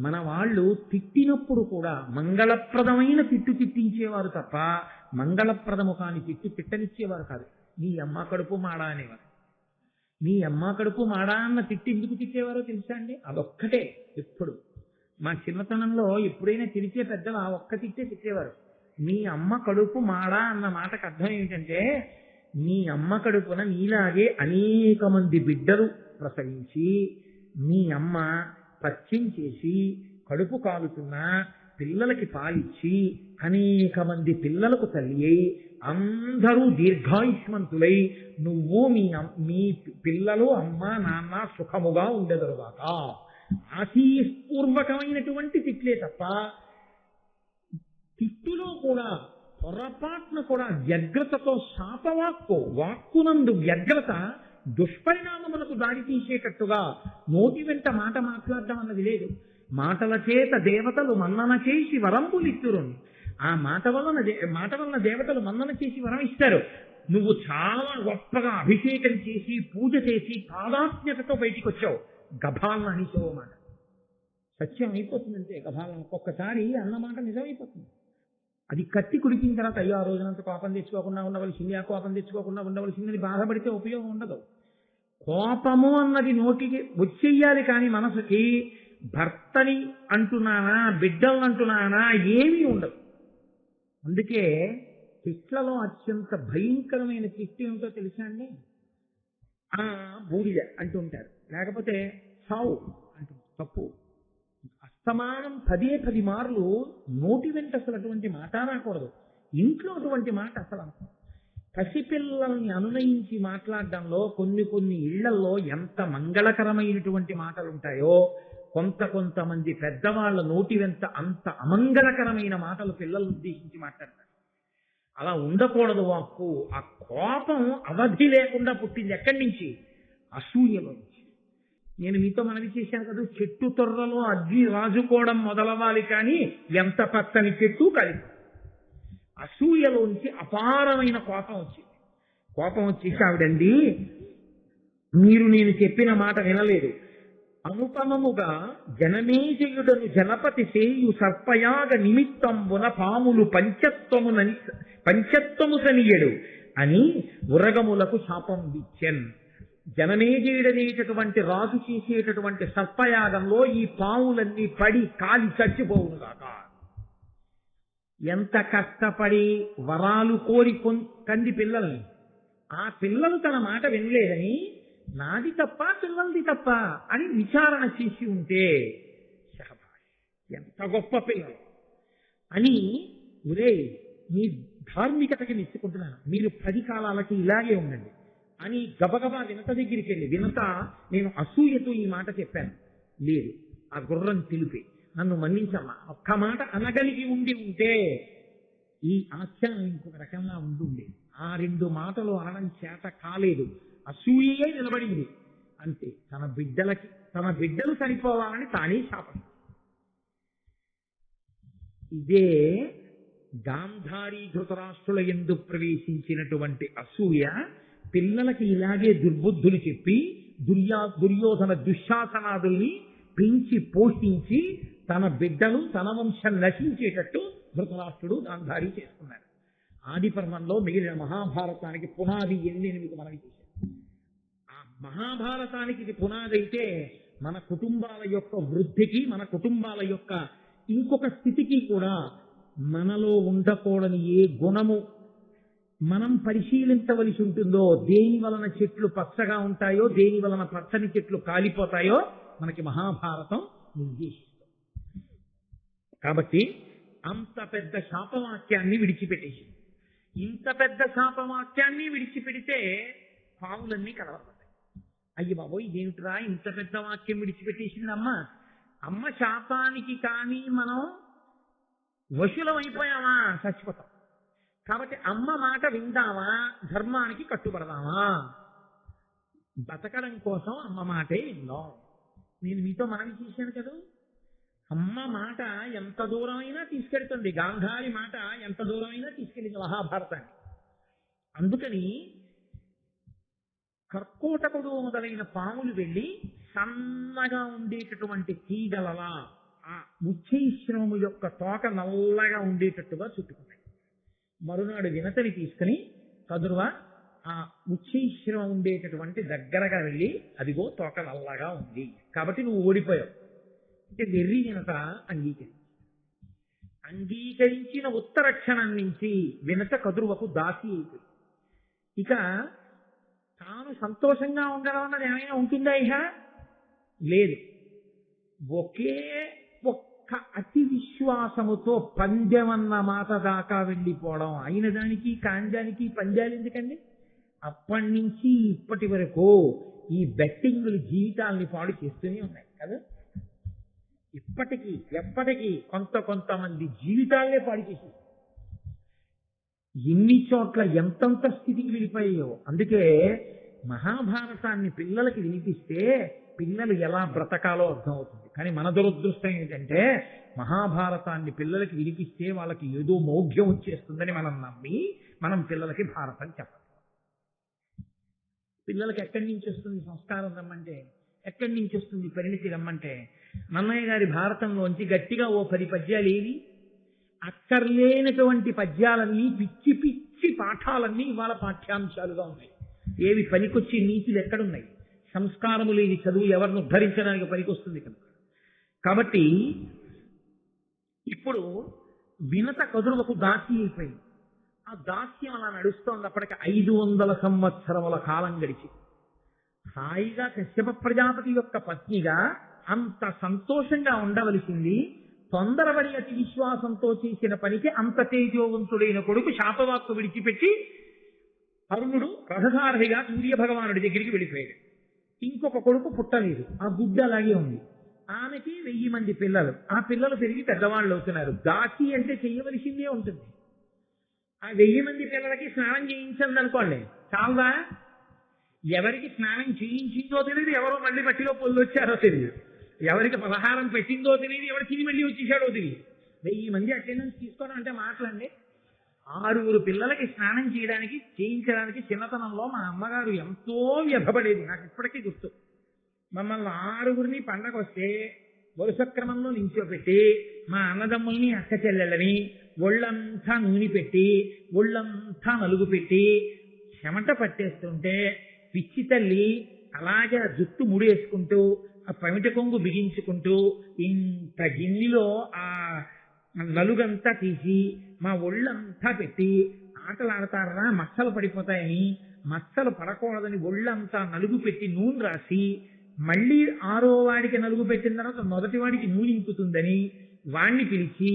మన వాళ్ళు తిట్టినప్పుడు కూడా మంగళప్రదమైన తిట్టు తిట్టించేవారు తప్ప మంగళప్రదము కాని తిట్టు తిట్టనిచ్చేవారు కాదు. నీ అమ్మ కడుపు మాడా అనేవారు. నీ అమ్మ కడుపు మాడా అన్న తిట్టి ఎందుకు తిట్టేవారో తెలుసా అండి? అదొక్కటే. ఎప్పుడు మా చిన్నతనంలో ఎప్పుడైనా తిరిచే పెద్దలు ఆ ఒక్క తిట్టే తిట్టేవారు. నీ అమ్మ కడుపు మాడా అన్న మాటకు అర్థం ఏమిటంటే, నీ అమ్మ కడుపున నీలాగే అనేక మంది బిడ్డలు ప్రసవించి నీ అమ్మ పత్యం చేసి కడుపు కాలుతున్నా పిల్లలకి పాలిచ్చి అనేక మంది పిల్లలకు తల్లి అయి అందరూ దీర్ఘాయుష్మంతులై నువ్వు మీ పిల్లలు అమ్మ నాన్న సుఖముగా ఉండెదరుగాక ఆశీపూర్వకమైనటువంటి తిట్లే తప్ప తిట్టులో కూడా పొరపాటున కూడా వ్యగ్రతతో వాక్కునందు వ్యగ్రత దుష్పరిణామములకు దారి తీసేటట్టుగా నోటి వెంట మాట మాట్లాడడం అన్నది లేదు. మాటల చేత దేవతలు మన్నన చేసి వరంబులిత్తురు. ఆ మాట వలన దేవతలు మన్నన చేసి వరం ఇస్తారు. నువ్వు చాలా గొప్పగా అభిషేకం చేసి పూజ చేసి పాదాత్మ్యతతో బయటికి వచ్చావు, గభాలను అనిచో మాట సత్యం అయిపోతుందంటే గభాలను ఒక్కొక్కసారి అన్నమాట నిజమైపోతుంది. అది కత్తి కుడికిన తర్వాత అయ్యో ఆ రోజునంత కోపం తెచ్చుకోకుండా ఉండవలసింది, ఆ కోపం తెచ్చుకోకుండా ఉండవలసిందని బాధపడితే ఉపయోగం ఉండదు. కోపము అన్నది నోటికి వచ్చేయాలి, కానీ మనసుకి భర్తని అంటున్నానా బిడ్డలను అంటున్నానా ఏమీ ఉండదు. అందుకే తిట్లలో అత్యంత భయంకరమైన తిట్టు ఏమిటో తెలుసా అండి? బూడిద అంటుంటారు, లేకపోతే సావు అంటు తప్పు. అస్తమానం 10 మార్లు నోటి వెంట అసలు అటువంటి మాట రాకూడదు. ఇంట్లో అటువంటి మాట అసలు అనుకో. పసిపిల్లల్ని అనునయించి మాట్లాడడంలో కొన్ని ఇళ్లలో ఎంత మంగళకరమైనటువంటి మాటలు ఉంటాయో కొంతమంది పెద్దవాళ్ళ నోటి వెంట అంత అమంగళకరమైన మాటలు పిల్లలను ఉద్దేశించి మాట్లాడతారు. అలా ఉండకూడదు వాక్కు. ఆ కోపం అవధి లేకుండా పుట్టింది ఎక్కడి నుంచి? అసూయలో నుంచి. నేను మీతో మనవి చేశాను కదా, చెట్టు తొర్రలో అగ్గి రాజుకోవడం మొదలవ్వాలి, కానీ ఎంత పచ్చని చెట్టు కలిపి. అసూయలోంచి అపారమైన కోపం వచ్చింది. కోపం వచ్చేసి ఆవిడండి, మీరు నేను చెప్పిన మాట వినలేదు, అనుపమముగా జనమేజయుడను జనపతి సేయు సర్పయాగ నిమిత్తంబున పాములు పంచత్వము సనియడు అని ఉరగములకు శాపం విచ్చెన్. జనమేజయుడనేటటువంటి రాజు చేసేటటువంటి సర్పయాగంలో ఈ పాములన్నీ పడి కాలి చచ్చిపోవునుగాక. ఎంత కష్టపడి వరాలు కోరి కంది పిల్లల్ని, ఆ పిల్లలు తన మాట వినలేదని నాది తప్ప పిల్లలది తప్ప అని విచారణ చేసి ఉంటే ఎంత గొప్ప పిల్లలు అని, ఒరే మీ ధార్మికతకి మెచ్చుకుంటున్నాను, మీరు 10 కాలాలకి ఇలాగే ఉండండి అని గబగబా వినత దగ్గరికి వెళ్ళి, వినత నేను అసూయతో ఈ మాట చెప్పాను, లేదు ఆ గుర్రం తెలిపి నన్ను మన్నించమ్మా, ఒక్క మాట అనగలిగి ఉంటే ఈ ఆఖ్యానం ఇంకొక రకంగా ఉండేది. ఆ 2 మాటలు అనడం చేత కాలేదు, అసూయే నిలబడింది. అంతే, తన బిడ్డలు సరిపోవాలని తానే శాపం. ఇదే గాంధారీ ధృతరాష్ట్రుల యందు ప్రవేశించినటువంటి అసూయ పిల్లలకి ఇలాగే దుర్బుద్ధులు చెప్పి దుర్యోధన దుశ్శాసనాదుల్ని పెంచి పోషించి తన బిడ్డలు తన వంశం నశించేటట్టు ధృతరాష్ట్రుడు గాంధారీ చేసుకున్నాడు. ఆది పర్వంలో మిగిలిన మహాభారతానికి పునాది 8 మనవి చేశారు. ఆ మహాభారతానికి ఇది పునాది అయితే మన కుటుంబాల యొక్క వృద్ధికి, మన కుటుంబాల యొక్క ఇంకొక స్థితికి కూడా మనలో ఉండకూడని ఏ గుణము మనం పరిశీలించవలసి ఉంటుందో, దేని వలన చెట్లు పచ్చగా ఉంటాయో, దేని వలన పచ్చని చెట్లు కాలిపోతాయో మనకి మహాభారతం నిర్దేశిస్తుంది. కాబట్టి అంత పెద్ద శాపవాక్యాన్ని విడిచిపెట్టేసి, ఇంత పెద్ద శాపవాక్యాన్ని విడిచిపెడితే పావులన్నీ కలవబడతాయి. అయ్యి బాబోయ్ ఇదేమిట్రా ఇంత పెద్ద వాక్యం విడిచిపెట్టేసింది అమ్మ శాపానికి కానీ మనం వశులం అయిపోయామా చచ్చిపోతాం. కాబట్టి అమ్మ మాట విందామా, ధర్మానికి కట్టుబడదామా? బతకడం కోసం అమ్మ మాటే విందాం. నేను మీతో మనవి చేశాను కదా, అమ్మ మాట ఎంత దూరమైనా తీసుకెళ్తుంది, గాంధారి మాట ఎంత దూరమైనా తీసుకెళ్ళింది మహాభారతాన్ని. అందుకని కర్కోటకుడు మొదలైన పాములు వెళ్ళి సన్నగా ఉండేటటువంటి తీగలలా ఆ ముచ్చైశ్రమము యొక్క తోక నల్లగా ఉండేటట్టుగా చుట్టుకున్నాయి. మరునాడు వినతని తీసుకుని కదురువ ఆ ముచ్చైశ్రమం ఉండేటటువంటి దగ్గరగా వెళ్ళి అదిగో తోక నల్లగా ఉంది కాబట్టి నువ్వు ఓడిపోయావు అంటే వెర్రి వినత అంగీకరించిన ఉత్తర క్షణం నుంచి వినత కదురువకు దాసి అయిపోయింది. ఇక తాను సంతోషంగా ఉండడం అన్నది ఏమైనా ఉంటుందా? ఇహ లేదు. ఒకే ఒక్క అతి విశ్వాసముతో పందెమన్న మాట దాకా వెళ్ళిపోవడం, అయిన దానికి కాంజానికి పంజాలు ఎందుకండి? అప్పటి నుంచి ఇప్పటి వరకు ఈ బెట్టింగులు జీవితాలని పాడు చేస్తూనే ఉన్నాయి కదా. ఇప్పటికీ ఎప్పటికీ కొంతమంది జీవితాలనే పాడు చేసేది. ఎన్ని చోట్ల ఎంతంత స్థితికి వెళ్ళిపోయాయో. అందుకే మహాభారతాన్ని పిల్లలకి వినిపిస్తే పిల్లలు ఎలా బ్రతకాలో అర్థమవుతుంది. కానీ మన దురదృష్టం ఏంటంటే మహాభారతాన్ని పిల్లలకి వినిపిస్తే వాళ్ళకి ఏదో మౌఢ్యం వచ్చేస్తుందని మనం నమ్మి మనం పిల్లలకి భారతం చెప్పాలి. పిల్లలకి ఎక్కడి నుంచి వస్తుంది సంస్కారం రమ్మంటే, ఎక్కడి నుంచి వస్తుంది పరిణితి రమ్మంటే, నన్నయ్య గారి భారతంలోంచి గట్టిగా ఓ 10 పద్యాలు ఏవి అక్కర్లేనటువంటి పద్యాలన్నీ పిచ్చి పిచ్చి పాఠాలన్నీ ఇవాళ పాఠ్యాంశాలుగా ఉన్నాయి. ఏవి పనికొచ్చి నీతులు ఎక్కడున్నాయి? సంస్కారము లేని చదువు ఎవరిని ఉద్ధరించడానికి పనికొస్తుంది కనుక. కాబట్టి ఇప్పుడు వినత కదురువకు దాసి అయిపోయింది. ఆ దాస్యం అలా నడుస్తోంది. అప్పటికి 500 సంవత్సరముల కాలం గడిచి హాయిగా కశ్యప ప్రజాపతి యొక్క పత్నిగా అంత సంతోషంగా ఉండవలసింది తొందరపడి అతి విశ్వాసంతో చేసిన పనికి అంత తేజోవంతుడైన కొడుకు శాపవాక్కు విడిచిపెట్టి అరుణుడు రథసారథిగా సూర్య భగవానుడి దగ్గరికి వెళ్ళిపోయాడు. ఇంకొక కొడుకు పుట్టలేదు, ఆ గుడ్డ అలాగే ఉంది. ఆమెకి 1000 మంది పిల్లలు, ఆ పిల్లలు పెరిగి పెద్దవాళ్ళు అవుతున్నారు. దాసి అంటే చెయ్యవలసిందే ఉంటుంది. ఆ 1000 మంది పిల్లలకి స్నానం చేయించండి అనుకోండి, చాలా ఎవరికి స్నానం చేయించిందో తెలియదు, ఎవరో మళ్ళీ మట్టిలో పొల్లు వచ్చారో తెలియదు, ఎవరికి పలహారం పెట్టిందో తెలియదు, ఎవరు తిని మళ్ళీ వచ్చేసాడో తెలియదు. 1000 మంది అటెండెన్స్ తీసుకోవడం అంటే మాటలండి. 6 పిల్లలకి స్నానం చేయించడానికి చిన్నతనంలో మా అమ్మగారు ఎంతో వ్యధపడేది. నాకు ఇప్పటికీ గుర్తు. మమ్మల్ని 6 పండగ వస్తే వరుస క్రమంలో నించోపెట్టి మా అన్నదమ్ముల్ని అక్క చెల్లెళ్ళని ఒళ్ళంతా నూనె పెట్టి ఒళ్ళంతా నలుగు పెట్టి చెమట పట్టేస్తుంటే పిచ్చి తల్లి అలాగే జుట్టు ముడేసుకుంటూ ఆ పమిట కొంగు బిగించుకుంటూ ఇంత గిన్నెలో ఆ నలుగంతా తీసి మా ఒళ్ళంతా పెట్టి ఆటలాడతారా మచ్చలు పడిపోతాయని, మచ్చలు పడకూడదని ఒళ్ళంతా నలుగు పెట్టి నూనె రాసి మళ్ళీ 6వ వాడికి నలుగు పెట్టిన తర్వాత మొదటి వాడికి నూనె ఇంకుతుందని వాణ్ణి పిలిచి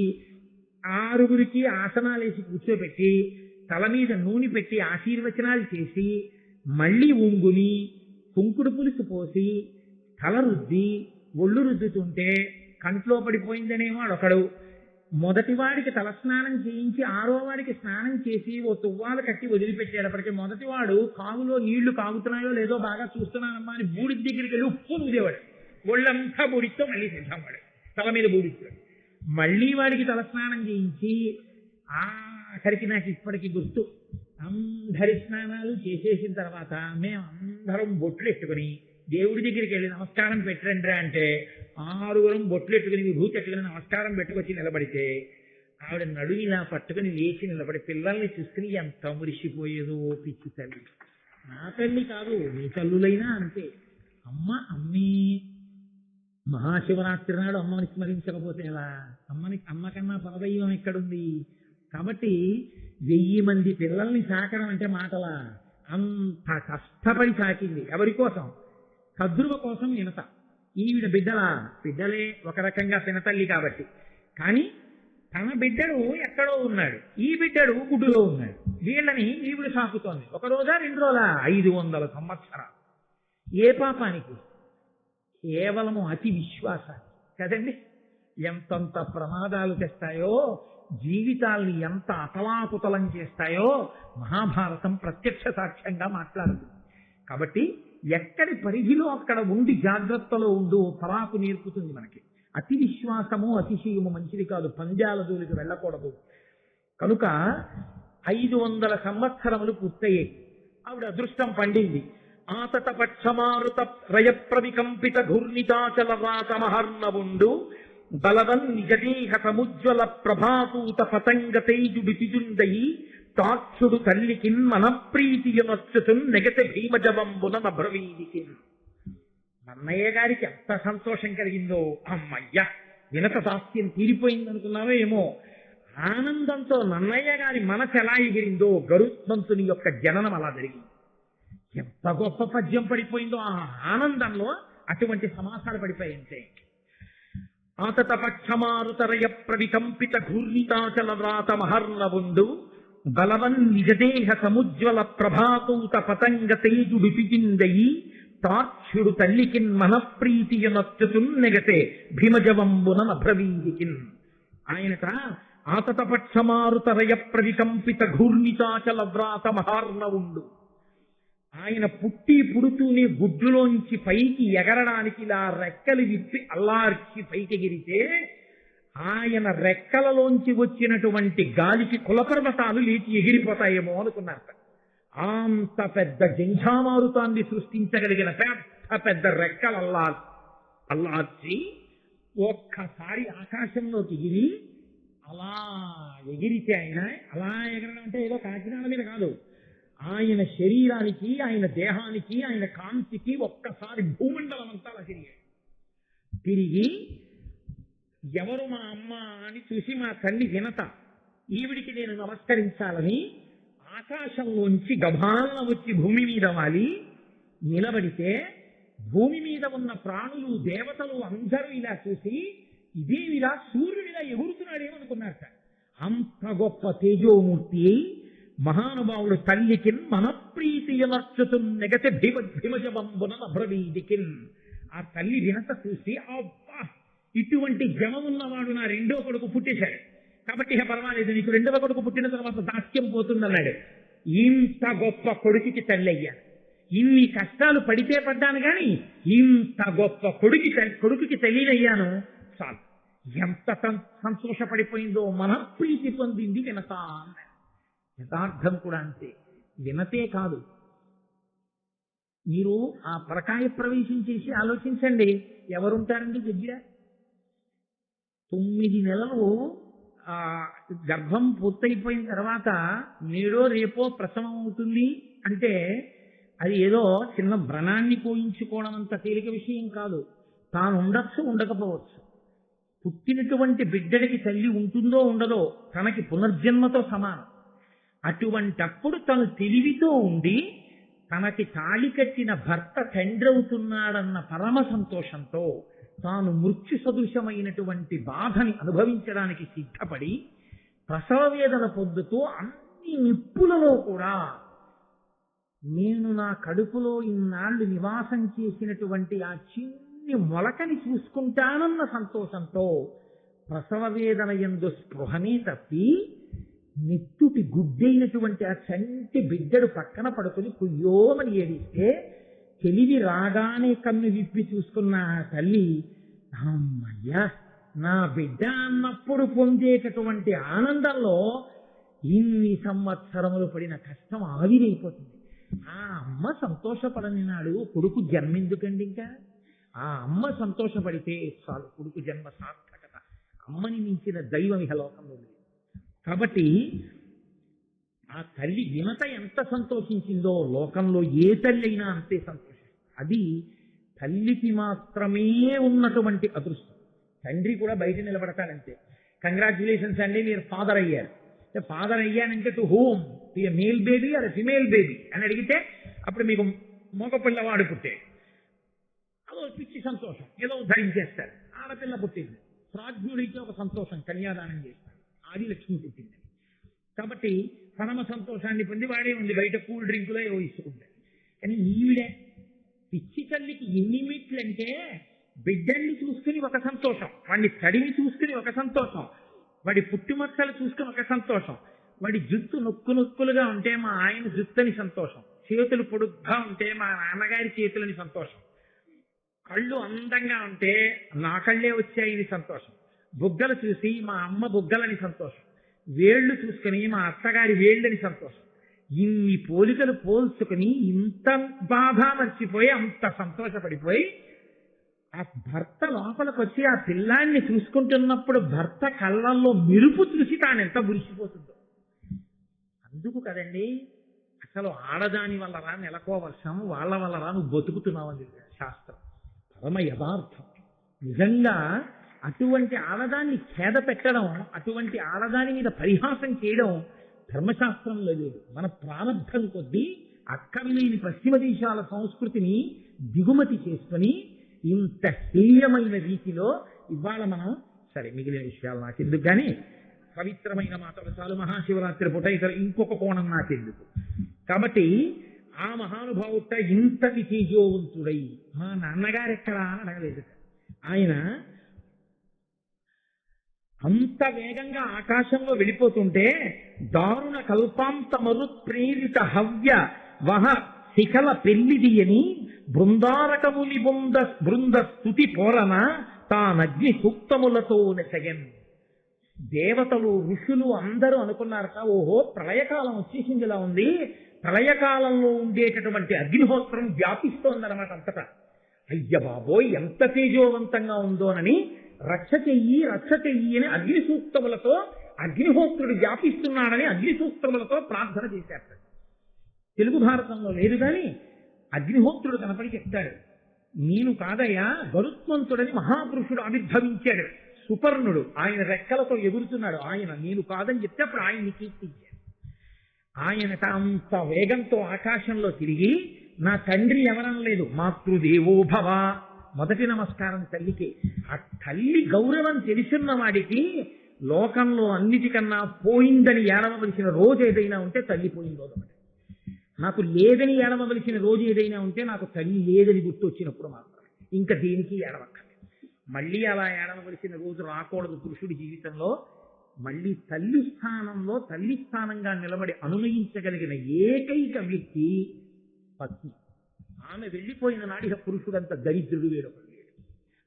6 ఆసనాలేసి కూర్చోబెట్టి తల మీద నూనె పెట్టి ఆశీర్వచనాలు చేసి మళ్ళీ ఉంగుని కుంకుడు పులుసు పోసి తల రుద్ది ఒళ్ళు రుద్దుతుంటే కంట్లో పడిపోయిందనేమో అడొకడు. మొదటివాడికి తలస్నానం చేయించి 6వ వాడికి స్నానం చేసి ఓ తువ్వాలు కట్టి వదిలిపెట్టేటప్పటికీ మొదటివాడు కాగులో నీళ్లు కాగుతున్నాయో లేదో బాగా చూస్తున్నానమ్మా అని బూడి దగ్గరికి వెళ్ళి ఉప్పు నూదేవాడు. ఒళ్ళంతా బూడితో మళ్ళీ సిద్ధంవాడు, తల మీద బూడిస్తాడు. మళ్ళీ వాడికి తలస్నానం చేయించి ఆఖరికి నాకు ఇప్పటికీ గుర్తు, అందరి స్నానాలు చేసేసిన తర్వాత మేమందరం బొట్లు ఎట్టుకుని దేవుడి దగ్గరికి వెళ్ళి నమస్కారం పెట్టండి అంటే 6 బొట్లు ఎట్టుకుని విభూతి ఎట్టుకుని నమస్కారం పెట్టుకొచ్చి నిలబడితే ఆవిడ నడుము ఇలా పట్టుకుని లేచి నిలబడి పిల్లల్ని చూసుకుని ఎంత మురిసిపోయేదో పిచ్చి తల్లి. నా తల్లి కాదు, మీ తల్లులైనా అంతే. అమ్మే మహాశివరాత్రి నాడు అమ్మని స్మరించకపోతే ఎలా? అమ్మ కన్నా పరదైవం ఎక్కడుంది? కాబట్టి 1000 మంది పిల్లల్ని సాకడం అంటే మాటలా? అంత కష్టపడి సాకింది. ఎవరి కోసం? కద్రువ కోసం వినత. ఈవిడ బిడ్డలే ఒక రకంగా పినతల్లి కాబట్టి. కానీ తన బిడ్డడు ఎక్కడో ఉన్నాడు, ఈ బిడ్డడు గుడ్డులో ఉన్నాడు. వీళ్ళని ఈవిడ సాకుతోంది. 1 రోజా 2 రోజులా? 500 సంవత్సరాలు. ఏ పాపానికి? కేవలము అతి విశ్వాసాన్ని కదండి. ఎంతంత ప్రమాదాలు తెస్తాయో, జీవితాల్ని ఎంత అతలాకుతలం చేస్తాయో మహాభారతం ప్రత్యక్ష సాక్ష్యంగా మాట్లాడుతుంది. కాబట్టి ఎక్కడి పరిధిలో అక్కడ ఉండి జాగ్రత్తలో ఉండు తలాకు నేర్పుతుంది మనకి. అతి విశ్వాసము అతిశయము మంచిది కాదు, పంద్యాల జోలికి వెళ్ళకూడదు. కనుక 500 సంవత్సరములు పూర్తయ్యాయి. ఆవిడ అదృష్టం పండింది. ఆతత పక్షమారుత రయప్రవికంపిత ఘూర్ణితాచల వ్రాత మహర్ణవుండు బలవన్ నిజదేహ సముజ్వల ప్రభాతూత పతంగ తేజుడు తిజుండయి తాక్షుడు తల్లికిన్ మనప్రీతియునొచ్చుతున్ నెగత భీమజవంబున నభ్రవీదికి. నన్నయ్య గారికి ఎంత సంతోషం కలిగిందో, అమ్మయ్య వినత దాస్యం తీరిపోయిందనుకున్నావో ఏమో, ఆనందంతో నన్నయ్య గారి మనసు ఎలా ఎగిరిందో, గరుత్మంతుని యొక్క జననం అలా జరిగింది. ఎంత గొప్ప పద్యం పడిపోయిందో ఆ ఆనందంలో, అటువంటి సమాసాలు పడిపోయింటే. ఆతత పక్షమారుతరయ ప్రవికంపిత ఘూర్ణితాచల వ్రాత మహర్ణవుండు బలవన్ నిజదేహ సముజ్వల ప్రభాతూత పతంగ తేజుడు పిజిందయి తాక్షుడు తల్లికిన్ మనప్రీతియునొచ్చుతున్ నెగతే భీమజవంబున నభ్రవీదికిన్. ఆయనట ఆతత పక్షమారుతరయ ప్రవికంపిత ఘూర్ణితాచల వ్రాత మహార్ణవుండు. ఆయన పుడుతూనే గుడ్డులోంచి పైకి ఎగరడానికి ఇలా రెక్కలు విప్పి అల్లార్చి పైకి ఎగిరితే ఆయన రెక్కలలోంచి వచ్చినటువంటి గాలికి కులపర్వతాలు లేచి ఎగిరిపోతాయేమో అనుకున్నారు. అంత పెద్ద జంఝామారుతాన్ని సృష్టించగలిగిన పెద్ద రెక్కలు అల్లార్చి ఒక్కసారి ఆకాశంలోకి ఎగిరి అలా ఎగిరితే, ఆయన అలా ఎగరడం అంటే ఏదో కాకినాడ మీద కాదు, ఆయన శరీరానికి, ఆయన దేహానికి, ఆయన కాంతికి ఒక్కసారి భూమండలం అంతా అలా తిరిగి ఎవరు మా అమ్మ అని చూసి మా తల్లి వినత, ఈవిడికి నేను నమస్కరించాలని ఆకాశంలోంచి గభాలన వచ్చి భూమి మీద వాలి నిలబడితే, భూమి మీద ఉన్న ప్రాణులు దేవతలు అందరూ ఇలా చూసి ఇదేవిలా సూర్యుడిలా ఎగురుతున్నాడేమనుకున్నారట. అంత గొప్ప తేజోమూర్తి మహానుభావుడు తల్లికి మనప్రీతియునర్చుతు నెగతే భీమజవంబున నభ్రవీదికిన్. ఆ తల్లి వినత చూసి, అబ్బా ఇటువంటి జవం ఉన్నవాడు నా రెండో కొడుకు పుట్టేశాడు కాబట్టి ఇక పర్వాలేదు, నీకు రెండవ కొడుకు పుట్టిన తర్వాత దాస్యం పోతుందన్నాడు. ఇంత గొప్ప కొడుకుకి తల్లి అయ్యాను, ఇన్ని కష్టాలు పడితే పడ్డాను కానీ ఇంత గొప్ప కొడుకుకి తల్లినయ్యాను చాలు. ఎంత సంతోషపడిపోయిందో, మనప్రీతి పొందింది వినత. యథార్థం కూడా అంతే. వినతే కాదు, మీరు ఆ పరకాయ ప్రవేశం చేసి ఆలోచించండి, ఎవరుంటారండి దగ్గర? 9 నెలలు గర్భం పూర్తయిపోయిన తర్వాత నేడో రేపో ప్రసవం అవుతుంది అంటే అది ఏదో చిన్న వ్రణాన్ని కోయించుకోవడం అంత తేలిక విషయం కాదు. తాను ఉండొచ్చు, ఉండకపోవచ్చు. పుట్టినటువంటి బిడ్డడికి తల్లి ఉంటుందో ఉండదో తనకి పునర్జన్మతో సమానం. అటువంటప్పుడు తను తెలివితో ఉండి తనకి తాళి కట్టిన భర్త తండ్రి అవుతున్నాడన్న పరమ సంతోషంతో తాను మృత్యు సదృశమైనటువంటి బాధని అనుభవించడానికి సిద్ధపడి ప్రసవ వేదన పొందుతూ అన్ని నిప్పులలో కూడా నేను నా కడుపులో ఇన్నాళ్లు నివాసం చేసినటువంటి ఆ చిన్ని మొలకని చూసుకుంటానన్న సంతోషంతో ప్రసవ వేదన యందు స్పృహనే తప్పి నెత్తుటి గుడ్డైనటువంటి ఆ చంటి బిడ్డడు పక్కన పడుకుని కుయ్యోమని ఏడిస్తే తెలివి రాగానే కన్ను విప్పి చూసుకున్న ఆ తల్లి, అమ్మయ్యా నా బిడ్డ అన్నప్పుడు పొందేటటువంటి ఆనందంలో ఇన్ని సంవత్సరములు పడిన కష్టం ఆవిరైపోతుంది. ఆ అమ్మ సంతోషపడని నాడు కొడుకు జన్మెందుకండి? ఇంకా ఆ అమ్మ సంతోషపడితే చాలు, కొడుకు జన్మ సార్థకత. అమ్మని మించిన దైవం ఇహ లోకంలో లేదు. కాబట్టి ఆ తల్లి వినత ఎంత సంతోషించిందో లోకంలో ఏ తల్లి అయినా అంతే సంతోషం. అది తల్లికి మాత్రమే ఉన్నటువంటి అదృష్టం. తండ్రి కూడా బయట నిలబడతాడంతే. కంగ్రాచులేషన్స్ అండి, మీరు ఫాదర్ అయ్యారు. ఫాదర్ అయ్యానంటే to whom, to a male baby or female baby అని అడిగితే అప్పుడు మీకు మగ పిల్లవాడు పుట్టాడు, అదో పిచ్చి సంతోషం, ఏదో ధరించేస్తారు. ఆడపిల్ల పుట్టింది, ప్రాజ్ఞుడికి ఒక సంతోషం, కన్యాదానం చేస్తారు. ఆదిలక్ష్మి పుట్టింది కాబట్టి పరమ సంతోషాన్ని పొంది వాడే ఉంది బయట కూల్ డ్రింకులో ఏవో ఇసుకుంటాడు. కానీ ఈవిడే పిచ్చి తల్లికి ఎన్ని మీట్లంటే బిడ్డల్ని చూసుకుని ఒక సంతోషం, వాడిని తడిని చూసుకుని ఒక సంతోషం, వాడి పుట్టుమచ్చలు చూసుకుని ఒక సంతోషం, వాడి జుత్తు నొక్కులుగా ఉంటే మా ఆయన జుత్తని సంతోషం, చేతులు పొడుగ్గా ఉంటే మా నాన్నగారి చేతులని సంతోషం, కళ్ళు అందంగా ఉంటే నా కళ్ళే వచ్చాయని సంతోషం, బుగ్గలు చూసి మా అమ్మ బుగ్గలని సంతోషం, వేళ్లు చూసుకుని మా అత్తగారి వేళ్ళని సంతోషం. ఇన్ని పోలికలు పోల్చుకుని ఇంత బాధ మర్చిపోయి అంత సంతోషపడిపోయి ఆ భర్త లోపలికి వచ్చి ఆ పిల్లాన్ని చూసుకుంటున్నప్పుడు భర్త కళ్ళల్లో మెరుపు చూసి తాను ఎంత మురిసిపోతుందో. అందుకు కదండి అసలు ఆడదాని వల్ల రా నెలకో వర్షం, వాళ్ళ వల్ల రా నువ్వు బతుకుతున్నావని శాస్త్రం. పరమ యథార్థం. నిజంగా అటువంటి ఆడదాన్ని ఖేద పెట్టడం, అటువంటి ఆడదాని మీద పరిహాసం చేయడం ధర్మశాస్త్రంలో లేదు. మన ప్రారంభం కొద్దీ అక్కర్లేని పశ్చిమ దేశాల సంస్కృతిని దిగుమతి చేసుకుని ఇంత హీయమైన రీతిలో ఇవాళ మనం, సరే మిగిలిన విషయాలు నాకెందుకు కానీ, పవిత్రమైన మాతవసాలు మహాశివరాత్రి పూట ఇతర ఇంకొక కోణం నాకెందుకు. కాబట్టి ఆ మహానుభావుట ఇంతటి తేజోవంతుడై మా నాన్నగారు ఎక్కడా అని అడగలేదు. ఆయన అంత వేగంగా ఆకాశంలో వెళ్ళిపోతుంటే దారుణ కల్పాంత మరుత్ప్రేరిత హవ్య వహ శిఖల పెళ్లిదియని బృందారకముని బృంద స్తుతి పోరన తానగ్ని సూక్తములతో నెసగన్. దేవతలు ఋషులు అందరూ అనుకున్నారట, ఓహో ప్రళయకాలం వచ్చేసిందిలా ఉంది, ప్రళయకాలంలో ఉండేటటువంటి అగ్నిహోత్రం వ్యాపిస్తోందన్నమాట అంతటా. అయ్య బాబోయ్ ఎంత తేజోవంతంగా ఉందోనని రక్ష చెయ్యి అని అగ్ని సూక్తములతో, అగ్నిహోత్రుడు వ్యాపిస్తున్నాడని అగ్ని సూక్తములతో ప్రార్థన చేశారు. తెలుగు భారతంలో లేదు కానీ అగ్నిహోత్రుడు కనపడి చెప్తాడు, నేను కాదయ్యా గరుత్మంతుడని మహాపురుషుడు ఆవిర్భవించాడు, సుపర్ణుడు, ఆయన రెక్కలతో ఎగురుతున్నాడు, ఆయన నేను కాదని చెప్తే అప్పుడు ఆయన్ని కీర్తించాడు. ఆయనట అంత వేగంతో ఆకాశంలో తిరిగి నా తండ్రి ఎవరం లేదు, మాతృదేవోభవ, మొదటి నమస్కారం తల్లికి. ఆ తల్లి గౌరవం తెలిసిన వాడికి లోకంలో అన్నిటికన్నా పోయిందని ఏడవలసిన రోజు ఏదైనా ఉంటే తల్లి పోయిన రోజు ఒకటి. నాకు లేదని ఏడవలసిన రోజు ఏదైనా ఉంటే నాకు తల్లి లేదని గుర్తు వచ్చినప్పుడు మాత్రమే, ఇంకా దేనికి ఏడవక్కర్లేదు. మళ్ళీ అలా ఏడవలసిన రోజు రాకూడదు పురుషుడి జీవితంలో. మళ్ళీ తల్లి స్థానంలో తల్లి స్థానంగా నిలబడి అనునయించగలిగిన ఏకైక వ్యక్తి పత్ని. ఆమె వెళ్ళిపోయిన నాడిక పురుషుడంత దరిద్రుడు వేరొకడు లేడు.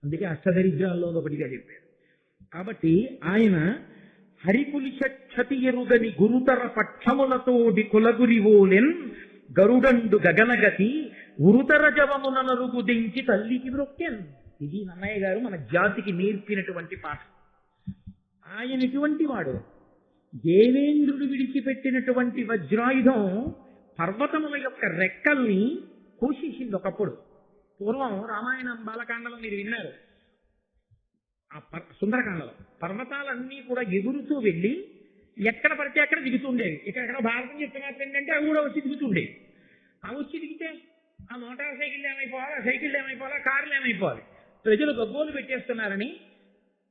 అందుకే అష్టదరిద్రాల్లో ఒకటిగా చెప్పారు. కాబట్టి ఆయన హరిపులిషతి ఎరుగని గురుతర పక్షములతోడి కులగురివోలెన్ గరుడండు గగనగతి ఉరుతర జవమున నరుగు దించి తల్లికి మ్రొక్కెన్. ఇది నన్నయ్య గారు మన జాతికి నేర్పినటువంటి పాఠం. ఆయన ఎటువంటి వాడు? దేవేంద్రుడు విడిచిపెట్టినటువంటి వజ్రాయుధం పర్వతముల యొక్క రెక్కల్ని కోసేసింది ఒకప్పుడు. పూర్వం రామాయణం బాలకాండలో మీరు విన్నారు, ఆ సుందరకాండలో పర్వతాలన్నీ కూడా ఎగురుతూ వెళ్ళి ఎక్కడ పడితే అక్కడ దిగుతుండేవి. ఇక్కడ భారతం చెప్తున్నట్టు ఏంటంటే అవి కూడా వచ్చి దిగుతుండేవి. అవి వచ్చి దిగితే ఆ మోటార్ సైకిల్ ఏమైపోవాలి, ఆ సైకిల్ ఏమైపోవాలి, కార్లు ఏమైపోవాలి, ప్రజలు గగ్గోలు పెట్టేస్తున్నారని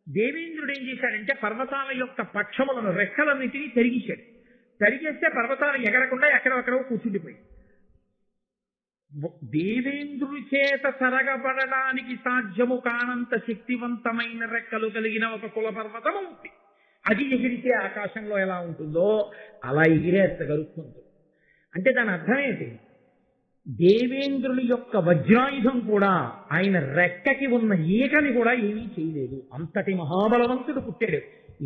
దేవేంద్రుడు ఏం చేశాడంటే పర్వతాల యొక్క పక్షములను రెక్కలన్నిటినీ తరిగేశాడు. తరిగేస్తే పర్వతాలు ఎగరకుండా ఎక్కడెక్కడో కూర్చుండిపోయి, దేవేంద్రుడి చేత సరగబడడానికి సాధ్యము కానంత శక్తివంతమైన రెక్కలు కలిగిన ఒక కుల పర్వతం ఉంది. అది ఎగిరితే ఆకాశంలో ఎలా ఉంటుందో అలా ఎగిరేస్త గరుత్మంతుడు. అంటే దాని అర్థం ఏంటి? దేవేంద్రుని యొక్క వజ్రాయుధం కూడా ఆయన రెక్కకి ఉన్న ఈకని కూడా ఏమీ చేయలేదు. అంతటి మహాబలవంతుడు పుట్టాడు.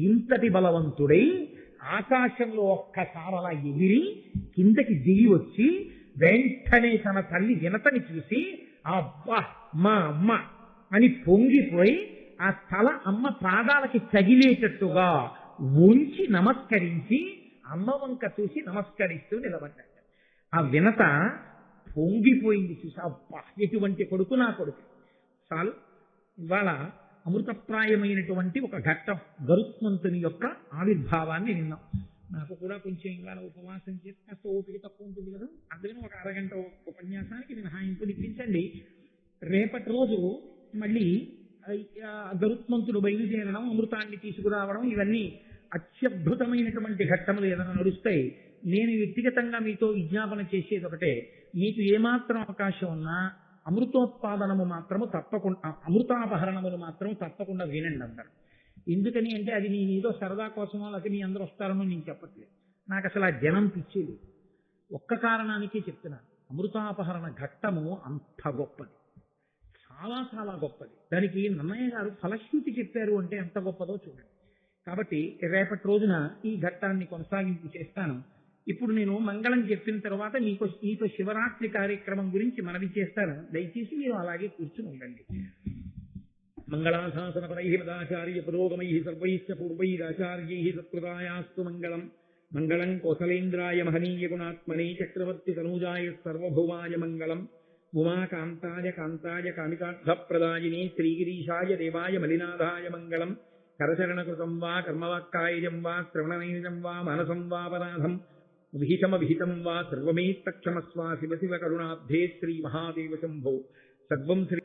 ఇంతటి బలవంతుడై ఆకాశంలో ఒక్కసారి అలా ఎగిరి కిందకి దిగి వచ్చి వెంటనే తన తల్లి వినతని చూసి అబ్బా మా అమ్మ అని పొంగిపోయి ఆ తల అమ్మ పాదాలకి తగిలేటట్టుగా ఉంచి నమస్కరించి అమ్మ వంక చూసి నమస్కరిస్తూ నిలబడ్డాడు. ఆ వినత పొంగిపోయింది చూసి, అబ్బా ఎటువంటి కొడుకు నా కొడుకు. చాలు, ఇవాళ అమృతప్రాయమైనటువంటి ఒక ఘట్టం గరుత్మంతుని యొక్క ఆవిర్భావాన్ని విన్నాం. నాకు కూడా కొంచెం ఇవాళ ఉపవాసం చేసి కాస్త ఓపిక తక్కువ ఉంటుంది కదా, అందుకని ఒక అరగంట ఉపన్యాసానికి మినహాయింపు ఇప్పించండి. రేపటి రోజు మళ్ళీ గరుత్మంతుడు బయలుదేరడం, అమృతాన్ని తీసుకురావడం, ఇవన్నీ అత్యద్భుతమైనటువంటి ఘట్టములు ఏదైనా నడుస్తాయి. నేను వ్యక్తిగతంగా మీతో విజ్ఞాపన చేసేది ఒకటే, మీకు ఏమాత్రం అవకాశం ఉన్నా అమృతోత్పాదనము మాత్రము తప్పకుండా, అమృతాపహరణములు మాత్రం తప్పకుండా వినండి అందరు. ఎందుకని అంటే అది నేను ఏదో సరదా కోసమో లేకపోతే మీ అందరూ వస్తారనో నేను చెప్పట్లేదు. నాకు అసలు ఆ జనం పిచ్చేది ఒక్క కారణానికే చెప్తున్నాను. అమృతాపహరణ ఘట్టము అంత గొప్పది, చాలా చాలా గొప్పది. దానికి నన్నయ్య గారు ఫలశ్రుతి చెప్పారు అంటే ఎంత గొప్పదో చూడండి. కాబట్టి రేపటి రోజున ఈ ఘట్టాన్ని కొనసాగింపు చేస్తాను. ఇప్పుడు నేను మంగళం చెప్పిన తర్వాత మీతో శివరాత్రి కార్యక్రమం గురించి మనవి చేస్తాను. దయచేసి మీరు అలాగే కూర్చుని ఉండండి. మంగళాశాసనపరై మదాచార్య పురోగమై సర్వైశ్చ పూర్వైరాచార్యై సత్కృతాయాస్తు మంగళం. మంగళం కోసలేంద్రాయ మహనీయ గుణాత్మనే చక్రవర్తి తనూజాయ సర్వభౌమాయ మంగళం. ఉమాకాంతాయ కాంతాయ కామితార్థప్రదాయినే శ్రీగిరీశాయ దేవాయ మలినాథాయ మంగళం. కరచరణకృతం వా కర్మవాక్కాయజం వా శ్రవణనైజం వా మానసం వాపరాధం విహితమవిహితం వా సర్వమేత్తక్షమస్వ. శివ శివ కరుణాబ్ధే శ్రీ మహాదేవ శంభో. సర్వం శ్రీ